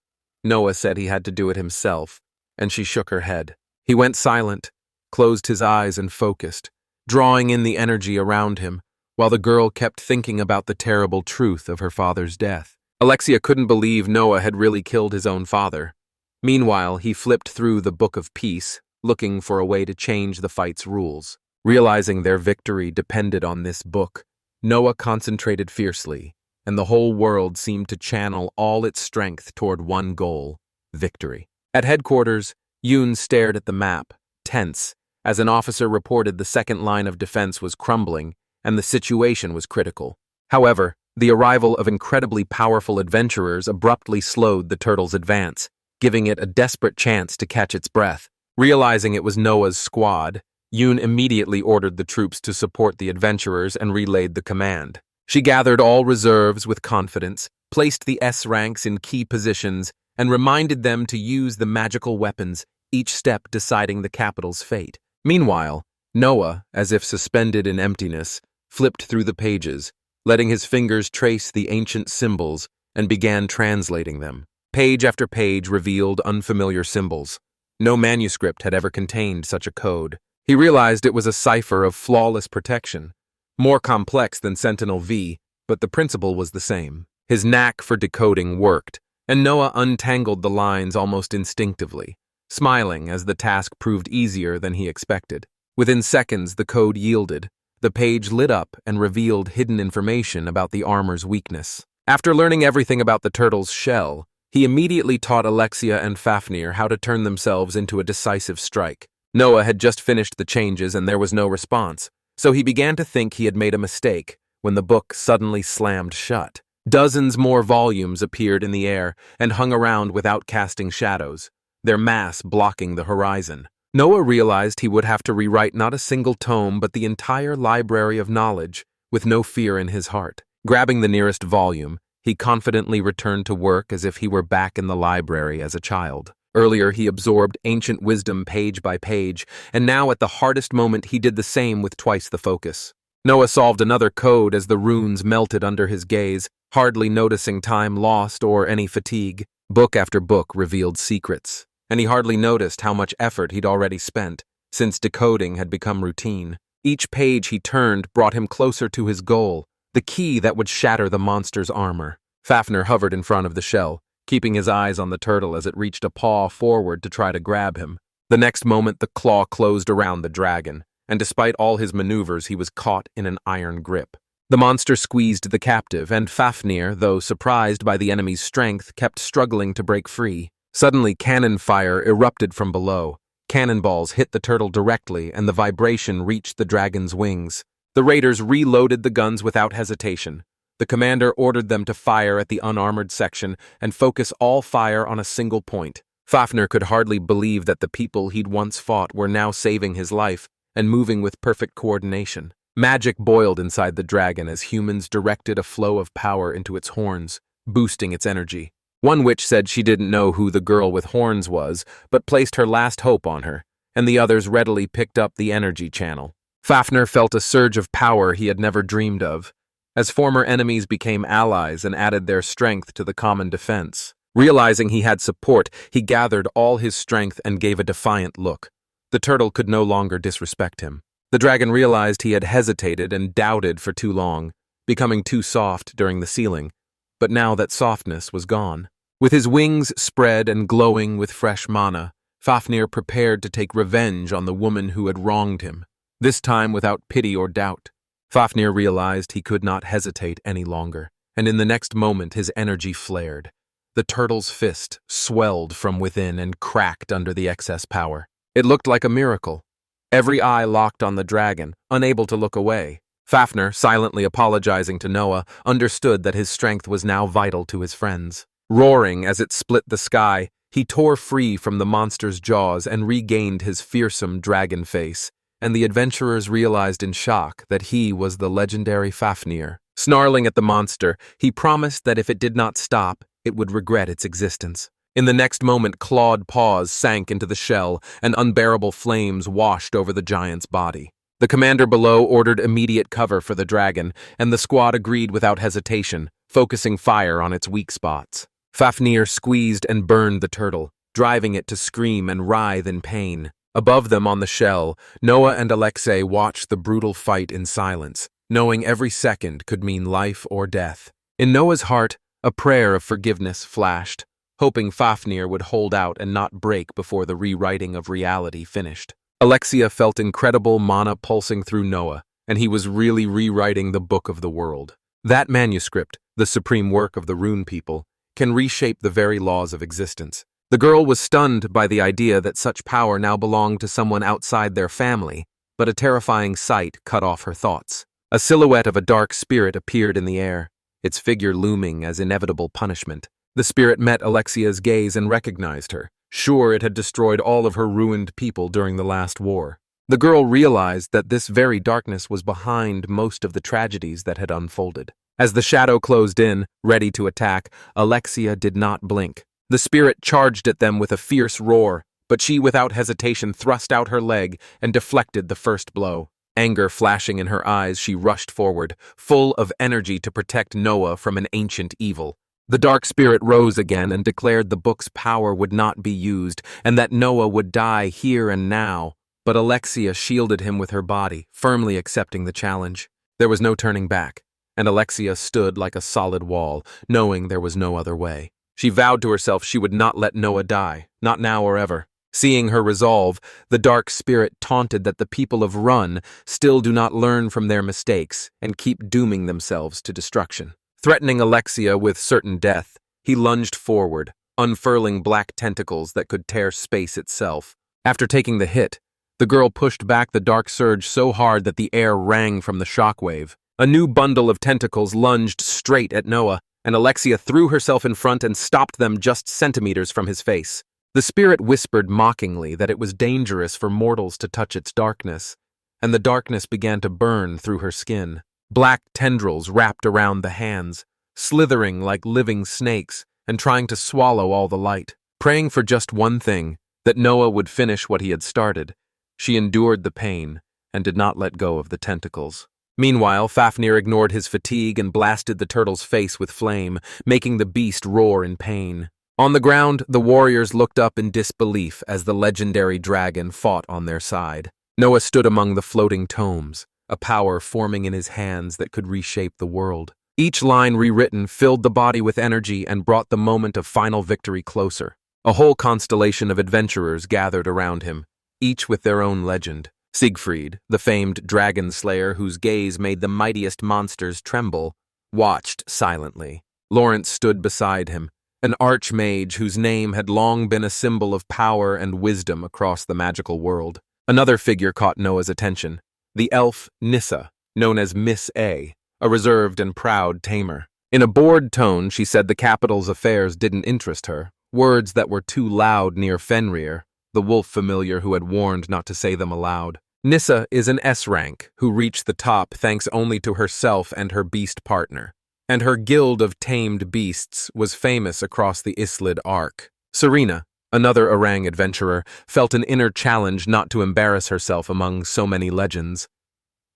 Noah said he had to do it himself, and she shook her head. He went silent, closed his eyes and focused, drawing in the energy around him, while the girl kept thinking about the terrible truth of her father's death. Alexia couldn't believe Noah had really killed his own father. Meanwhile, he flipped through the Book of Peace, looking for a way to change the fight's rules. Realizing their victory depended on this book, Noah concentrated fiercely, and the whole world seemed to channel all its strength toward one goal: victory. At headquarters, Yoon stared at the map, tense, as an officer reported the second line of defense was crumbling and the situation was critical. However, the arrival of incredibly powerful adventurers abruptly slowed the turtle's advance, giving it a desperate chance to catch its breath. Realizing it was Noah's squad, Yoon immediately ordered the troops to support the adventurers and relayed the command. She gathered all reserves with confidence, placed the S ranks in key positions, and reminded them to use the magical weapons, each step deciding the capital's fate. Meanwhile, Noah, as if suspended in emptiness, flipped through the pages, letting his fingers trace the ancient symbols, and began translating them. Page after page revealed unfamiliar symbols. No manuscript had ever contained such a code. He realized it was a cipher of flawless protection, more complex than Sentinel V, but the principle was the same. His knack for decoding worked, and Noah untangled the lines almost instinctively, smiling as the task proved easier than he expected. Within seconds, the code yielded. The page lit up and revealed hidden information about the armor's weakness. After learning everything about the turtle's shell, he immediately taught Alexia and Fafnir how to turn themselves into a decisive strike. Noah had just finished the changes and there was no response, so he began to think he had made a mistake when the book suddenly slammed shut. Dozens more volumes appeared in the air and hung around without casting shadows, their mass blocking the horizon. Noah realized he would have to rewrite not a single tome but the entire library of knowledge, with no fear in his heart. Grabbing the nearest volume, he confidently returned to work as if he were back in the library as a child. Earlier, he absorbed ancient wisdom page by page, and now at the hardest moment he did the same with twice the focus. Noah solved another code as the runes melted under his gaze, hardly noticing time lost or any fatigue. Book after book revealed secrets, and he hardly noticed how much effort he'd already spent, since decoding had become routine. Each page he turned brought him closer to his goal, the key that would shatter the monster's armor. Fafnir hovered in front of the shell, keeping his eyes on the turtle as it reached a paw forward to try to grab him. The next moment, the claw closed around the dragon, and despite all his maneuvers, he was caught in an iron grip. The monster squeezed the captive, and Fafnir, though surprised by the enemy's strength, kept struggling to break free. Suddenly, cannon fire erupted from below. Cannonballs hit the turtle directly, and the vibration reached the dragon's wings. The raiders reloaded the guns without hesitation. The commander ordered them to fire at the unarmored section and focus all fire on a single point. Fafnir could hardly believe that the people he'd once fought were now saving his life and moving with perfect coordination. Magic boiled inside the dragon as humans directed a flow of power into its horns, boosting its energy. One witch said she didn't know who the girl with horns was, but placed her last hope on her, and the others readily picked up the energy channel. Fafnir felt a surge of power he had never dreamed of, as former enemies became allies and added their strength to the common defense. Realizing he had support, he gathered all his strength and gave a defiant look. The turtle could no longer disrespect him. The dragon realized he had hesitated and doubted for too long, becoming too soft during the sealing, but now that softness was gone. With his wings spread and glowing with fresh mana, Fafnir prepared to take revenge on the woman who had wronged him, this time without pity or doubt. Fafnir realized he could not hesitate any longer, and in the next moment his energy flared. The turtle's fist swelled from within and cracked under the excess power. It looked like a miracle. Every eye locked on the dragon, unable to look away. Fafnir, silently apologizing to Noah, understood that his strength was now vital to his friends. Roaring as it split the sky, he tore free from the monster's jaws and regained his fearsome dragon face, and the adventurers realized in shock that he was the legendary Fafnir. Snarling at the monster, he promised that if it did not stop, it would regret its existence. In the next moment, clawed paws sank into the shell, and unbearable flames washed over the giant's body. The commander below ordered immediate cover for the dragon, and the squad agreed without hesitation, focusing fire on its weak spots. Fafnir squeezed and burned the turtle, driving it to scream and writhe in pain. Above them on the shell, Noah and Alexei watched the brutal fight in silence, knowing every second could mean life or death. In Noah's heart, a prayer of forgiveness flashed, hoping Fafnir would hold out and not break before the rewriting of reality finished. Alexia felt incredible mana pulsing through Noah, and he was really rewriting the book of the world. That manuscript, the supreme work of the Rune people, can reshape the very laws of existence. The girl was stunned by the idea that such power now belonged to someone outside their family, but a terrifying sight cut off her thoughts. A silhouette of a dark spirit appeared in the air, its figure looming as inevitable punishment. The spirit met Alexia's gaze and recognized her, sure it had destroyed all of her ruined people during the last war. The girl realized that this very darkness was behind most of the tragedies that had unfolded. As the shadow closed in, ready to attack, Alexia did not blink. The spirit charged at them with a fierce roar, but she without hesitation thrust out her leg and deflected the first blow. Anger flashing in her eyes, she rushed forward, full of energy to protect Noah from an ancient evil. The dark spirit rose again and declared the book's power would not be used and that Noah would die here and now. But Alexia shielded him with her body, firmly accepting the challenge. There was no turning back, and Alexia stood like a solid wall, knowing there was no other way. She vowed to herself she would not let Noah die, not now or ever. Seeing her resolve, the dark spirit taunted that the people of Run still do not learn from their mistakes and keep dooming themselves to destruction. Threatening Alexia with certain death, he lunged forward, unfurling black tentacles that could tear space itself. After taking the hit, the girl pushed back the dark surge so hard that the air rang from the shockwave. A new bundle of tentacles lunged straight at Noah, and Alexia threw herself in front and stopped them just centimeters from his face. The spirit whispered mockingly that it was dangerous for mortals to touch its darkness, and the darkness began to burn through her skin. Black tendrils wrapped around the hands, slithering like living snakes and trying to swallow all the light. Praying for just one thing, that Noah would finish what he had started, she endured the pain and did not let go of the tentacles. Meanwhile, Fafnir ignored his fatigue and blasted the turtle's face with flame, making the beast roar in pain. On the ground, the warriors looked up in disbelief as the legendary dragon fought on their side. Noah stood among the floating tomes, a power forming in his hands that could reshape the world. Each line rewritten filled the body with energy and brought the moment of final victory closer. A whole constellation of adventurers gathered around him, each with their own legend. Siegfried, the famed dragon slayer whose gaze made the mightiest monsters tremble, watched silently. Lawrence stood beside him, an archmage whose name had long been a symbol of power and wisdom across the magical world. Another figure caught Noah's attention, the elf Nissa, known as Miss A reserved and proud tamer. In a bored tone, she said the capital's affairs didn't interest her, words that were too loud near Fenrir, the wolf familiar who had warned not to say them aloud. Nissa is an S-rank who reached the top thanks only to herself and her beast partner, and her guild of tamed beasts was famous across the Islid Arc. Serena, another Orang adventurer, felt an inner challenge not to embarrass herself among so many legends.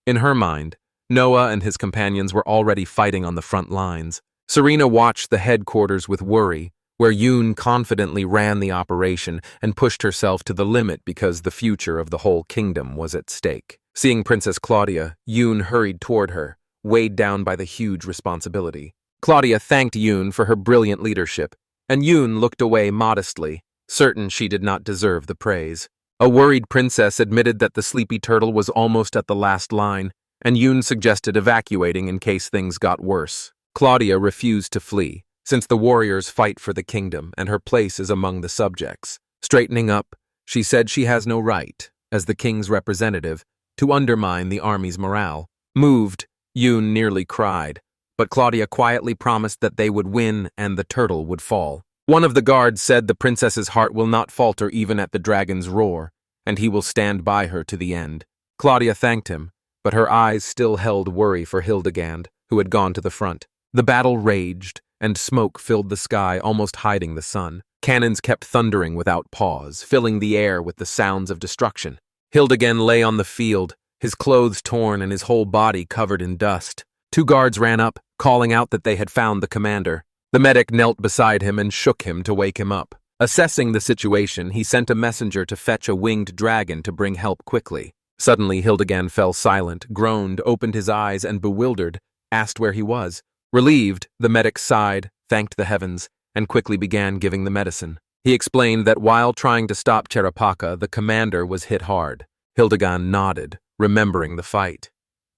In her mind, Noah and his companions were already fighting on the front lines. Serena watched the headquarters with worry, where Yoon confidently ran the operation and pushed herself to the limit because the future of the whole kingdom was at stake. Seeing Princess Claudia, Yoon hurried toward her, weighed down by the huge responsibility. Claudia thanked Yoon for her brilliant leadership and Yoon looked away modestly, certain she did not deserve the praise. A worried princess admitted that the sleepy turtle was almost at the last line, and Yoon suggested evacuating in case things got worse. Claudia refused to flee, since the warriors fight for the kingdom and her place is among the subjects. Straightening up, she said she has no right, as the king's representative, to undermine the army's morale. Moved, Yoon nearly cried, but Claudia quietly promised that they would win and the turtle would fall. One of the guards said the princess's heart will not falter even at the dragon's roar, and he will stand by her to the end. Claudia thanked him, but her eyes still held worry for Hildegand, who had gone to the front. The battle raged, and smoke filled the sky, almost hiding the sun. Cannons kept thundering without pause, filling the air with the sounds of destruction. Hildegand lay on the field, his clothes torn and his whole body covered in dust. Two guards ran up, calling out that they had found the commander. The medic knelt beside him and shook him to wake him up. Assessing the situation, he sent a messenger to fetch a winged dragon to bring help quickly. Suddenly, Hildegand fell silent, groaned, opened his eyes, and bewildered, asked where he was. Relieved, the medic sighed, thanked the heavens, and quickly began giving the medicine. He explained that while trying to stop Cherapaka, the commander was hit hard. Hildegand nodded, remembering the fight.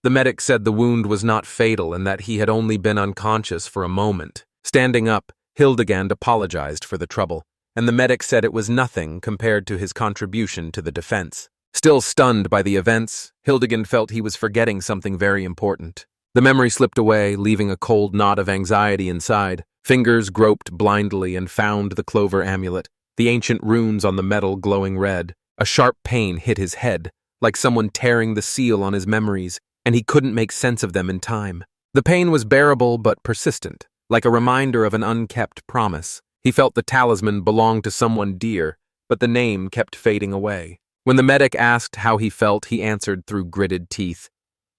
The medic said the wound was not fatal and that he had only been unconscious for a moment. Standing up, Hildegand apologized for the trouble, and the medic said it was nothing compared to his contribution to the defense. Still stunned by the events, Hildegand felt he was forgetting something very important. The memory slipped away, leaving a cold knot of anxiety inside. Fingers groped blindly and found the clover amulet, the ancient runes on the metal glowing red. A sharp pain hit his head, like someone tearing the seal on his memories, and he couldn't make sense of them in time. The pain was bearable but persistent, like a reminder of an unkept promise. He felt the talisman belonged to someone dear, but the name kept fading away. When the medic asked how he felt, he answered through gritted teeth,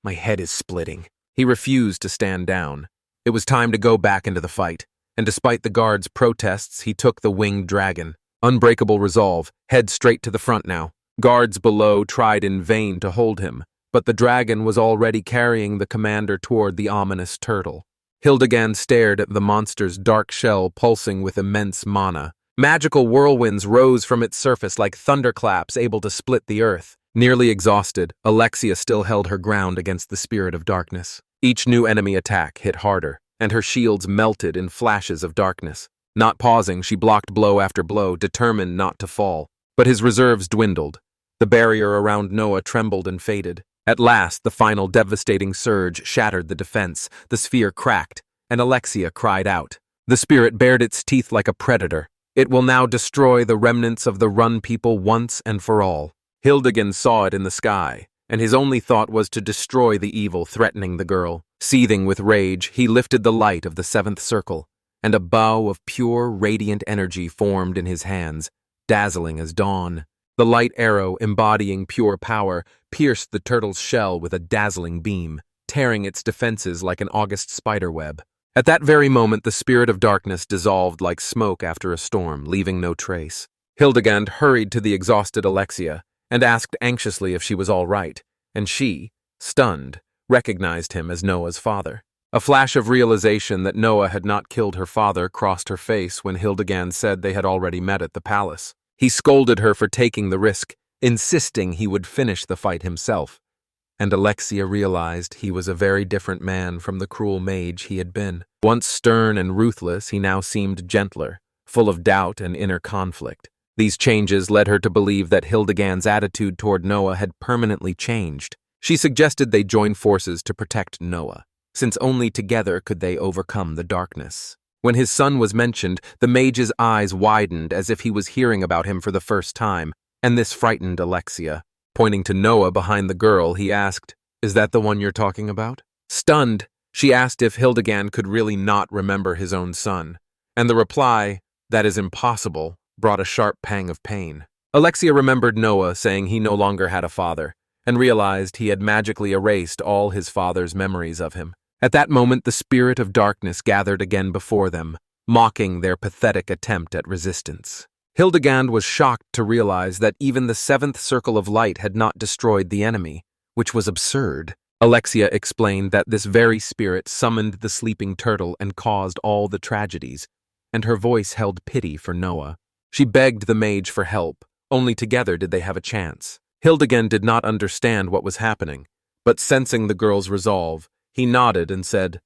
"My head is splitting." He refused to stand down. It was time to go back into the fight, and despite the guards' protests, he took the winged dragon. Unbreakable resolve, head straight to the front now. Guards below tried in vain to hold him, but the dragon was already carrying the commander toward the ominous turtle. Hildegand stared at the monster's dark shell pulsing with immense mana. Magical whirlwinds rose from its surface like thunderclaps able to split the earth. Nearly exhausted, Alexia still held her ground against the spirit of darkness. Each new enemy attack hit harder, and her shields melted in flashes of darkness. Not pausing, she blocked blow after blow, determined not to fall. But his reserves dwindled. The barrier around Noah trembled and faded. At last, the final devastating surge shattered the defense. The sphere cracked, and Alexia cried out. The spirit bared its teeth like a predator. It will now destroy the remnants of the Run people once and for all. Hildegand saw it in the sky, and his only thought was to destroy the evil threatening the girl. Seething with rage, he lifted the light of the seventh circle, and a bow of pure, radiant energy formed in his hands, dazzling as dawn. The light arrow, embodying pure power, pierced the turtle's shell with a dazzling beam, tearing its defenses like an August spiderweb. At that very moment, the spirit of darkness dissolved like smoke after a storm, leaving no trace. Hildegand hurried to the exhausted Alexia and asked anxiously if she was all right, and she, stunned, recognized him as Noah's father. A flash of realization that Noah had not killed her father crossed her face when Hildegand said they had already met at the palace. He scolded her for taking the risk, insisting he would finish the fight himself. And Alexia realized he was a very different man from the cruel mage he had been. Once stern and ruthless, he now seemed gentler, full of doubt and inner conflict. These changes led her to believe that Hildegand's attitude toward Noah had permanently changed. She suggested they join forces to protect Noah, since only together could they overcome the darkness. When his son was mentioned, the mage's eyes widened as if he was hearing about him for the first time, and this frightened Alexia. Pointing to Noah behind the girl, he asked, "Is that the one you're talking about?" Stunned, she asked if Hildegand could really not remember his own son, and the reply, "That is impossible," brought a sharp pang of pain. Alexia remembered Noah saying he no longer had a father, and realized he had magically erased all his father's memories of him. At that moment, the spirit of darkness gathered again before them, mocking their pathetic attempt at resistance. Hildegand was shocked to realize that even the seventh circle of light had not destroyed the enemy, which was absurd. Alexia explained that this very spirit summoned the sleeping turtle and caused all the tragedies, and her voice held pity for Noah. She begged the mage for help. Only together did they have a chance. Hildegard did not understand what was happening, but sensing the girl's resolve, he nodded and said,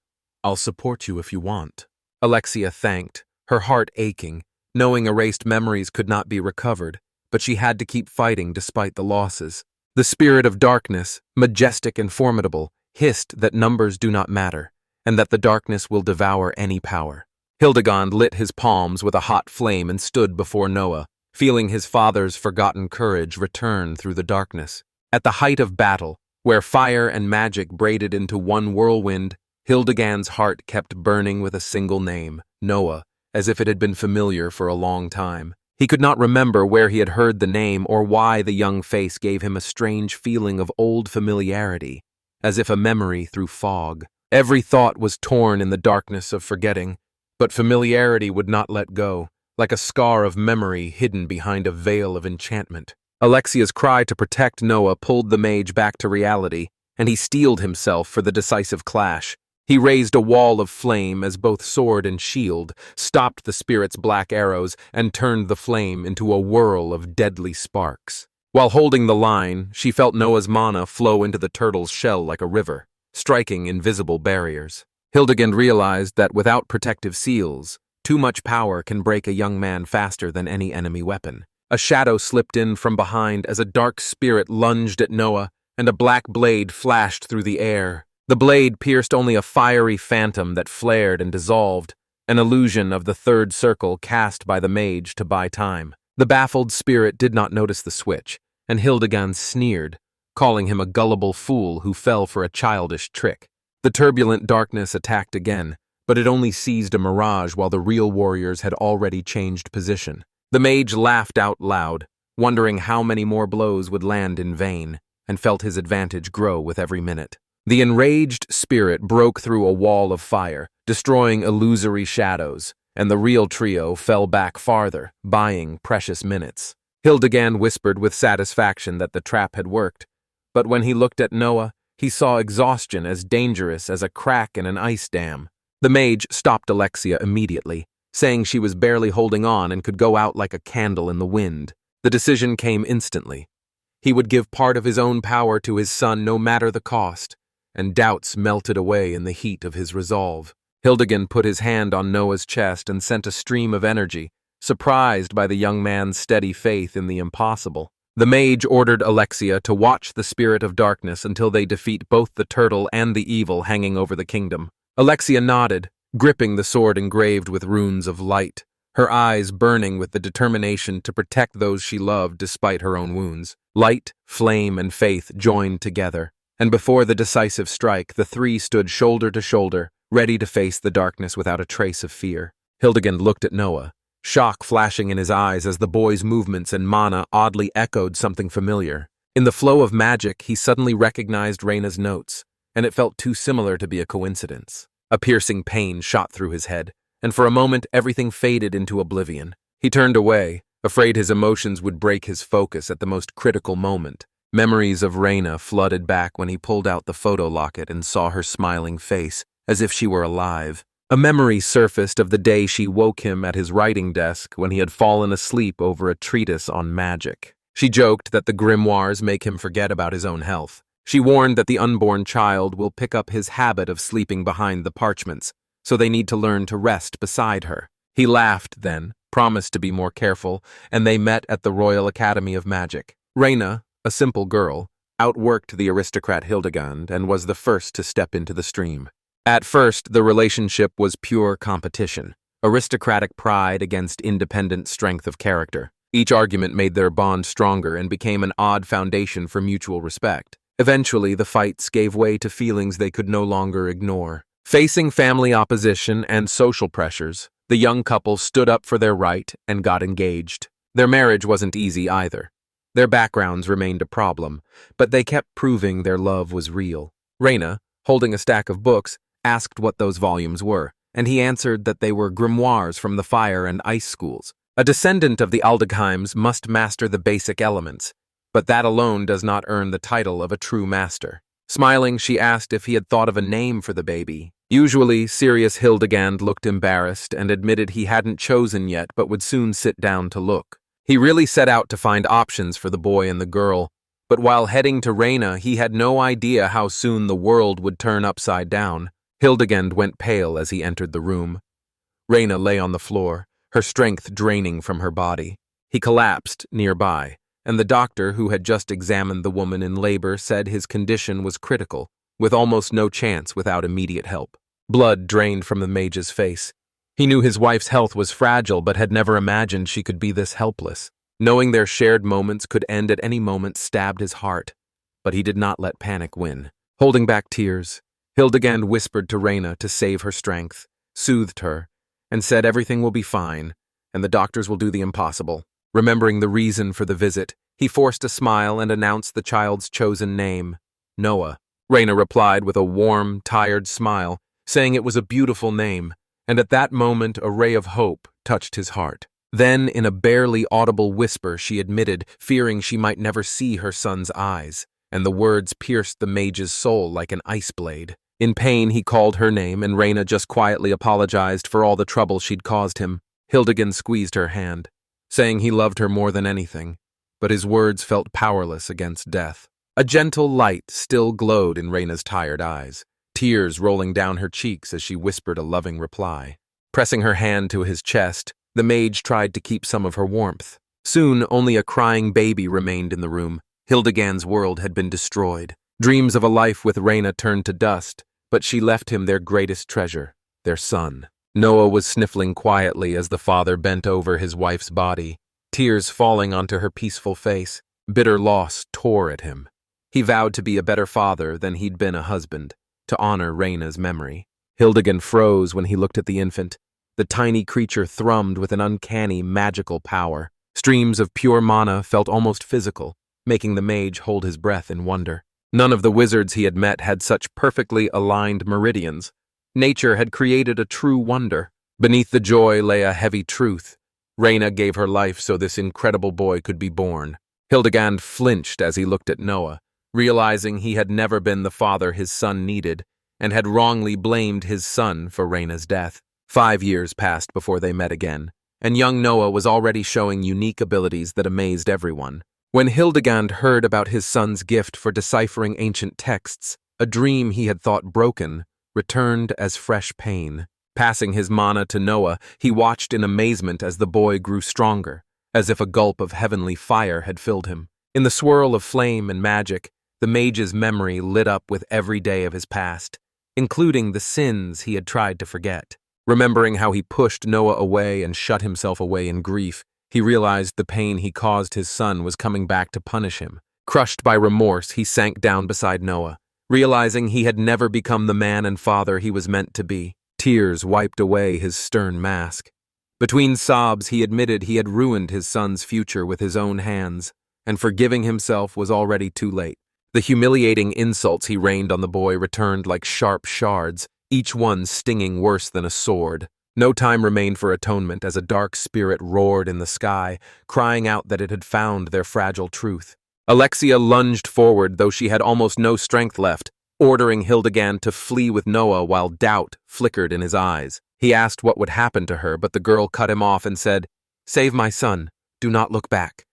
"I'll support you if you want." Alexia thanked, her heart aching, knowing erased memories could not be recovered, but she had to keep fighting despite the losses. The spirit of darkness, majestic and formidable, hissed that numbers do not matter, and that the darkness will devour any power. Hildegard lit his palms with a hot flame and stood before Noah, feeling his father's forgotten courage return through the darkness. At the height of battle, where fire and magic braided into one whirlwind, Hildegard's heart kept burning with a single name, Noah, as if it had been familiar for a long time. He could not remember where he had heard the name or why the young face gave him a strange feeling of old familiarity, as if a memory through fog. Every thought was torn in the darkness of forgetting, but familiarity would not let go, like a scar of memory hidden behind a veil of enchantment. Alexia's cry to protect Noah pulled the mage back to reality, and he steeled himself for the decisive clash. He raised a wall of flame as both sword and shield, stopped the spirit's black arrows, and turned the flame into a whirl of deadly sparks. While holding the line, she felt Noah's mana flow into the turtle's shell like a river, striking invisible barriers. Hildegard realized that without protective seals, too much power can break a young man faster than any enemy weapon. A shadow slipped in from behind as a dark spirit lunged at Noah, and a black blade flashed through the air. The blade pierced only a fiery phantom that flared and dissolved, an illusion of the third circle cast by the mage to buy time. The baffled spirit did not notice the switch, and Hildegard sneered, calling him a gullible fool who fell for a childish trick. The turbulent darkness attacked again, but it only seized a mirage while the real warriors had already changed position. The mage laughed out loud, wondering how many more blows would land in vain, and felt his advantage grow with every minute. The enraged spirit broke through a wall of fire, destroying illusory shadows, and the real trio fell back farther, buying precious minutes. Hildegard whispered with satisfaction that the trap had worked, but when he looked at Noah, he saw exhaustion as dangerous as a crack in an ice dam. The mage stopped Alexia immediately, saying she was barely holding on and could go out like a candle in the wind. The decision came instantly. He would give part of his own power to his son no matter the cost, and doubts melted away in the heat of his resolve. Hildegard put his hand on Noah's chest and sent a stream of energy, surprised by the young man's steady faith in the impossible. The mage ordered Alexia to watch the spirit of darkness until they defeat both the turtle and the evil hanging over the kingdom. Alexia nodded, gripping the sword engraved with runes of light, her eyes burning with the determination to protect those she loved despite her own wounds. Light, flame, and faith joined together, and before the decisive strike, the three stood shoulder to shoulder, ready to face the darkness without a trace of fear. Hildegard looked at Noah, shock flashing in his eyes as the boy's movements and mana oddly echoed something familiar. In the flow of magic, he suddenly recognized Reyna's notes, and it felt too similar to be a coincidence. A piercing pain shot through his head, and for a moment everything faded into oblivion. He turned away, afraid his emotions would break his focus at the most critical moment. Memories of Reyna flooded back when he pulled out the photo locket and saw her smiling face, as if she were alive. A memory surfaced of the day she woke him at his writing desk when he had fallen asleep over a treatise on magic. She joked that the grimoires make him forget about his own health. She warned that the unborn child will pick up his habit of sleeping behind the parchments, so they need to learn to rest beside her. He laughed then, promised to be more careful, and they met at the Royal Academy of Magic. Reyna, a simple girl, outworked the aristocrat Hildegard and was the first to step into the stream. At first, the relationship was pure competition, aristocratic pride against independent strength of character. Each argument made their bond stronger and became an odd foundation for mutual respect. Eventually, the fights gave way to feelings they could no longer ignore. Facing family opposition and social pressures, the young couple stood up for their right and got engaged. Their marriage wasn't easy either. Their backgrounds remained a problem, but they kept proving their love was real. Reyna, holding a stack of books, asked what those volumes were, and he answered that they were grimoires from the fire and ice schools. A descendant of the Aldeckheims must master the basic elements, but that alone does not earn the title of a true master. Smiling, she asked if he had thought of a name for the baby, Usually, serious Hildegand looked embarrassed and admitted he hadn't chosen yet but would soon sit down to look. He really set out to find options for the boy and the girl, but while heading to Reyna, he had no idea how soon the world would turn upside down. Hildegand went pale as he entered the room. Reyna lay on the floor, her strength draining from her body. He collapsed nearby, and the doctor who had just examined the woman in labor said his condition was critical, with almost no chance without immediate help. Blood drained from the mage's face. He knew his wife's health was fragile, but had never imagined she could be this helpless. Knowing their shared moments could end at any moment stabbed his heart, but he did not let panic win. Holding back tears, Hildegand whispered to Reyna to save her strength, soothed her, and said everything will be fine, and the doctors will do the impossible. Remembering the reason for the visit, he forced a smile and announced the child's chosen name, Noah. Reyna replied with a warm, tired smile, saying it was a beautiful name, and at that moment a ray of hope touched his heart. Then, in a barely audible whisper, she admitted, fearing she might never see her son's eyes, and the words pierced the mage's soul like an ice blade. In pain, he called her name, and Reyna just quietly apologized for all the trouble she'd caused him. Hildegand squeezed her hand, saying he loved her more than anything, but his words felt powerless against death. A gentle light still glowed in Reyna's tired eyes, tears rolling down her cheeks as she whispered a loving reply. Pressing her hand to his chest, the mage tried to keep some of her warmth. Soon, only a crying baby remained in the room. Hildegand's world had been destroyed. Dreams of a life with Reyna turned to dust, but she left him their greatest treasure, their son. Noah was sniffling quietly as the father bent over his wife's body, tears falling onto her peaceful face. Bitter loss tore at him. He vowed to be a better father than he'd been a husband, to honor Reyna's memory. Hildegand froze when he looked at the infant. The tiny creature thrummed with an uncanny, magical power. Streams of pure mana felt almost physical, making the mage hold his breath in wonder. None of the wizards he had met had such perfectly aligned meridians. Nature had created a true wonder. Beneath the joy lay a heavy truth. Reyna gave her life so this incredible boy could be born. Hildegand flinched as he looked at Noah, realizing he had never been the father his son needed, and had wrongly blamed his son for Reyna's death. 5 years passed before they met again, and young Noah was already showing unique abilities that amazed everyone. When Hildegand heard about his son's gift for deciphering ancient texts, a dream he had thought broken returned as fresh pain. Passing his mana to Noah, he watched in amazement as the boy grew stronger, as if a gulp of heavenly fire had filled him. In the swirl of flame and magic, the mage's memory lit up with every day of his past, including the sins he had tried to forget. Remembering how he pushed Noah away and shut himself away in grief, he realized the pain he caused his son was coming back to punish him. Crushed by remorse, he sank down beside Noah, realizing he had never become the man and father he was meant to be. Tears wiped away his stern mask. Between sobs, he admitted he had ruined his son's future with his own hands, and forgiving himself was already too late. The humiliating insults he rained on the boy returned like sharp shards, each one stinging worse than a sword. No time remained for atonement as a dark spirit roared in the sky, crying out that it had found their fragile truth. Alexia lunged forward, though she had almost no strength left, ordering Hildegand to flee with Noah while doubt flickered in his eyes. He asked what would happen to her, but the girl cut him off and said, "Save my son, do not look back."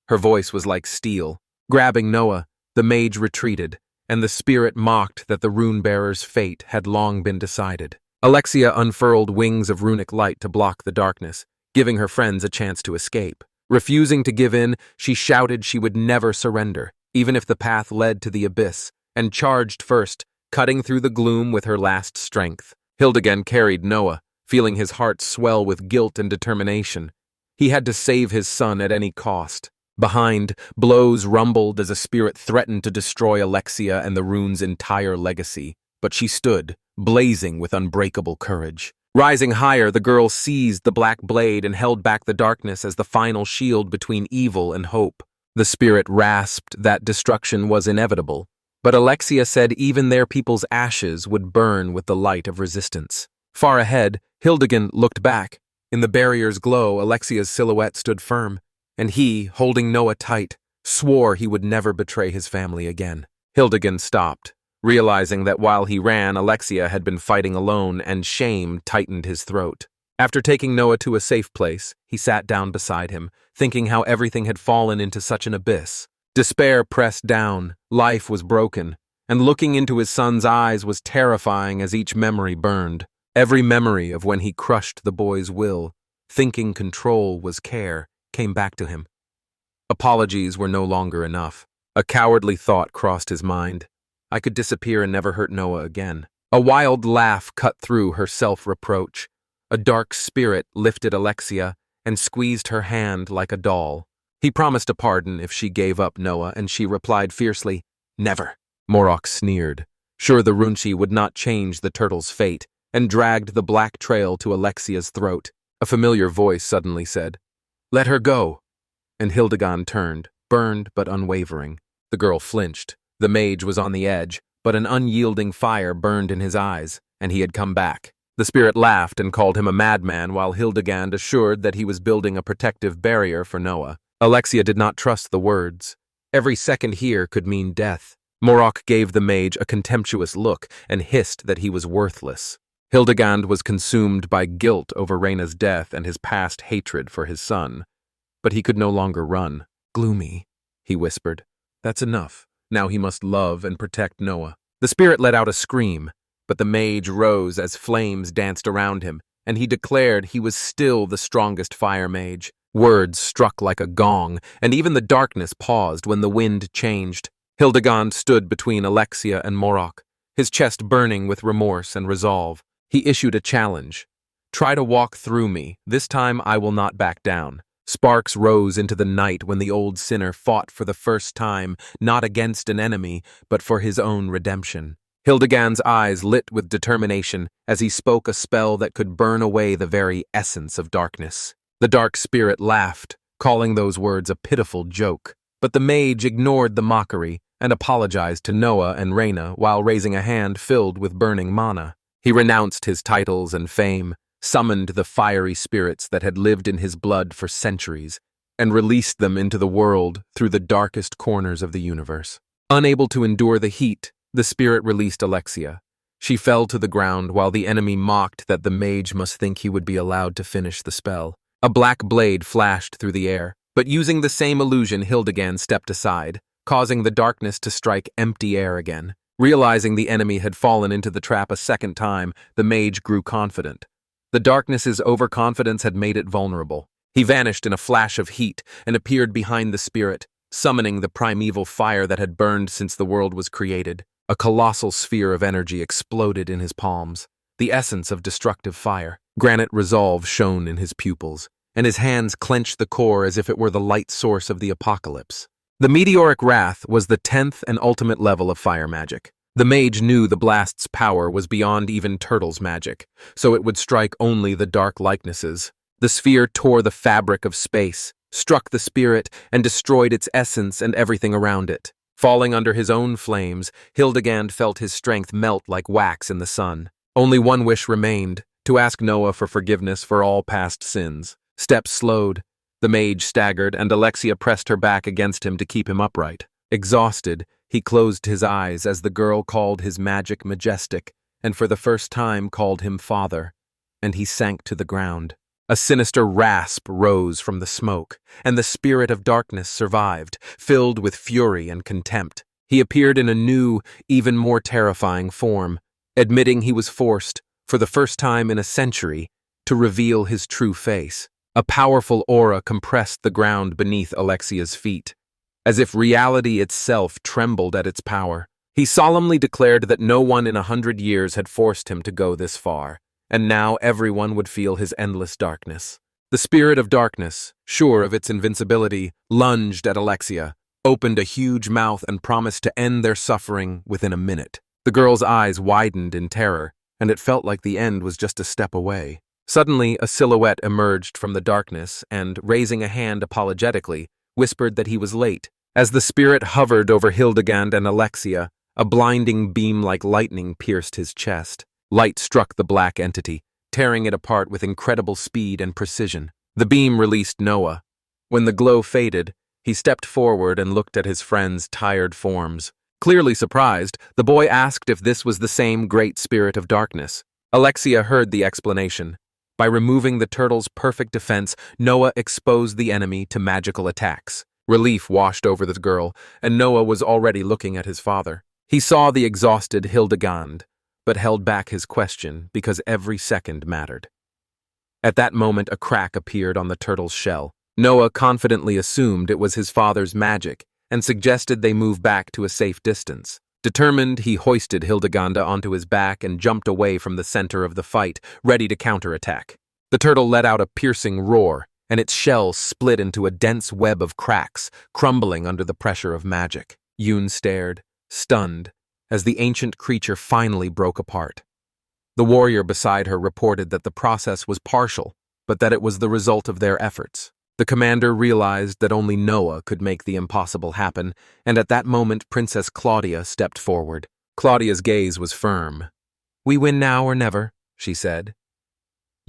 Her voice was like steel. Grabbing Noah, the mage retreated, and the spirit mocked that the rune-bearer's fate had long been decided. Alexia unfurled wings of runic light to block the darkness, giving her friends a chance to escape. Refusing to give in, she shouted she would never surrender, even if the path led to the abyss, and charged first, cutting through the gloom with her last strength. Hildegand carried Noah, feeling his heart swell with guilt and determination. He had to save his son at any cost. Behind, blows rumbled as a spirit threatened to destroy Alexia and the rune's entire legacy, but she stood, blazing with unbreakable courage. Rising higher, the girl seized the black blade and held back the darkness as the final shield between evil and hope. The spirit rasped that destruction was inevitable, but Alexia said even their people's ashes would burn with the light of resistance. Far ahead, Hildegand looked back. In the barrier's glow, Alexia's silhouette stood firm, and he, holding Noah tight, swore he would never betray his family again. Hildegand stopped, realizing that while he ran, Alexia had been fighting alone and shame tightened his throat. After taking Noah to a safe place, he sat down beside him, thinking how everything had fallen into such an abyss. Despair pressed down, life was broken, and looking into his son's eyes was terrifying as each memory burned. Every memory of when he crushed the boy's will, thinking control was care, came back to him. Apologies were no longer enough. A cowardly thought crossed his mind. I could disappear and never hurt Noah again. A wild laugh cut through her self-reproach. A dark spirit lifted Alexia and squeezed her hand like a doll. He promised a pardon if she gave up Noah, and she replied fiercely, "Never." Morok sneered, sure the Runchi would not change the turtle's fate, and dragged the black trail to Alexia's throat. A familiar voice suddenly said, "Let her go." And Hildegard turned, burned but unwavering. The girl flinched. The mage was on the edge, but an unyielding fire burned in his eyes, and he had come back. The spirit laughed and called him a madman, while Hildegard assured that he was building a protective barrier for Noah. Alexia did not trust the words. Every second here could mean death. Morok gave the mage a contemptuous look and hissed that he was worthless. Hildegard was consumed by guilt over Reyna's death and his past hatred for his son. But he could no longer run. "Gloomy," he whispered. "That's enough. Now he must love and protect Noah." The spirit let out a scream, but the mage rose as flames danced around him, and he declared he was still the strongest fire mage. Words struck like a gong, and even the darkness paused when the wind changed. Hildegard stood between Alexia and Morok, his chest burning with remorse and resolve. He issued a challenge. "Try to walk through me. This time I will not back down." Sparks rose into the night when the old sinner fought for the first time, not against an enemy, but for his own redemption. Hildegard's eyes lit with determination as he spoke a spell that could burn away the very essence of darkness. The dark spirit laughed, calling those words a pitiful joke. But the mage ignored the mockery and apologized to Noah and Reyna while raising a hand filled with burning mana. He renounced his titles and fame, summoned the fiery spirits that had lived in his blood for centuries, and released them into the world through the darkest corners of the universe. Unable to endure the heat, the spirit released Alexia. She fell to the ground while the enemy mocked that the mage must think he would be allowed to finish the spell. A black blade flashed through the air, but using the same illusion, Hildegard stepped aside, causing the darkness to strike empty air again. Realizing the enemy had fallen into the trap a second time, the mage grew confident. The darkness's overconfidence had made it vulnerable. He vanished in a flash of heat and appeared behind the spirit, summoning the primeval fire that had burned since the world was created. A colossal sphere of energy exploded in his palms, the essence of destructive fire. Granite resolve shone in his pupils, and his hands clenched the core as if it were the light source of the apocalypse. The meteoric wrath was the 10th and ultimate level of fire magic. The mage knew the blast's power was beyond even Turtle's magic, so it would strike only the dark likenesses. The sphere tore the fabric of space, struck the spirit, and destroyed its essence and everything around it. Falling under his own flames, Hildegard felt his strength melt like wax in the sun. Only one wish remained, to ask Noah for forgiveness for all past sins. Steps slowed. The mage staggered, and Alexia pressed her back against him to keep him upright. Exhausted, he closed his eyes as the girl called his magic majestic, and for the first time called him father, and he sank to the ground. A sinister rasp rose from the smoke, and the spirit of darkness survived, filled with fury and contempt. He appeared in a new, even more terrifying form, admitting he was forced, for the first time in a century, to reveal his true face. A powerful aura compressed the ground beneath Alexia's feet, as if reality itself trembled at its power. He solemnly declared that no one in 100 years had forced him to go this far, and now everyone would feel his endless darkness. The spirit of darkness, sure of its invincibility, lunged at Alexia, opened a huge mouth and promised to end their suffering within a minute. The girl's eyes widened in terror, and it felt like the end was just a step away. Suddenly, a silhouette emerged from the darkness and, raising a hand apologetically, whispered that he was late. As the spirit hovered over Hildegard and Alexia, a blinding beam like lightning pierced his chest. Light struck the black entity, tearing it apart with incredible speed and precision. The beam released Noah. When the glow faded, he stepped forward and looked at his friends' tired forms. Clearly surprised, the boy asked if this was the same great spirit of darkness. Alexia heard the explanation. By removing the turtle's perfect defense, Noah exposed the enemy to magical attacks. Relief washed over the girl, and Noah was already looking at his father. He saw the exhausted Hildegand, but held back his question because every second mattered. At that moment, a crack appeared on the turtle's shell. Noah confidently assumed it was his father's magic and suggested they move back to a safe distance. Determined, he hoisted Hildeganda onto his back and jumped away from the center of the fight, ready to counterattack. The turtle let out a piercing roar, and its shell split into a dense web of cracks, crumbling under the pressure of magic. Yoon stared, stunned, as the ancient creature finally broke apart. The warrior beside her reported that the process was partial, but that it was the result of their efforts. The commander realized that only Noah could make the impossible happen, and at that moment Princess Claudia stepped forward. Claudia's gaze was firm. "We win now or never," she said.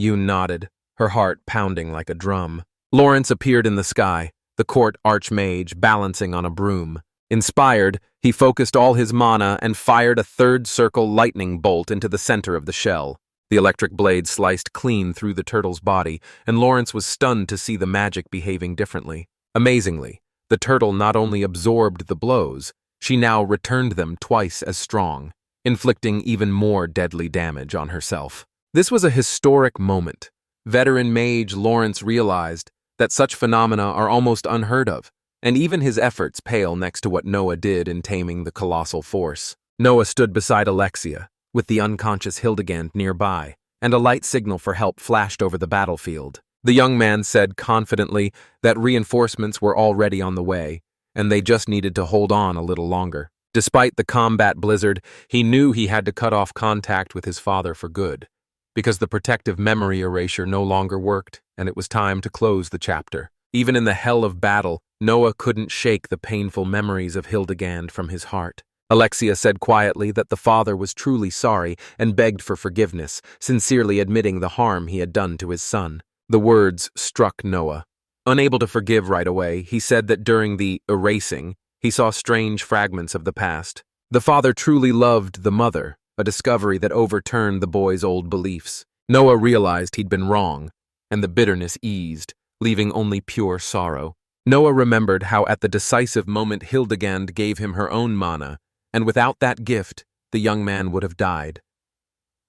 Yoon nodded, her heart pounding like a drum. Lawrence appeared in the sky, the court archmage balancing on a broom. Inspired, he focused all his mana and fired a third circle lightning bolt into the center of the shell. The electric blade sliced clean through the turtle's body, and Lawrence was stunned to see the magic behaving differently. Amazingly, the turtle not only absorbed the blows, she now returned them twice as strong, inflicting even more deadly damage on herself. This was a historic moment. Veteran mage Lawrence realized that such phenomena are almost unheard of, and even his efforts pale next to what Noah did in taming the colossal force. Noah stood beside Alexia, with the unconscious Hildegand nearby, and a light signal for help flashed over the battlefield. The young man said confidently that reinforcements were already on the way, and they just needed to hold on a little longer. Despite the combat blizzard, he knew he had to cut off contact with his father for good, because the protective memory erasure no longer worked, and it was time to close the chapter. Even in the hell of battle, Noah couldn't shake the painful memories of Hildegand from his heart. Alexia said quietly that the father was truly sorry and begged for forgiveness, sincerely admitting the harm he had done to his son. The words struck Noah. Unable to forgive right away, he said that during the erasing, he saw strange fragments of the past. The father truly loved the mother, a discovery that overturned the boy's old beliefs. Noah realized he'd been wrong, and the bitterness eased, leaving only pure sorrow. Noah remembered how at the decisive moment Hildegand gave him her own mana, and without that gift, the young man would have died.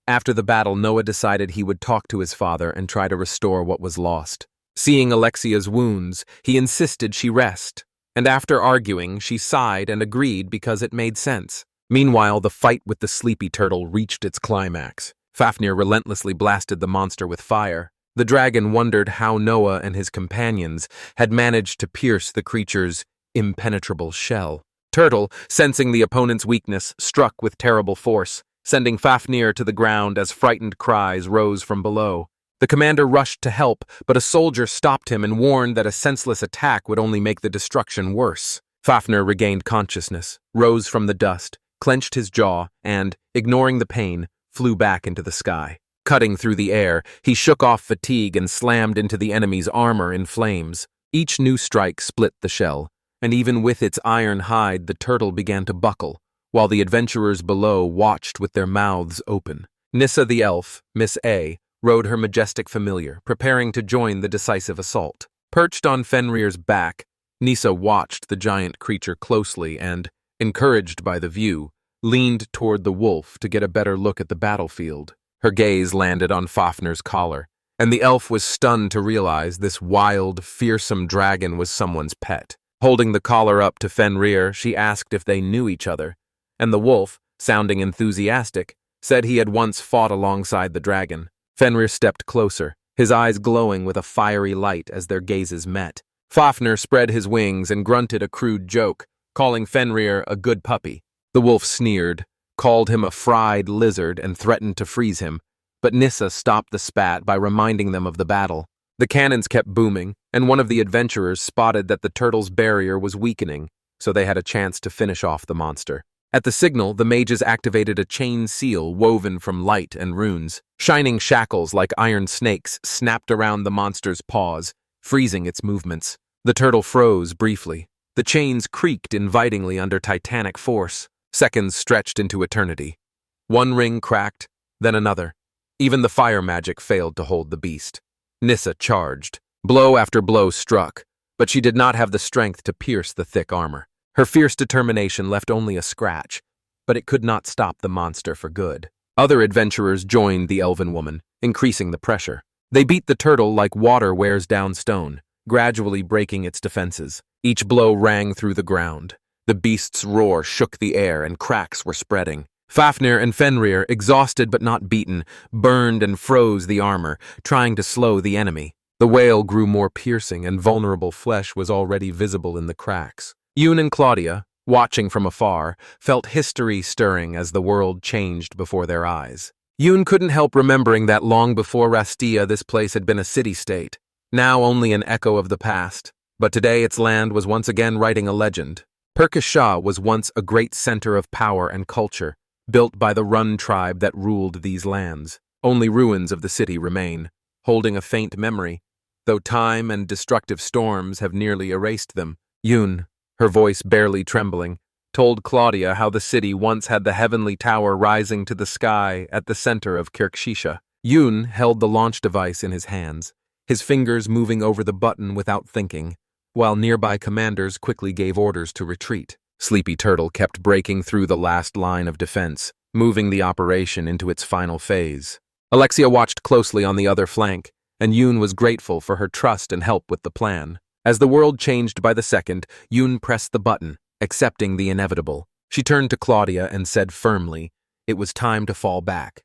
After the battle, Noah decided he would talk to his father and try to restore what was lost. Seeing Alexia's wounds, he insisted she rest, and after arguing, she sighed and agreed because it made sense. Meanwhile, the fight with the sleepy turtle reached its climax. Fafnir relentlessly blasted the monster with fire. The dragon wondered how Noah and his companions had managed to pierce the creature's impenetrable shell. Turtle, sensing the opponent's weakness, struck with terrible force, sending Fafnir to the ground as frightened cries rose from below. The commander rushed to help, but a soldier stopped him and warned that a senseless attack would only make the destruction worse. Fafnir regained consciousness, rose from the dust, clenched his jaw, and, ignoring the pain, flew back into the sky. Cutting through the air, he shook off fatigue and slammed into the enemy's armor in flames. Each new strike split the shell, and even with its iron hide, the turtle began to buckle, while the adventurers below watched with their mouths open. Nissa the elf, Miss A, rode her majestic familiar, preparing to join the decisive assault. Perched on Fenrir's back, Nissa watched the giant creature closely and, encouraged by the view, leaned toward the wolf to get a better look at the battlefield. Her gaze landed on Fafnir's collar, and the elf was stunned to realize this wild, fearsome dragon was someone's pet. Holding the collar up to Fenrir, she asked if they knew each other, and the wolf, sounding enthusiastic, said he had once fought alongside the dragon. Fenrir stepped closer, his eyes glowing with a fiery light as their gazes met. Fafnir spread his wings and grunted a crude joke, calling Fenrir a good puppy. The wolf sneered, called him a fried lizard, and threatened to freeze him, but Nissa stopped the spat by reminding them of the battle. The cannons kept booming, and one of the adventurers spotted that the turtle's barrier was weakening, so they had a chance to finish off the monster. At the signal, the mages activated a chain seal woven from light and runes. Shining shackles like iron snakes snapped around the monster's paws, freezing its movements. The turtle froze briefly. The chains creaked invitingly under titanic force. Seconds stretched into eternity. One ring cracked, then another. Even the fire magic failed to hold the beast. Nissa charged. Blow after blow struck, but she did not have the strength to pierce the thick armor. Her fierce determination left only a scratch, but it could not stop the monster for good. Other adventurers joined the elven woman, increasing the pressure. They beat the turtle like water wears down stone, gradually breaking its defenses. Each blow rang through the ground. The beast's roar shook the air and cracks were spreading. Fafnir and Fenrir, exhausted but not beaten, burned and froze the armor, trying to slow the enemy. The wail grew more piercing and vulnerable flesh was already visible in the cracks. Yoon and Claudia, watching from afar, felt history stirring as the world changed before their eyes. Yoon couldn't help remembering that long before Rastia this place had been a city-state, now only an echo of the past. But today its land was once again writing a legend. Perkish Shah was once a great center of power and culture, built by the Run tribe that ruled these lands. Only ruins of the city remain, holding a faint memory, though time and destructive storms have nearly erased them. Yoon, her voice barely trembling, told Claudia how the city once had the heavenly tower rising to the sky at the center of Kirkshisha. Yoon held the launch device in his hands, his fingers moving over the button without thinking, while nearby commanders quickly gave orders to retreat. Sleepy Turtle kept breaking through the last line of defense, moving the operation into its final phase. Alexia watched closely on the other flank, and Yoon was grateful for her trust and help with the plan. As the world changed by the second, Yoon pressed the button, accepting the inevitable. She turned to Claudia and said firmly, it was time to fall back.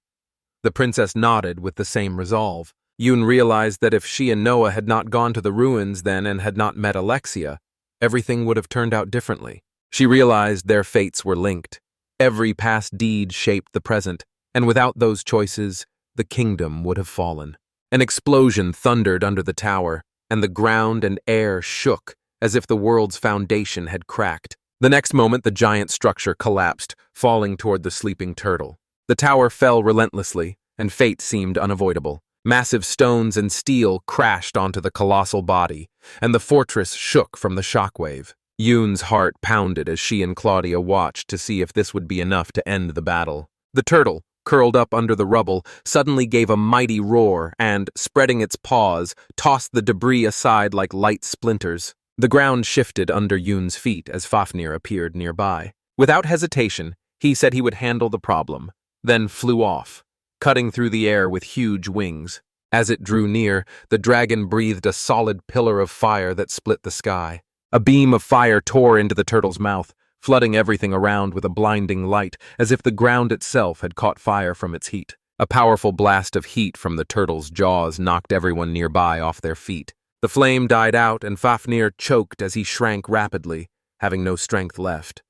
The princess nodded with the same resolve. Yoon realized that if she and Noah had not gone to the ruins then and had not met Alexia, everything would have turned out differently. She realized their fates were linked. Every past deed shaped the present, and without those choices, the kingdom would have fallen. An explosion thundered under the tower, and the ground and air shook as if the world's foundation had cracked. The next moment, the giant structure collapsed, falling toward the sleeping turtle. The tower fell relentlessly, and fate seemed unavoidable. Massive stones and steel crashed onto the colossal body, and the fortress shook from the shockwave. Yoon's heart pounded as she and Claudia watched to see if this would be enough to end the battle. The turtle, curled up under the rubble, suddenly gave a mighty roar and, spreading its paws, tossed the debris aside like light splinters. The ground shifted under Yoon's feet as Fafnir appeared nearby. Without hesitation, he said he would handle the problem, then flew off, cutting through the air with huge wings. As it drew near, the dragon breathed a solid pillar of fire that split the sky. A beam of fire tore into the turtle's mouth, flooding everything around with a blinding light, as if the ground itself had caught fire from its heat. A powerful blast of heat from the turtle's jaws knocked everyone nearby off their feet. The flame died out, and Fafnir choked as he shrank rapidly, having no strength left.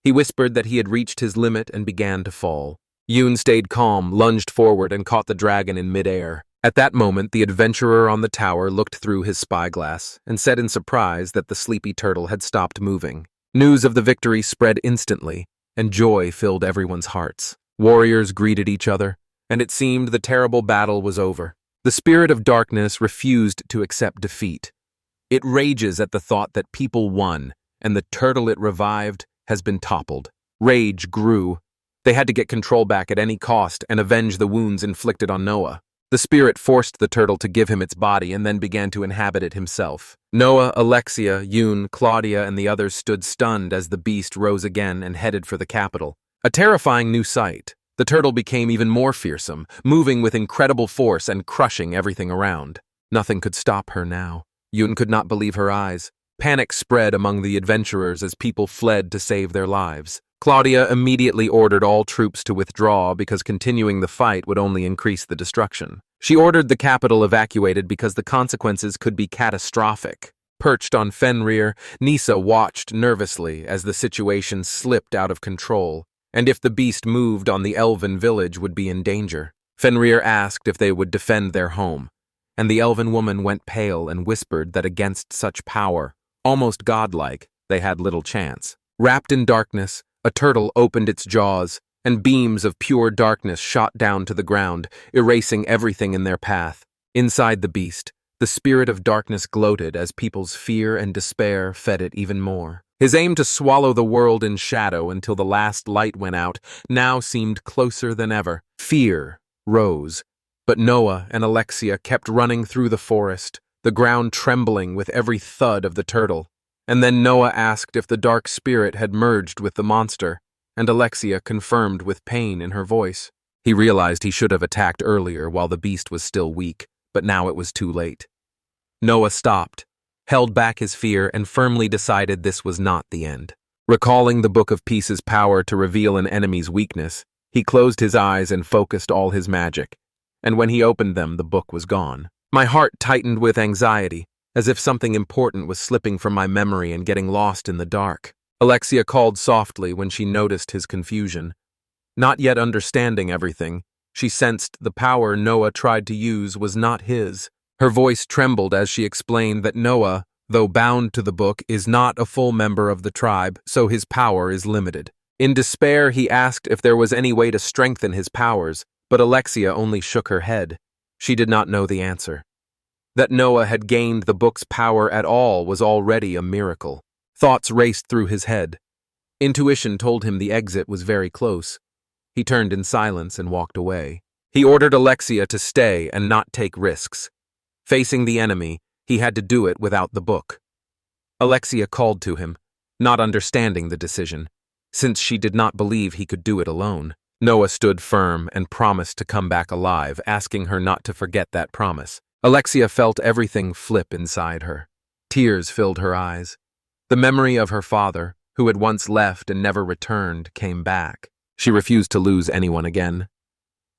He whispered that he had reached his limit and began to fall. Yoon stayed calm, lunged forward, and caught the dragon in midair. At that moment, the adventurer on the tower looked through his spyglass and said in surprise that the sleepy turtle had stopped moving. News of the victory spread instantly, and joy filled everyone's hearts. Warriors greeted each other, and it seemed the terrible battle was over. The spirit of darkness refused to accept defeat. It rages at the thought that people won, and the turtle it revived has been toppled. Rage grew. They had to get control back at any cost and avenge the wounds inflicted on Noah. The spirit forced the turtle to give him its body and then began to inhabit it himself. Noah, Alexia, Yoon, Claudia, and the others stood stunned as the beast rose again and headed for the capital. A terrifying new sight. The turtle became even more fearsome, moving with incredible force and crushing everything around. Nothing could stop her now. Yoon could not believe her eyes. Panic spread among the adventurers as people fled to save their lives. Claudia immediately ordered all troops to withdraw because continuing the fight would only increase the destruction. She ordered the capital evacuated because the consequences could be catastrophic. Perched on Fenrir, Nissa watched nervously as the situation slipped out of control, and if the beast moved on the elven village would be in danger. Fenrir asked if they would defend their home, and the elven woman went pale and whispered that against such power, almost godlike, they had little chance. Wrapped in darkness, a turtle opened its jaws, and beams of pure darkness shot down to the ground, erasing everything in their path. Inside the beast, the spirit of darkness gloated as people's fear and despair fed it even more. His aim to swallow the world in shadow until the last light went out now seemed closer than ever. Fear rose, but Noah and Alexia kept running through the forest, the ground trembling with every thud of the turtle. And then Noah asked if the dark spirit had merged with the monster, and Alexia confirmed with pain in her voice. He realized he should have attacked earlier while the beast was still weak, but now it was too late. Noah stopped, held back his fear, and firmly decided this was not the end. Recalling the Book of Peace's power to reveal an enemy's weakness, he closed his eyes and focused all his magic, and when he opened them, the book was gone. My heart tightened with anxiety, as if something important was slipping from my memory and getting lost in the dark. Alexia called softly when she noticed his confusion. Not yet understanding everything, she sensed the power Noah tried to use was not his. Her voice trembled as she explained that Noah, though bound to the book, is not a full member of the tribe, so his power is limited. In despair, he asked if there was any way to strengthen his powers, but Alexia only shook her head. She did not know the answer. That Noah had gained the book's power at all was already a miracle. Thoughts raced through his head. Intuition told him the exit was very close. He turned in silence and walked away. He ordered Alexia to stay and not take risks. Facing the enemy, he had to do it without the book. Alexia called to him, not understanding the decision, since she did not believe he could do it alone. Noah stood firm and promised to come back alive, asking her not to forget that promise. Alexia felt everything flip inside her. Tears filled her eyes. The memory of her father, who had once left and never returned, came back. She refused to lose anyone again.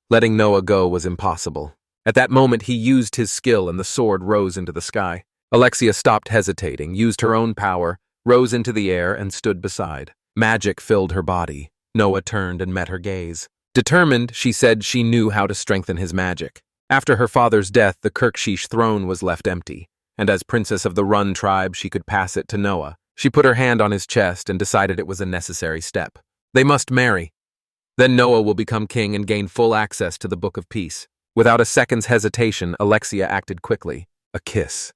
Letting Noah go was impossible. At that moment, he used his skill and the sword rose into the sky. Alexia stopped hesitating, used her own power, rose into the air, and stood beside. Magic filled her body. Noah turned and met her gaze. Determined, she said she knew how to strengthen his magic. After her father's death, the Kirksheesh throne was left empty, and as princess of the Run tribe, she could pass it to Noah. She put her hand on his chest and decided it was a necessary step. They must marry. Then Noah will become king and gain full access to the Book of Peace. Without a second's hesitation, Alexia acted quickly. A kiss.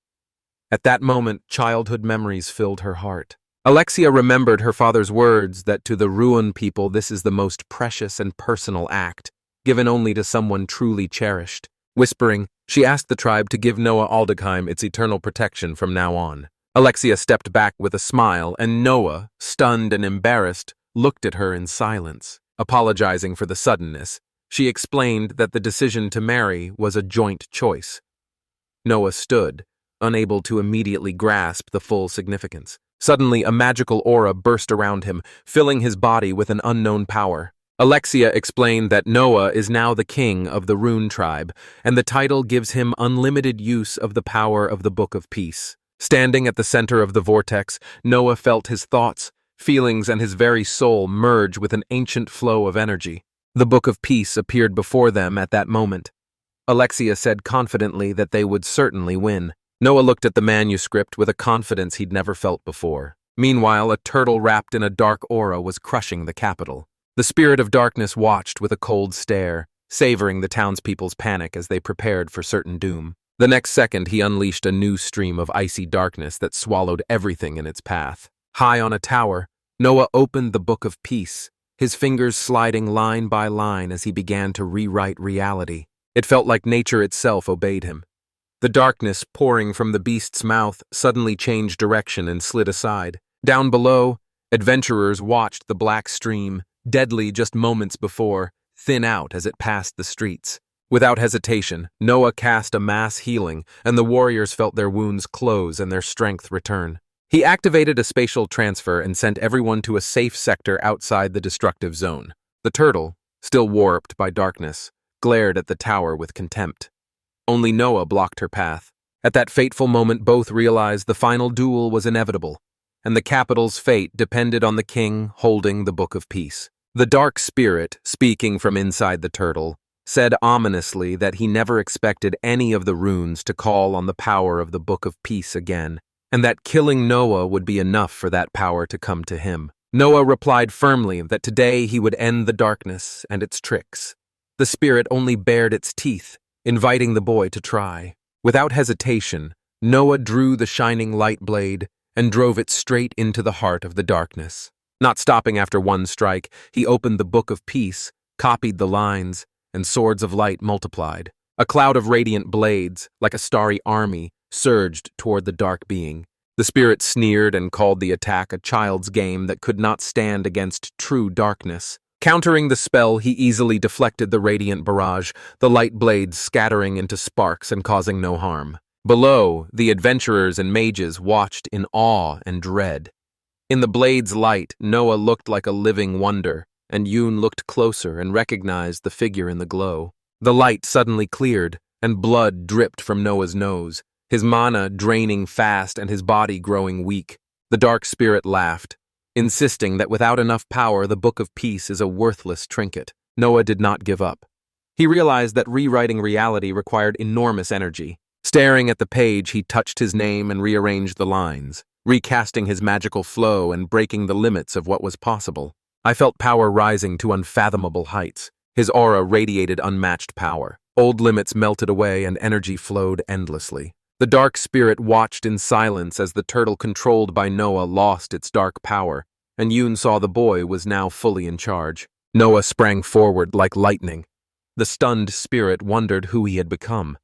At that moment, childhood memories filled her heart. Alexia remembered her father's words that to the Ruan people this is the most precious and personal act, given only to someone truly cherished. Whispering, she asked the tribe to give Noah Aldegheim its eternal protection from now on. Alexia stepped back with a smile, and Noah, stunned and embarrassed, looked at her in silence. Apologizing for the suddenness, she explained that the decision to marry was a joint choice. Noah stood, unable to immediately grasp the full significance. Suddenly, a magical aura burst around him, filling his body with an unknown power. Alexia explained that Noah is now the king of the Rune tribe, and the title gives him unlimited use of the power of the Book of Peace. Standing at the center of the vortex, Noah felt his thoughts, feelings, and his very soul merge with an ancient flow of energy. The Book of Peace appeared before them at that moment. Alexia said confidently that they would certainly win. Noah looked at the manuscript with a confidence he'd never felt before. Meanwhile, a turtle wrapped in a dark aura was crushing the capital. The spirit of darkness watched with a cold stare, savoring the townspeople's panic as they prepared for certain doom. The next second, he unleashed a new stream of icy darkness that swallowed everything in its path. High on a tower, Noah opened the Book of Peace, his fingers sliding line by line as he began to rewrite reality. It felt like nature itself obeyed him. The darkness pouring from the beast's mouth suddenly changed direction and slid aside. Down below, adventurers watched the black stream, deadly just moments before, thin out as it passed the streets. Without hesitation, Noah cast a mass healing, and the warriors felt their wounds close and their strength return. He activated a spatial transfer and sent everyone to a safe sector outside the destructive zone. The turtle, still warped by darkness, glared at the tower with contempt. Only Noah blocked her path. At that fateful moment, both realized the final duel was inevitable, and the capital's fate depended on the king holding the Book of Peace. The dark spirit, speaking from inside the turtle, said ominously that he never expected any of the runes to call on the power of the Book of Peace again, and that killing Noah would be enough for that power to come to him. Noah replied firmly that today he would end the darkness and its tricks. The spirit only bared its teeth, inviting the boy to try. Without hesitation, Noah drew the shining light blade and drove it straight into the heart of the darkness. Not stopping after one strike, he opened the Book of Peace, copied the lines, and swords of light multiplied. A cloud of radiant blades, like a starry army, surged toward the dark being. The spirit sneered and called the attack a child's game that could not stand against true darkness. Countering the spell, he easily deflected the radiant barrage, the light blades scattering into sparks and causing no harm. Below, the adventurers and mages watched in awe and dread. In the blade's light, Noah looked like a living wonder, and Yoon looked closer and recognized the figure in the glow. The light suddenly cleared, and blood dripped from Noah's nose, his mana draining fast and his body growing weak. The dark spirit laughed, insisting that without enough power, the Book of Peace is a worthless trinket. Noah did not give up. He realized that rewriting reality required enormous energy. Staring at the page, he touched his name and rearranged the lines, recasting his magical flow and breaking the limits of what was possible. I felt power rising to unfathomable heights. His aura radiated unmatched power. Old limits melted away and energy flowed endlessly. The dark spirit watched in silence as the turtle controlled by Noah lost its dark power, and Yoon saw the boy was now fully in charge. Noah sprang forward like lightning. The stunned spirit wondered who he had become.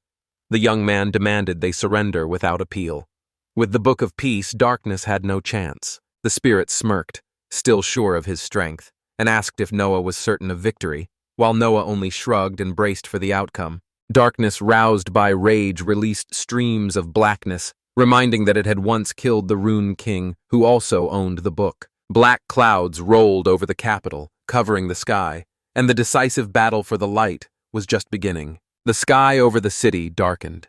The young man demanded they surrender without appeal. With the Book of Peace, darkness had no chance. The spirit smirked, still sure of his strength, and asked if Noah was certain of victory, while Noah only shrugged and braced for the outcome. Darkness, roused by rage, released streams of blackness, reminding that it had once killed the Rune King, who also owned the book. Black clouds rolled over the capital, covering the sky, and the decisive battle for the light was just beginning. The sky over the city darkened.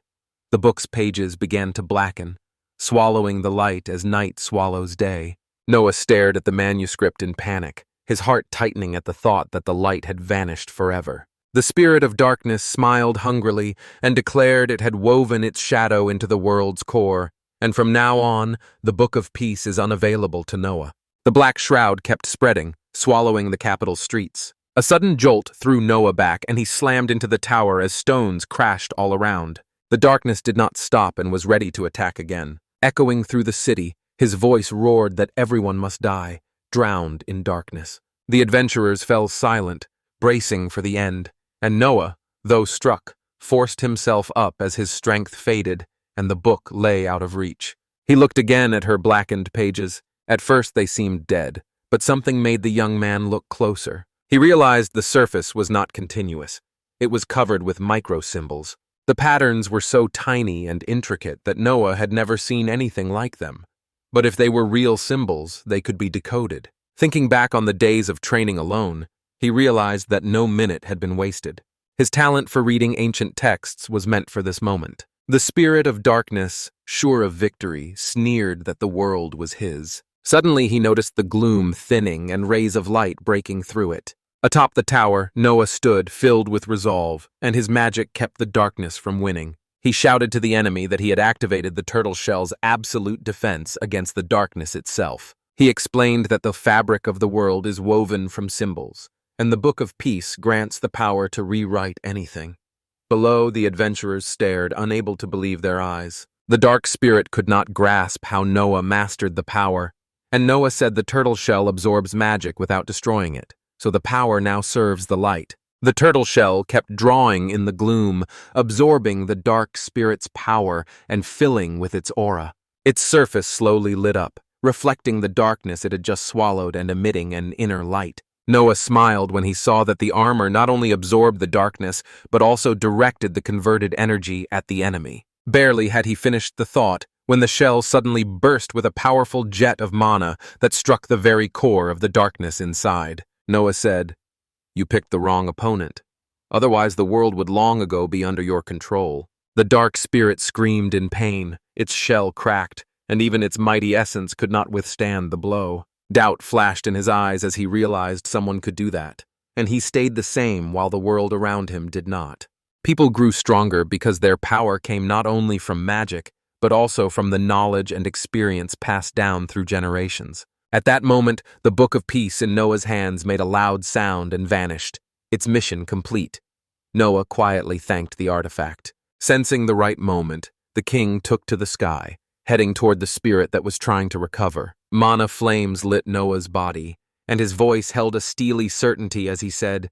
The book's pages began to blacken, swallowing the light as night swallows day. Noah stared at the manuscript in panic, his heart tightening at the thought that the light had vanished forever. The spirit of darkness smiled hungrily and declared it had woven its shadow into the world's core, and from now on, the Book of Peace is unavailable to Noah. The black shroud kept spreading, swallowing the capital's streets. A sudden jolt threw Noah back, and he slammed into the tower as stones crashed all around. The darkness did not stop and was ready to attack again. Echoing through the city, his voice roared that everyone must die, drowned in darkness. The adventurers fell silent, bracing for the end. And Noah, though struck, forced himself up as his strength faded and the book lay out of reach. He looked again at her blackened pages. At first they seemed dead, but something made the young man look closer. He realized the surface was not continuous. It was covered with micro-symbols. The patterns were so tiny and intricate that Noah had never seen anything like them. But if they were real symbols, they could be decoded. Thinking back on the days of training alone, he realized that no minute had been wasted. His talent for reading ancient texts was meant for this moment. The spirit of darkness, sure of victory, sneered that the world was his. Suddenly he noticed the gloom thinning and rays of light breaking through it. Atop the tower, Noah stood, filled with resolve, and his magic kept the darkness from winning. He shouted to the enemy that he had activated the turtle shell's absolute defense against the darkness itself. He explained that the fabric of the world is woven from symbols, and the Book of Peace grants the power to rewrite anything. Below, the adventurers stared, unable to believe their eyes. The dark spirit could not grasp how Noah mastered the power, and Noah said the turtle shell absorbs magic without destroying it, so the power now serves the light. The turtle shell kept drawing in the gloom, absorbing the dark spirit's power and filling with its aura. Its surface slowly lit up, reflecting the darkness it had just swallowed and emitting an inner light. Noah smiled when he saw that the armor not only absorbed the darkness, but also directed the converted energy at the enemy. Barely had he finished the thought, when the shell suddenly burst with a powerful jet of mana that struck the very core of the darkness inside. Noah said, "You picked the wrong opponent. Otherwise the world would long ago be under your control." The dark spirit screamed in pain, its shell cracked, and even its mighty essence could not withstand the blow. Doubt flashed in his eyes as he realized someone could do that, and he stayed the same while the world around him did not. People grew stronger because their power came not only from magic, but also from the knowledge and experience passed down through generations. At that moment, the Book of Peace in Noah's hands made a loud sound and vanished, its mission complete. Noah quietly thanked the artifact. Sensing the right moment, the king took to the sky. heading toward the spirit that was trying to recover. Mana flames lit Noah's body, and his voice held a steely certainty as he said,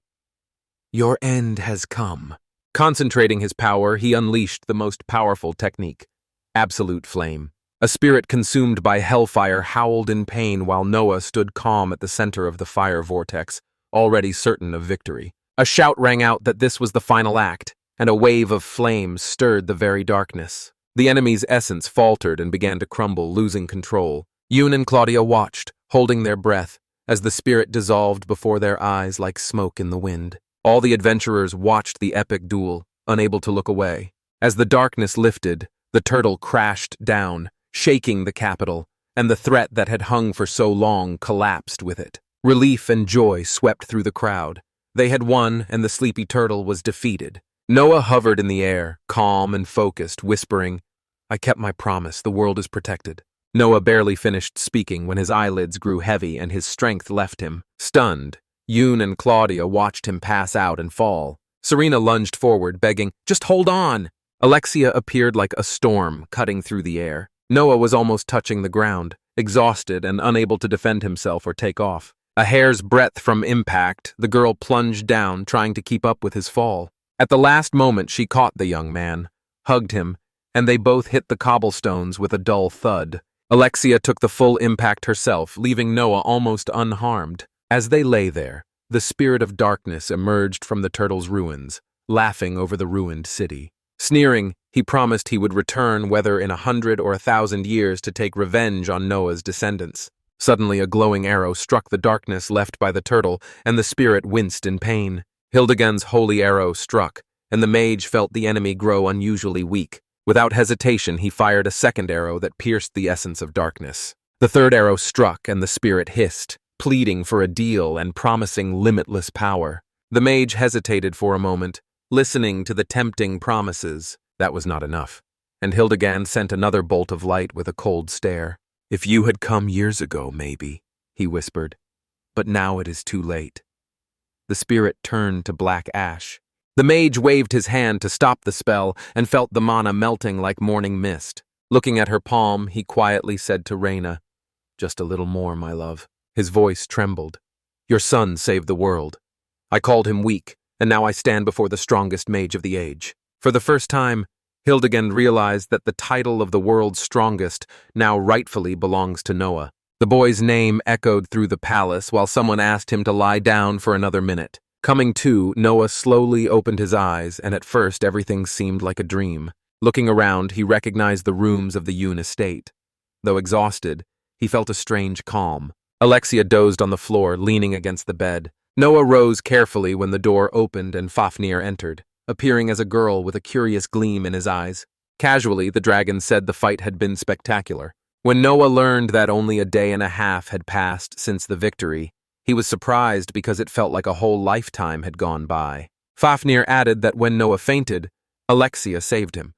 "Your end has come." Concentrating his power, he unleashed the most powerful technique, absolute flame. A spirit consumed by hellfire howled in pain while Noah stood calm at the center of the fire vortex, already certain of victory. A shout rang out that this was the final act, and a wave of flames stirred the very darkness. The enemy's essence faltered and began to crumble, losing control. Yoon and Claudia watched, holding their breath, as the spirit dissolved before their eyes like smoke in the wind. All the adventurers watched the epic duel, unable to look away. As the darkness lifted, the turtle crashed down, shaking the capital, and the threat that had hung for so long collapsed with it. Relief and joy swept through the crowd. They had won, and the sleepy turtle was defeated. Noah hovered in the air, calm and focused, whispering, "I kept my promise, the world is protected." Noah barely finished speaking when his eyelids grew heavy and his strength left him. Stunned, Yoon and Claudia watched him pass out and fall. Serena lunged forward, begging, "Just hold on!" Alexia appeared like a storm, cutting through the air. Noah was almost touching the ground, exhausted and unable to defend himself or take off. A hair's breadth from impact, the girl plunged down, trying to keep up with his fall. At the last moment, she caught the young man, hugged him, and they both hit the cobblestones with a dull thud. Alexia took the full impact herself, leaving Noah almost unharmed. As they lay there, the spirit of darkness emerged from the turtle's ruins, laughing over the ruined city. Sneering, he promised he would return whether in 100 or 1,000 years to take revenge on Noah's descendants. Suddenly a glowing arrow struck the darkness left by the turtle, and the spirit winced in pain. Hildegund's holy arrow struck, and the mage felt the enemy grow unusually weak. Without hesitation, he fired a second arrow that pierced the essence of darkness. The third arrow struck, and the spirit hissed, pleading for a deal and promising limitless power. The mage hesitated for a moment, listening to the tempting promises. That was not enough, and Hildegund sent another bolt of light with a cold stare. "If you had come years ago, maybe," he whispered, "but now it is too late." The spirit turned to black ash. The mage waved his hand to stop the spell and felt the mana melting like morning mist. Looking at her palm, he quietly said to Reyna, "Just a little more, my love." His voice trembled. "Your son saved the world. I called him weak, and now I stand before the strongest mage of the age." For the first time, Hildegund realized that the title of the world's strongest now rightfully belongs to Noah. The boy's name echoed through the palace while someone asked him to lie down for another minute. Coming to, Noah slowly opened his eyes, and at first everything seemed like a dream. Looking around, he recognized the rooms of the Yoon estate. Though exhausted, he felt a strange calm. Alexia dozed on the floor, leaning against the bed. Noah rose carefully when the door opened and Fafnir entered, appearing as a girl with a curious gleam in his eyes. Casually, the dragon said the fight had been spectacular. When Noah learned that only a day and a half had passed since the victory, he was surprised because it felt like a whole lifetime had gone by. Fafnir added that when Noah fainted, Alexia saved him,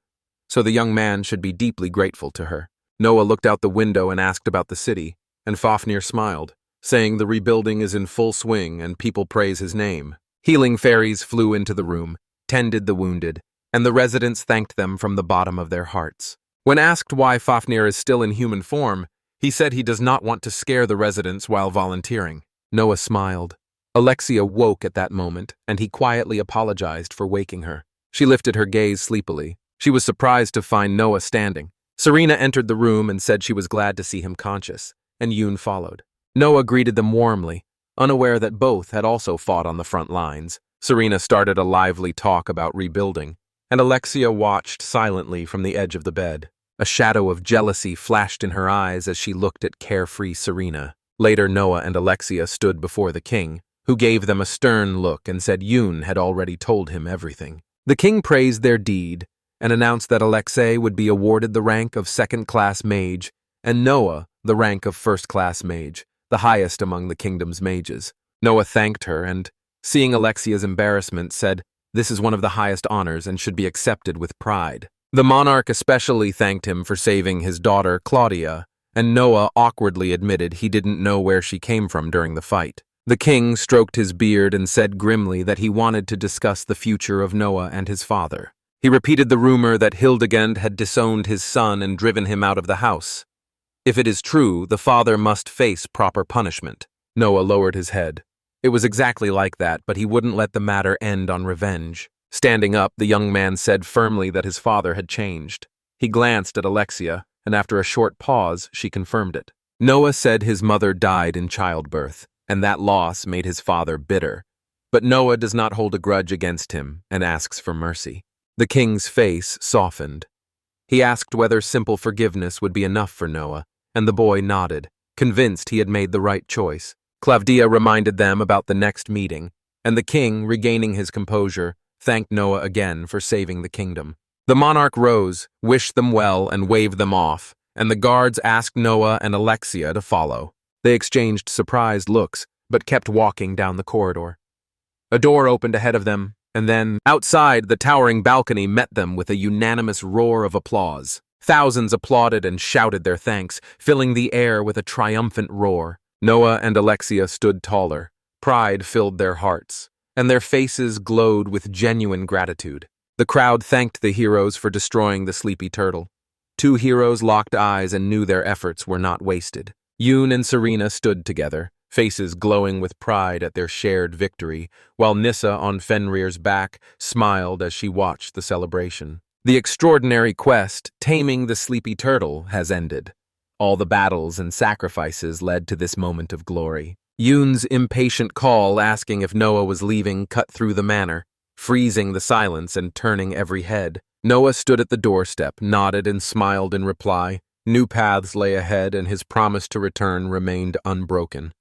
so the young man should be deeply grateful to her. Noah looked out the window and asked about the city, and Fafnir smiled, saying the rebuilding is in full swing and people praise his name. Healing fairies flew into the room, tended the wounded, and the residents thanked them from the bottom of their hearts. When asked why Fafnir is still in human form, he said he does not want to scare the residents while volunteering. Noah smiled. Alexia woke at that moment, and he quietly apologized for waking her. She lifted her gaze sleepily. She was surprised to find Noah standing. Serena entered the room and said she was glad to see him conscious, and Yoon followed. Noah greeted them warmly, unaware that both had also fought on the front lines. Serena started a lively talk about rebuilding, and Alexia watched silently from the edge of the bed. A shadow of jealousy flashed in her eyes as she looked at carefree Serena. Later, Noah and Alexia stood before the king, who gave them a stern look and said Yoon had already told him everything. The king praised their deed and announced that Alexei would be awarded the rank of second-class mage and Noah the rank of first-class mage, the highest among the kingdom's mages. Noah thanked her and, seeing Alexia's embarrassment, said, "This is one of the highest honors and should be accepted with pride." The monarch especially thanked him for saving his daughter, Claudia, and Noah awkwardly admitted he didn't know where she came from during the fight. The king stroked his beard and said grimly that he wanted to discuss the future of Noah and his father. He repeated the rumor that Hildegard had disowned his son and driven him out of the house. If it is true, the father must face proper punishment. Noah lowered his head. It was exactly like that, but he wouldn't let the matter end on revenge. Standing up, the young man said firmly that his father had changed. He glanced at Alexia, and after a short pause, she confirmed it. Noah said his mother died in childbirth, and that loss made his father bitter. But Noah does not hold a grudge against him and asks for mercy. The king's face softened. He asked whether simple forgiveness would be enough for Noah, and the boy nodded, convinced he had made the right choice. Clavdia reminded them about the next meeting, and the king, regaining his composure, thanked Noah again for saving the kingdom. The monarch rose, wished them well, and waved them off, and the guards asked Noah and Alexia to follow. They exchanged surprised looks, but kept walking down the corridor. A door opened ahead of them, and then, outside, the towering balcony met them with a unanimous roar of applause. Thousands applauded and shouted their thanks, filling the air with a triumphant roar. Noah and Alexia stood taller. Pride filled their hearts, and their faces glowed with genuine gratitude. The crowd thanked the heroes for destroying the sleepy turtle. Two heroes locked eyes and knew their efforts were not wasted. Yoon and Serena stood together, faces glowing with pride at their shared victory, while Nissa on Fenrir's back smiled as she watched the celebration. The extraordinary quest, Taming the Sleepy Turtle, has ended. All the battles and sacrifices led to this moment of glory. Yoon's impatient call asking if Noah was leaving cut through the manor, freezing the silence and turning every head. Noah stood at the doorstep, nodded and smiled in reply. New paths lay ahead, and his promise to return remained unbroken.